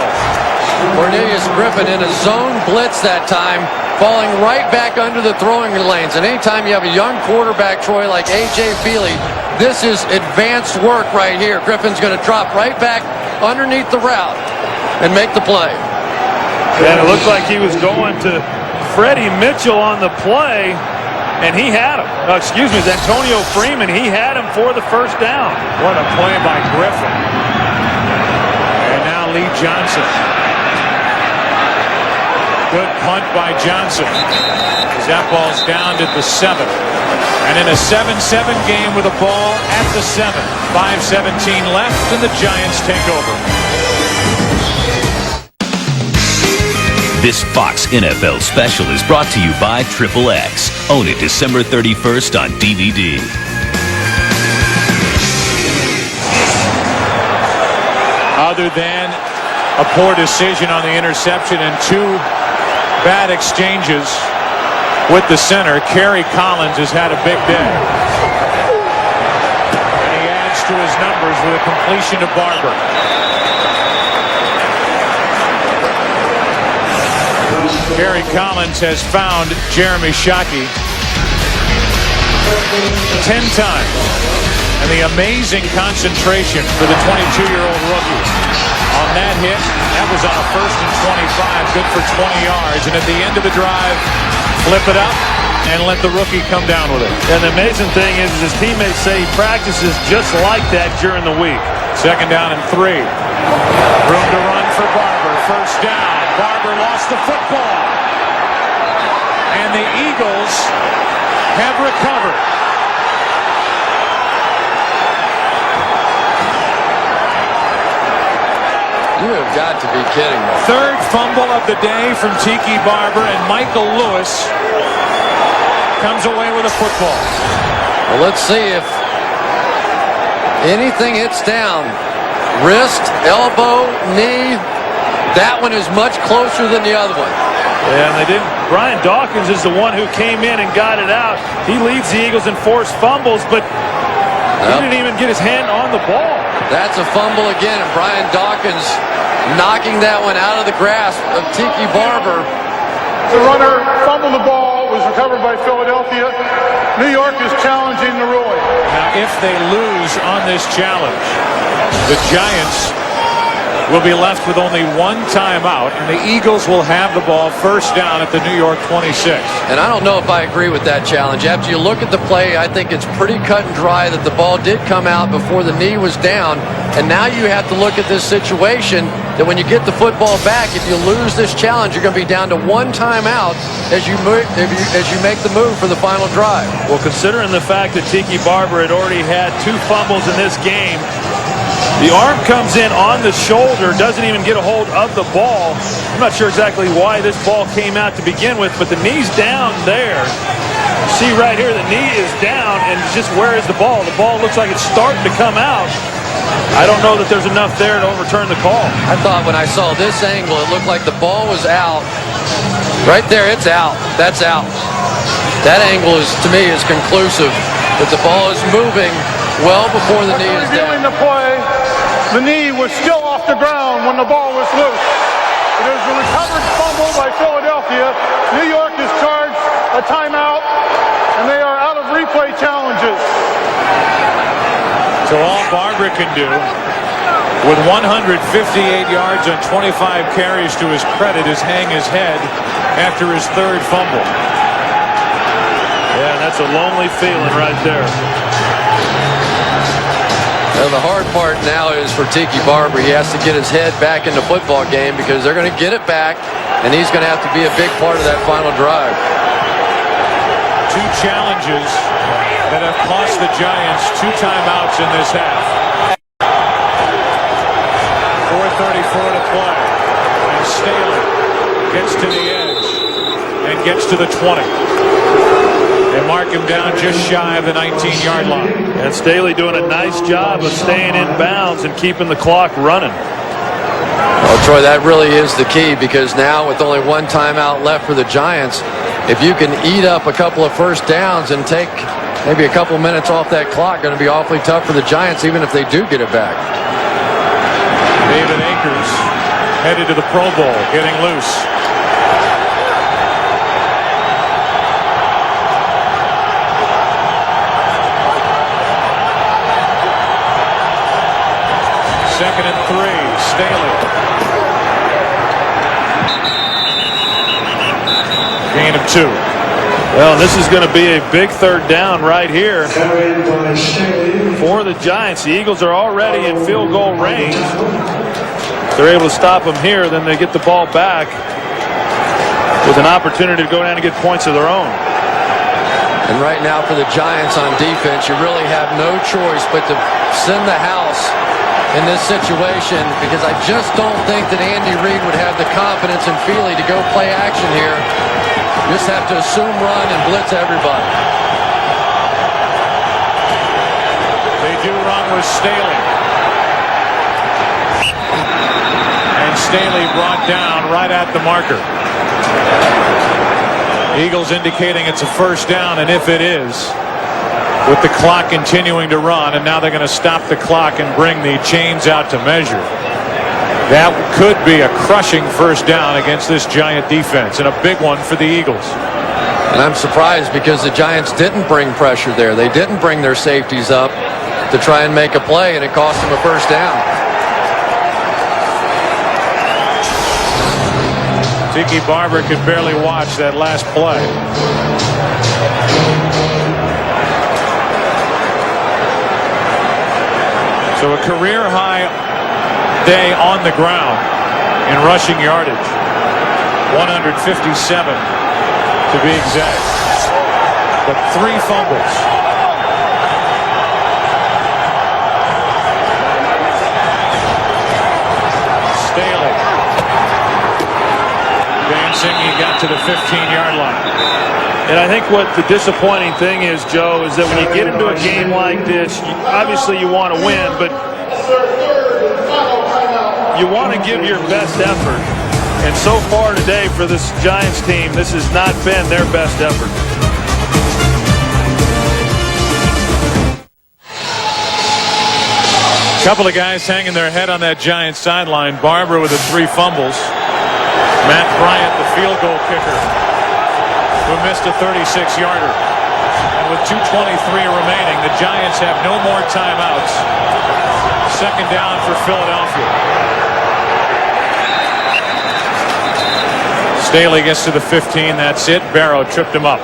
S3: Cornelius Griffin in a zone blitz that time, falling right back under the throwing lanes. And anytime you have a young quarterback, Troy, like A.J. Feely, this is advanced work right here. Griffin's going to drop right back underneath the route and make the play.
S2: And it looked like he was going to Freddie Mitchell on the play, and he had him. Excuse me, it's Antonio Freeman. He had him for the first down.
S1: What a play by Griffin. And now Lee Johnson. Good punt by Johnson. As that ball's down to the 7. And in a 7-7 game with a ball at the 7. 5:17 left, and the Giants take over.
S4: This Fox NFL special is brought to you by XXX. Own it December 31st on DVD.
S1: Other than a poor decision on the interception and 2 bad exchanges with the center, Kerry Collins has had a big day. And he adds to his numbers with a completion to Barber. Kerry Collins has found Jeremy Shockey 10 times. And the amazing concentration for the 22-year-old rookie. On that hit, that was on a 1st and 25, good for 20 yards. And at the end of the drive, flip it up and let the rookie come down with it.
S2: And the amazing thing is his teammates say he practices just like that during the week.
S1: 2nd down and 3. Room to run for Barber. First down. Barber lost the football. And the Eagles have recovered.
S3: You have got to be kidding me.
S1: 3rd fumble of the day from Tiki Barber, and Michael Lewis comes away with a football.
S3: Well, let's see if anything hits down. Wrist, elbow, knee. That one is much closer than the other one.
S2: Yeah, and they didn't. Brian Dawkins is the one who came in and got it out. He leads the Eagles in forced fumbles, but he didn't even get his hand on the ball.
S3: That's a fumble again, and Brian Dawkins knocking that one out of the grasp of Tiki Barber.
S6: The runner fumbled the ball, was recovered by Philadelphia. New York is challenging the ruling.
S1: Now, if they lose on this challenge, the Giants will be left with only 1 timeout, and the Eagles will have the ball first down at the New York 26.
S3: And I don't know if I agree with that challenge. After you look at the play, I think it's pretty cut and dry that the ball did come out before the knee was down. And now you have to look at this situation. that when you get the football back, if you lose this challenge, you're going to be down to one timeout as you make the move for the final drive.
S2: Well, considering the fact that Tiki Barber had already had 2 fumbles in this game, the arm comes in on the shoulder, doesn't even get a hold of the ball. I'm not sure exactly why this ball came out to begin with, but the knee's down there. You see right here, the knee is down, and just where is the ball? The ball looks like it's starting to come out. I don't know that there's enough there to overturn the call.
S3: I thought when I saw this angle, it looked like the ball was out. Right there, it's out. That's out. That angle is, to me, is conclusive that the ball is moving well before the knee is down.
S6: Reviewing the play, the knee was still off the ground when the ball was loose. It is a recovered fumble by Philadelphia. New York is charged a timeout, and they are out of replay challenges.
S1: So all Barber can do, with 158 yards on 25 carries to his credit, is hang his head after his 3rd fumble.
S2: Yeah, that's a lonely feeling right there.
S3: Well, the hard part now is for Tiki Barber. He has to get his head back in the football game because they're going to get it back, and he's going to have to be a big part of that final drive.
S1: 2 challenges that have cost the Giants 2 timeouts in this half. 4:34 to play, and Staley gets to the edge and gets to the 20. They mark him down just shy of the 19-yard line.
S2: And Staley doing a nice job of staying in bounds and keeping the clock running.
S3: Well, Troy, that really is the key, because now with only 1 timeout left for the Giants, if you can eat up a couple of first downs and take maybe a couple minutes off that clock, going to be awfully tough for the Giants, even if they do get it back.
S1: David Akers headed to the Pro Bowl, getting loose. Second and 3, Staley. Gain of 2.
S2: Well, this is going to be a big 3rd down right here for the Giants. The Eagles are already in field goal range. If they're able to stop them here, then they get the ball back with an opportunity to go down and get points of their own.
S3: And right now for the Giants on defense, you really have no choice but to send the house in this situation, because I just don't think that Andy Reid would have the confidence in Feely to go play action here. Just have to assume run and blitz everybody.
S1: They do run with Staley. And Staley brought down right at the marker. Eagles indicating it's a 1st down, and if it is, with the clock continuing to run, and now they're going to stop the clock and bring the chains out to measure. That could be a crushing 1st down against this Giant defense, and a big one for the Eagles.
S3: And I'm surprised because the Giants didn't bring pressure there. They didn't bring their safeties up to try and make a play, and it cost them a 1st down.
S1: Tiki Barber could barely watch that last play. So a career-high day on the ground in rushing yardage. 157 to be exact. But 3 fumbles. Staley. Dancing, he got to the 15-yard line.
S2: And I think what the disappointing thing is, Joe, is that when you get into a game like this, obviously you want to win, but you want to give your best effort. And so far today for this Giants team, this has not been their best effort.
S1: A couple of guys hanging their head on that Giants sideline. Barber with the 3 fumbles. Matt Bryant, the field goal kicker, who missed a 36-yarder. And with 2:23 remaining, the Giants have no more timeouts. 2nd down for Philadelphia. Staley gets to the 15. That's it. Barrow tripped him up.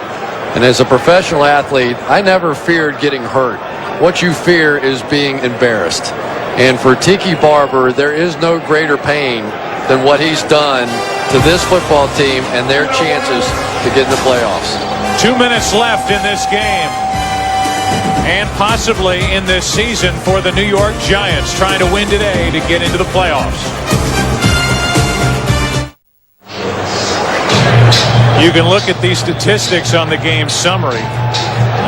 S3: And as a professional athlete, I never feared getting hurt. What you fear is being embarrassed. And for Tiki Barber, there is no greater pain than what he's done to this football team and their chances to get in the playoffs.
S1: 2 minutes left in this game, and possibly in this season for the New York Giants, trying to win today to get into the playoffs. You can look at these statistics on the game summary.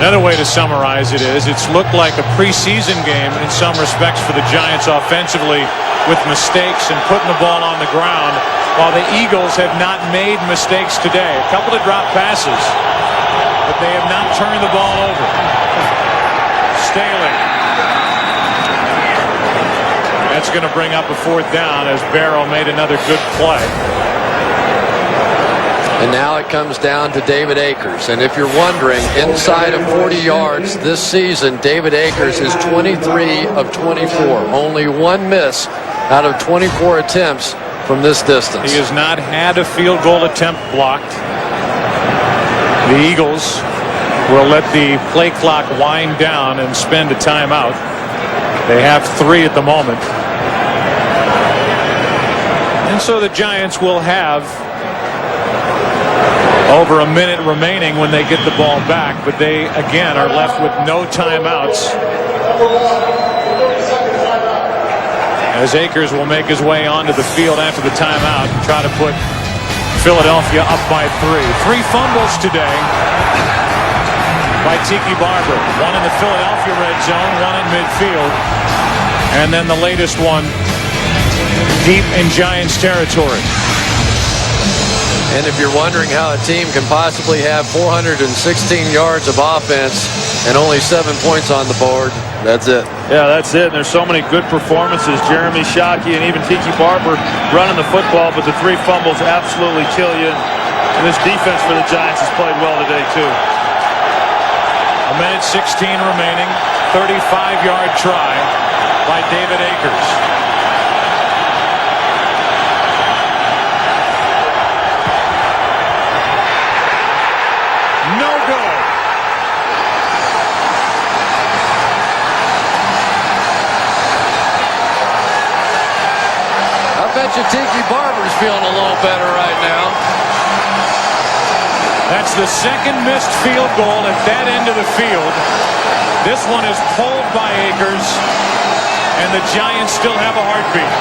S1: Another way to summarize it is it's looked like a preseason game in some respects for the Giants offensively, with mistakes and putting the ball on the ground, while the Eagles have not made mistakes today. A couple of drop passes, but they have not turned the ball over. Staley. That's going to bring up a 4th down as Barrow made another good play.
S3: And now it comes down to David Akers. And if you're wondering, inside of 40 yards this season, David Akers is 23 of 24. Only one miss out of 24 attempts from this distance.
S1: He has not had a field goal attempt blocked. The Eagles will let the play clock wind down and spend a timeout. They have 3 at the moment. And so the Giants will have over a minute remaining when they get the ball back, but they again are left with no timeouts, as Akers will make his way onto the field after the timeout and try to put Philadelphia up by 3. 3 fumbles today by Tiki Barber. One in the Philadelphia red zone, one in midfield, and then the latest one deep in Giants territory.
S3: And if you're wondering how a team can possibly have 416 yards of offense and only 7 points on the board, that's it.
S2: Yeah, that's it. And there's so many good performances. Jeremy Shockey and even Tiki Barber running the football, but the 3 fumbles absolutely kill you. And this defense for the Giants has played well today, too.
S1: A minute 16 remaining. 35-yard try by David Akers. No good.
S3: I bet you Tiki Barber's feeling a little better right now.
S1: That's the second missed field goal at that end of the field. This one is pulled by Akers, and the Giants still have a heartbeat.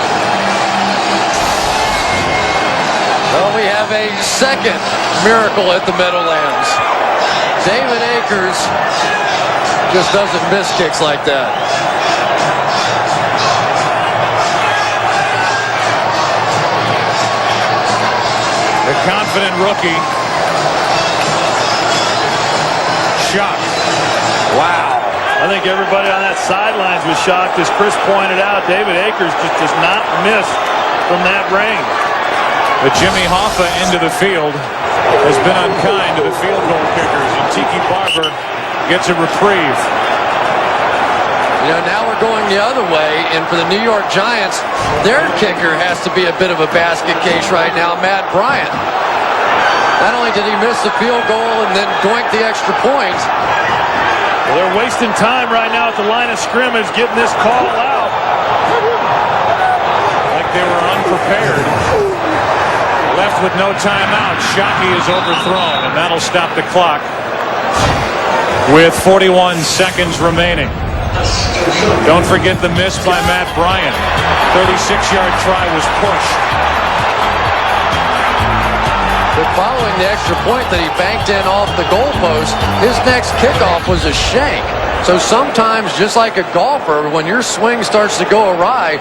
S3: Well, we have a second miracle at the Meadowlands. David Akers just doesn't miss kicks like that.
S1: The confident rookie. Shocked.
S2: Wow. I think everybody on that sidelines was shocked. As Cris pointed out, David Akers just does not miss from that range.
S1: The Jimmy Hoffa end of the field has been unkind to the field goal kickers, and Tiki Barber gets a reprieve.
S3: You know, now we're going the other way, and for the New York Giants, their kicker has to be a bit of a basket case right now, Matt Bryant. Not only did he miss the field goal and then doink the extra point.
S2: Well, they're wasting time right now at the line of scrimmage getting this call out.
S1: Like they were unprepared. Left with no timeout. Shockey is overthrown, and that'll stop the clock with 41 seconds remaining. Don't forget the miss by Matt Bryant. 36-yard try was pushed.
S3: But following the extra point that he banked in off the goalpost, his next kickoff was a shank. So sometimes, just like a golfer, when your swing starts to go awry,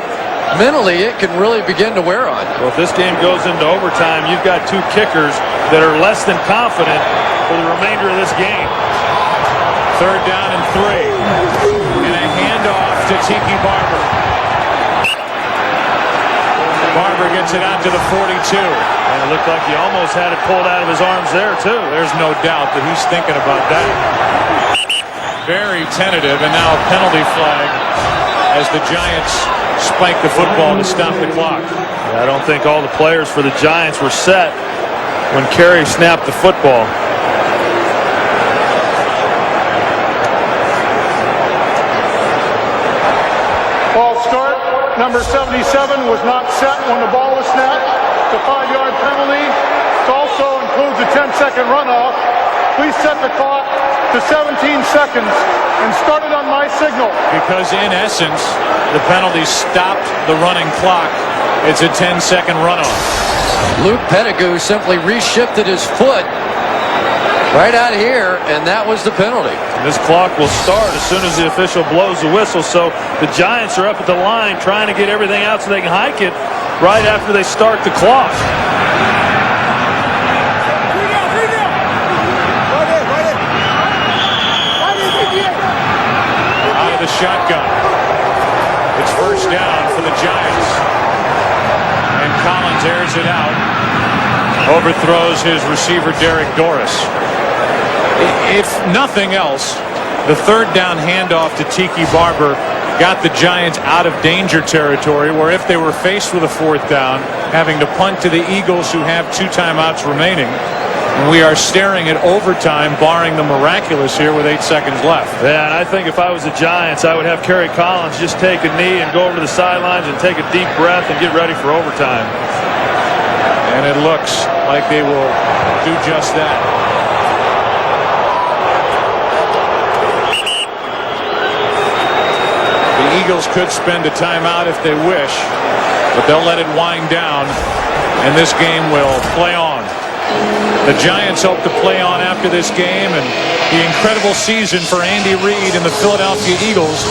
S3: mentally it can really begin to wear on you.
S2: Well, if this game goes into overtime, you've got 2 kickers that are less than confident for the remainder of this game.
S1: 3rd down and 3. And a handoff to Tiki Barber. Barber gets it out to the 42.
S2: And it looked like he almost had it pulled out of his arms there, too.
S1: There's no doubt that he's thinking about that. Very tentative, and now a penalty flag as the Giants spike the football to stop the clock.
S2: I don't think all the players for the Giants were set when Kerry snapped the football.
S6: Ball start. number 77 was not set when the ball was snapped. It's a 5-yard penalty. It also includes a 10-second runoff. Please set the clock to 17 seconds and start it on my signal.
S1: Because in essence, the penalty stopped the running clock. It's a 10-second runoff.
S3: Luke Pettigrew simply reshifted his foot right out here, and that was the penalty.
S2: This clock will start as soon as the official blows the whistle, so the Giants are up at the line trying to get everything out so they can hike it right after they start the clock.
S1: Out of the shotgun. It's first down for the Giants. And Collins airs it out. Overthrows his receiver, Derek Doris. If nothing else, the third down handoff to Tiki Barber got the Giants out of danger territory, where if they were faced with a fourth down, having to punt to the Eagles, who have 2 timeouts remaining, we are staring at overtime, barring the miraculous here with 8 seconds left.
S2: Yeah, and I think if I was the Giants, I would have Kerry Collins just take a knee and go over to the sidelines and take a deep breath and get ready for overtime.
S1: And it looks like they will do just that. The Eagles could spend a timeout if they wish, but they'll let it wind down, and this game will play on. The Giants hope to play on after this game, and the incredible season for Andy Reid and the Philadelphia Eagles,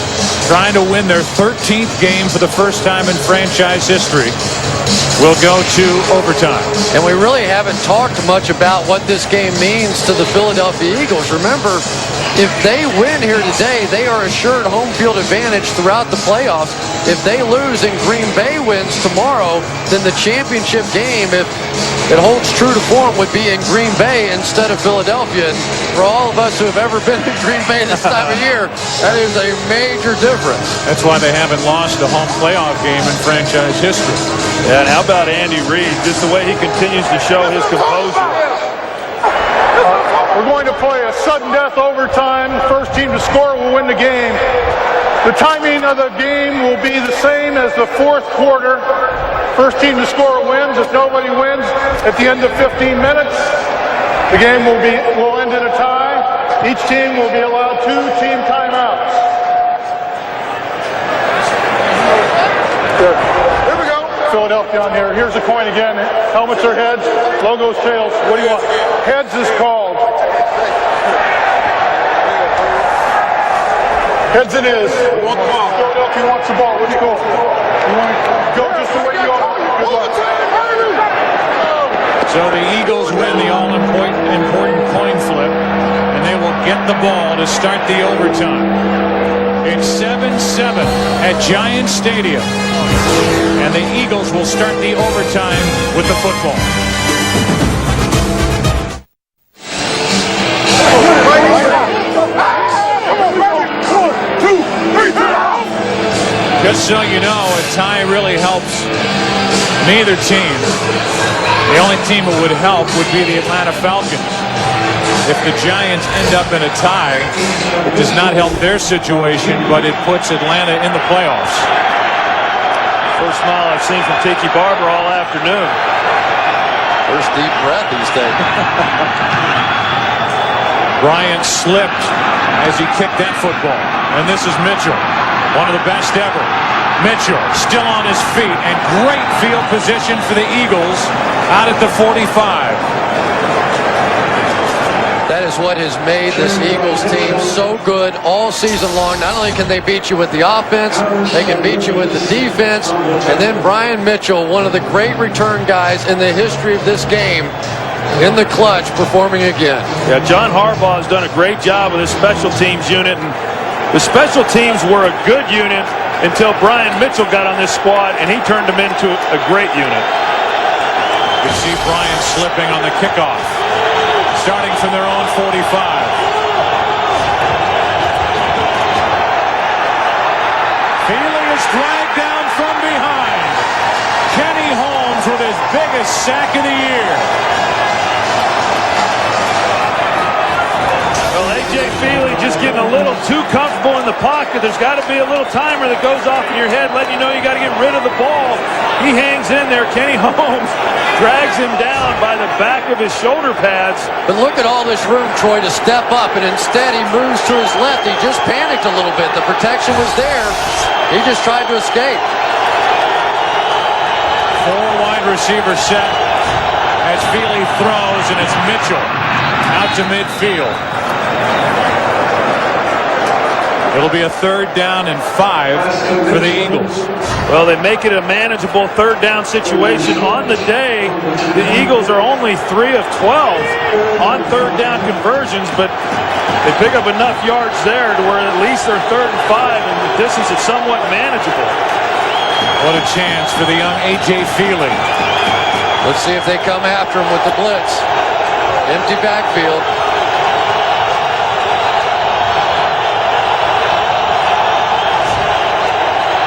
S1: trying to win their 13th game for the first time in franchise history, will go to overtime.
S3: And we really haven't talked much about what this game means to the Philadelphia Eagles. Remember, if they win here today, they are assured home field advantage throughout the playoffs. If they lose and Green Bay wins tomorrow, then the championship game, if it holds true to form, would be in Green Bay instead of Philadelphia. And for all of us who have ever been in Green Bay this time of year, that is a major difference.
S1: That's why they haven't lost a home playoff game in franchise history.
S2: Yeah, and how about Andy Reid? Just the way he continues to show his composure.
S6: We're going to play a sudden death overtime. First team to score will win the game. The timing of the game will be the same as the fourth quarter. First team to score wins. If nobody wins at the end of 15 minutes, the game will end in a tie. Each team will be allowed 2 team timeouts. Good. Here we go. Philadelphia on here. Here's the coin again. Helmets are heads. Logos tails. What do you want? Heads is called. Heads it is. Philadelphia wants the ball. Let's go. You want to go just the way you are. Good luck.
S1: So the Eagles win the all-important coin flip, and they will get the ball to start the overtime. It's 7-7 at Giants Stadium, and the Eagles will start the overtime with the football. Just so you know, a tie really helps neither team. The only team it would help would be the Atlanta Falcons. If the Giants end up in a tie, it does not help their situation, but it puts Atlanta in the playoffs.
S2: First smile I've seen from Tiki Barber all afternoon.
S3: First deep breath he's taking.
S1: Bryant slipped as he kicked that football. And this is Mitchell, one of the best ever. Mitchell still on his feet, and great field position for the Eagles out at the 45.
S3: That is what has made this Eagles team so good all season long. Not only can they beat you with the offense, they can beat you with the defense. And then Brian Mitchell, one of the great return guys in the history of this game, in the clutch, performing again.
S2: Yeah, John Harbaugh has done a great job with his special teams unit. And the special teams were a good unit until Brian Mitchell got on this squad, and he turned them into a great unit.
S1: You see Bryant slipping on the kickoff, starting from their own 45. Feely is dragged down from behind. Kenny Holmes with his biggest sack of the year.
S2: Well, A.J. Feely just just getting a little too comfortable in the pocket. There's got to be a little timer that goes off in your head, letting you know you got to get rid of the ball. He hangs in there. Kenny Holmes drags him down by the back of his shoulder pads.
S3: But look at all this room, Troy, to step up, and instead he moves to his left. He just panicked a little bit. The protection was there. He just tried to escape.
S1: 4 wide receiver set as Feely throws, and it's Mitchell out to midfield. It'll be a 3rd down and 5 for the Eagles.
S2: Well, they make it a manageable 3rd down situation. On the day, the Eagles are only 3 of 12 on 3rd down conversions, but they pick up enough yards there to where at least they're 3rd and 5, and the distance is somewhat manageable.
S1: What a chance for the young A.J. Feely.
S3: Let's see if they come after him with the blitz. Empty backfield.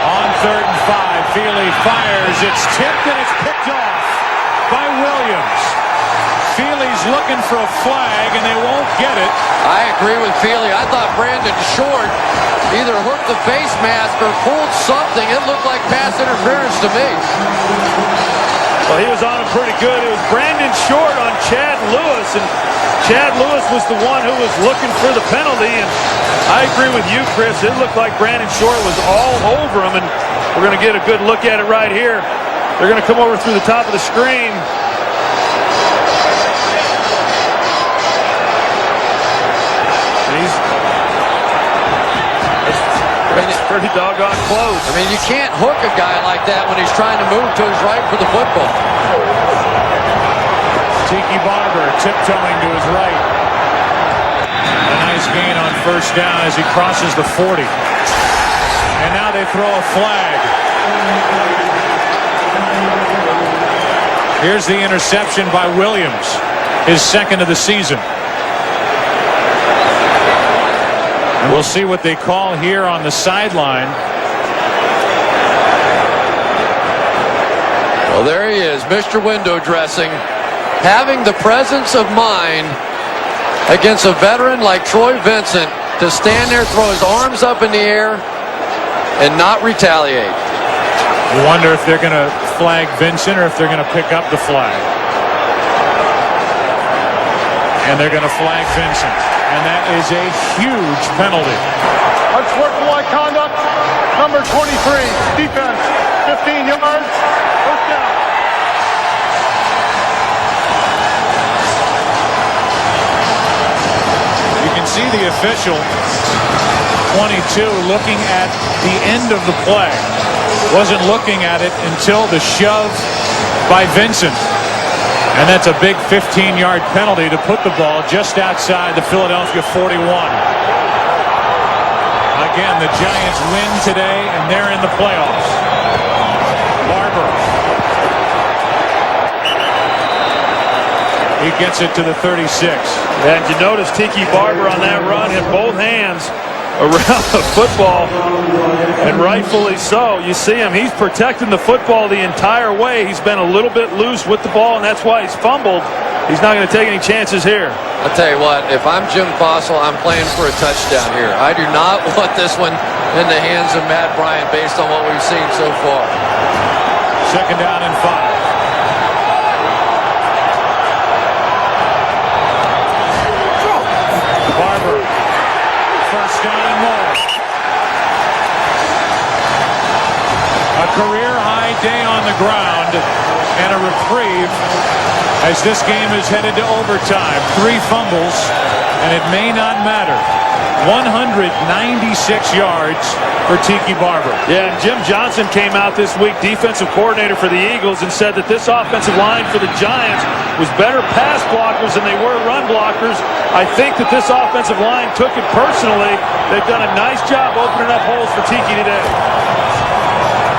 S1: On 3rd and 5, Feely fires. It's tipped and it's picked off by Williams. Feely's looking for a flag, and they won't get it.
S3: I agree with Feely. I thought Brandon Short either hooked the face mask or pulled something. It looked like pass interference to me.
S2: Well, he was on him pretty good. It was Brandon Short on Chad Lewis, and Chad Lewis was the one who was looking for the penalty, and I agree with you, Chris. It looked like Brandon Short was all over him, and we're going to get a good look at it right here. They're going to come over through the top of the screen. It's pretty doggone close.
S3: I mean, you can't hook a guy like that when he's trying to move to his right for the football.
S1: Tiki Barber tiptoeing to his right. A nice gain on 1st down as he crosses the 40. And now they throw a flag. Here's the interception by Williams, his 2nd of the season. And we'll see what they call here on the sideline.
S3: Well, there he is, Mr. Window Dressing, having the presence of mind against a veteran like Troy Vincent to stand there, throw his arms up in the air, and not retaliate.
S1: You wonder if they're going to flag Vincent or if they're going to pick up the flag. And they're going to flag Vincent. And that is a huge penalty.
S6: Unsportsmanlike conduct, number 23, defense, 15 yards, 1st down.
S1: You can see the official, 22, looking at the end of the play. Wasn't looking at it until the shove by Vincent. And that's a big 15-yard penalty to put the ball just outside the Philadelphia 41. Again, the Giants win today, and they're in the playoffs. Barber. He gets it to the 36.
S2: And you notice Tiki Barber on that run had both hands around the football, and rightfully so. You see him, he's protecting the football the entire way. He's been a little bit loose with the ball, and that's why he's fumbled. He's not going to take any chances here.
S3: I'll tell you what, if I'm Jim Fossil, I'm playing for a touchdown here. I do not want this one in the hands of Matt Bryant based on what we've seen so far.
S1: 2nd down and 5. Barber. 1st down and more. A career-high day on the ground and a reprieve as this game is headed to overtime. 3 fumbles, and it may not matter. 196 yards for Tiki Barber.
S2: Yeah, and Jim Johnson came out this week, defensive coordinator for the Eagles, and said that this offensive line for the Giants was better pass blockers than they were run blockers. I think that this offensive line took it personally. They've done a nice job opening up holes for Tiki today.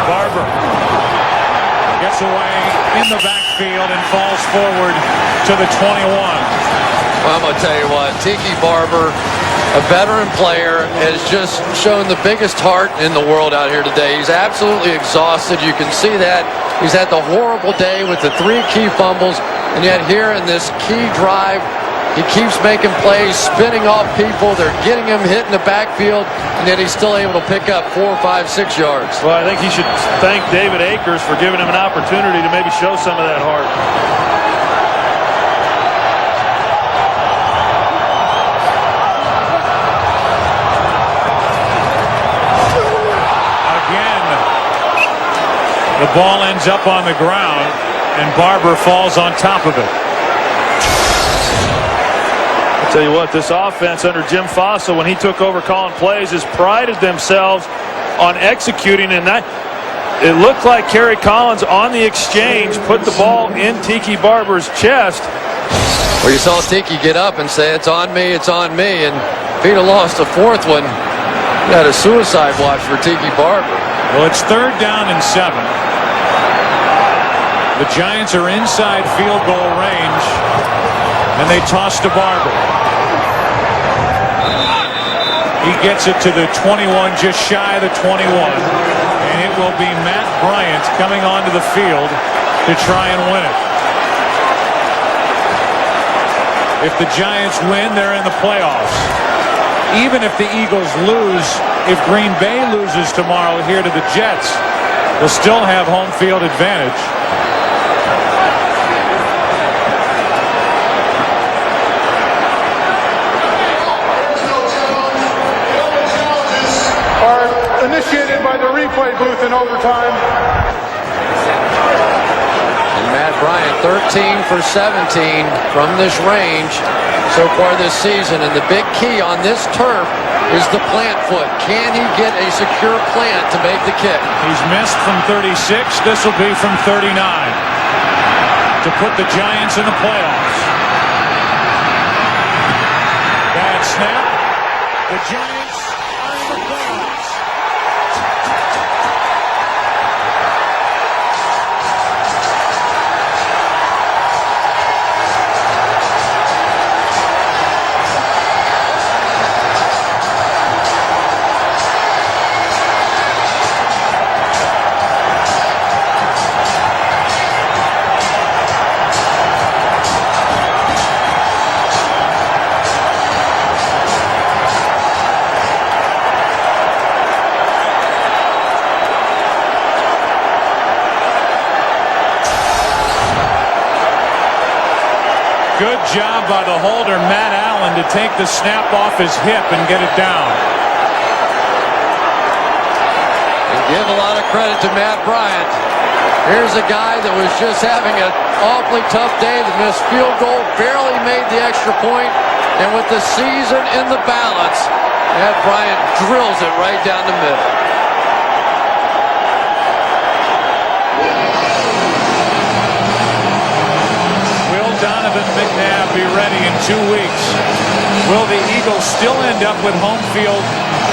S1: Barber gets away in the backfield and falls forward to the 21.
S3: Well, I'm going to tell you what, Tiki Barber, a veteran player, has just shown the biggest heart in the world out here today. He's absolutely exhausted. You can see that. He's had the horrible day with the 3 key fumbles, and yet here in this key drive, He keeps making plays, spinning off people. They're getting him hit in the backfield, and yet he's still able to pick up 4, 5, 6 yards.
S2: Well, I think he should thank David Akers for giving him an opportunity to maybe show some of that heart.
S1: The ball ends up on the ground, and Barber falls on top of it.
S2: I'll tell you what, this offense under Jim Fossil, when he took over calling plays, has prided themselves on executing, and that it looked like Kerry Collins on the exchange put the ball in Tiki Barber's chest.
S3: Well, you saw Tiki get up and say, "It's on me, it's on me," and if he'd have lost the fourth one, you had a suicide watch for Tiki Barber.
S1: Well, it's 3rd down and 7. The Giants are inside field goal range, and they toss to Barber. He gets it to the 21, just shy of the 21, and it will be Matt Bryant coming onto the field to try and win it. If the Giants win, they're in the playoffs. Even if the Eagles lose, if Green Bay loses tomorrow here to the Jets, they'll still have home field advantage.
S6: Initiated by the replay booth in overtime.
S3: And Matt Bryant, 13 for 17 from this range so far this season. And the big key on this turf is the plant foot. Can he get a secure plant to make the kick?
S1: He's missed from 36. This will be from 39 to put the Giants in the playoffs. Bad snap. The Giants are in the playoffs. Good job by the holder, Matt Allen, to take the snap off his hip and get it down.
S3: And give a lot of credit to Matt Bryant. Here's a guy that was just having an awfully tough day. The missed field goal, barely made the extra point, and with the season in the balance, Matt Bryant drills it right down the middle.
S1: Donovan McNabb be ready in 2 weeks. Will the Eagles still end up with home field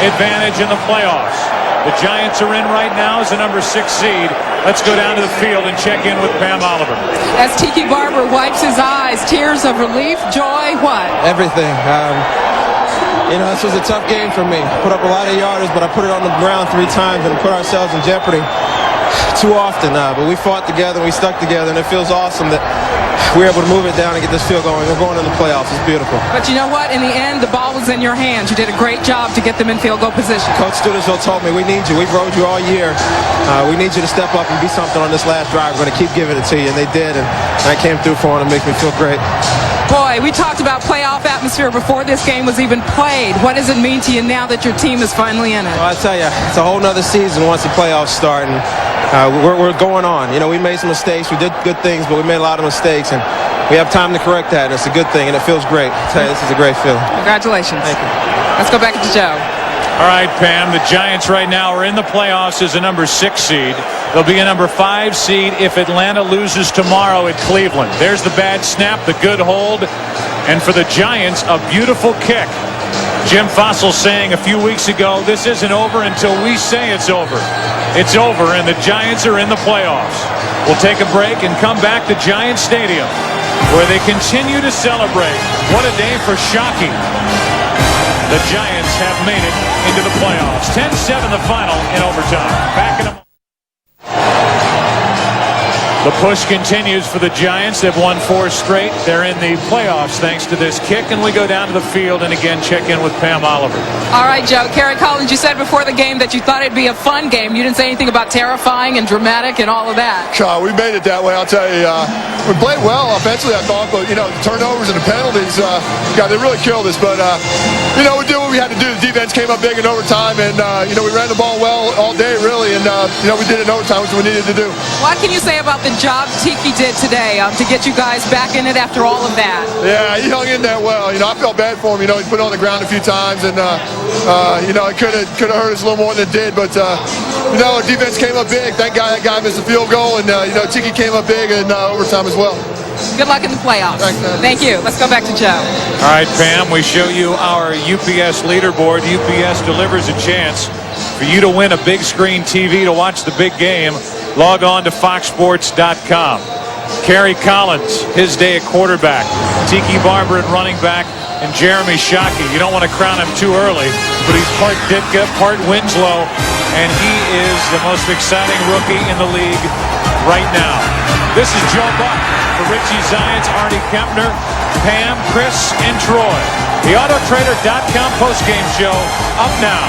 S1: advantage in the playoffs? The Giants are in right now as the number 6 seed. Let's go down to the field and check in with Pam Oliver.
S5: As Tiki Barber wipes his eyes, tears of relief, joy, what?
S11: Everything. This was a tough game for me. Put up a lot of yardage, but I put it on the ground 3 times and put ourselves in jeopardy too often. But we fought together, we stuck together, and it feels awesome that we were able to move it down and get this field going. We're going to the playoffs. It's beautiful.
S5: But you know what? In the end, the ball was in your hands. You did a great job to get them in field goal position.
S11: Coach Studesville told me, we need you. We've rode you all year. We need you to step up and be something on this last drive. We're going to keep giving it to you. And they did. And I came through for them. It makes me feel great.
S5: Boy, we talked about playoff atmosphere before this game was even played. What does it mean to you now that your team is finally in it?
S11: Well, I tell you, it's a whole nother season once the playoffs start. And we're going on. We made some mistakes. We did good things, but we made a lot of mistakes. And we have time to correct that, and it's a good thing, and it feels great. I tell you, this is a great feeling.
S5: Congratulations.
S11: Thank you.
S5: Let's go back to Joe.
S1: All right, Pam, the Giants right now are in the playoffs as a number 6 seed. They'll be a number 5 seed if Atlanta loses tomorrow at Cleveland. There's the bad snap, the good hold, and for the Giants, a beautiful kick. Jim Fossil saying a few weeks ago, this isn't over until we say it's over. It's over, and the Giants are in the playoffs. We'll take a break and come back to Giant Stadium, where they continue to celebrate. What a day for Shockey. The Giants have made it into the playoffs. 10-7 the final in overtime. Back in a The push continues for the Giants. They've won 4 straight. They're in the playoffs thanks to this kick, and we go down to the field and again check in with Pam Oliver.
S5: All right, Joe. Kerry Collins, you said before the game that you thought it'd be a fun game. You didn't say anything about terrifying and dramatic and all of that.
S12: We made it that way, I'll tell you. We played well offensively, I thought, but, the turnovers and the penalties, they really killed us. But, we did what we had to do. The defense came up big in overtime, and, we ran the ball well all day, really, and, we did it in overtime, which we needed to do.
S5: What can you say about the job Tiki did today to get you guys back in it after all of that?
S12: Yeah, he hung in there well. I felt bad for him. He put it on the ground a few times, and it could have hurt us a little more than it did. But our defense came up big. That guy missed a field goal, and Tiki came up big in overtime as well.
S5: Good luck in the playoffs. Thank you. Let's go back to Joe.
S1: All right, Pam, we show you our UPS leaderboard. UPS delivers a chance for you to win a big screen TV to watch the big game. Log on to foxsports.com. Kerry Collins, his day at quarterback. Tiki Barber at running back. And Jeremy Shockey. You don't want to crown him too early, but he's part Ditka, part Winslow, and he is the most exciting rookie in the league right now. This is Joe Buck for Richie Zients, Artie Kempner, Pam, Cris, and Troy. The Autotrader.com postgame show up now.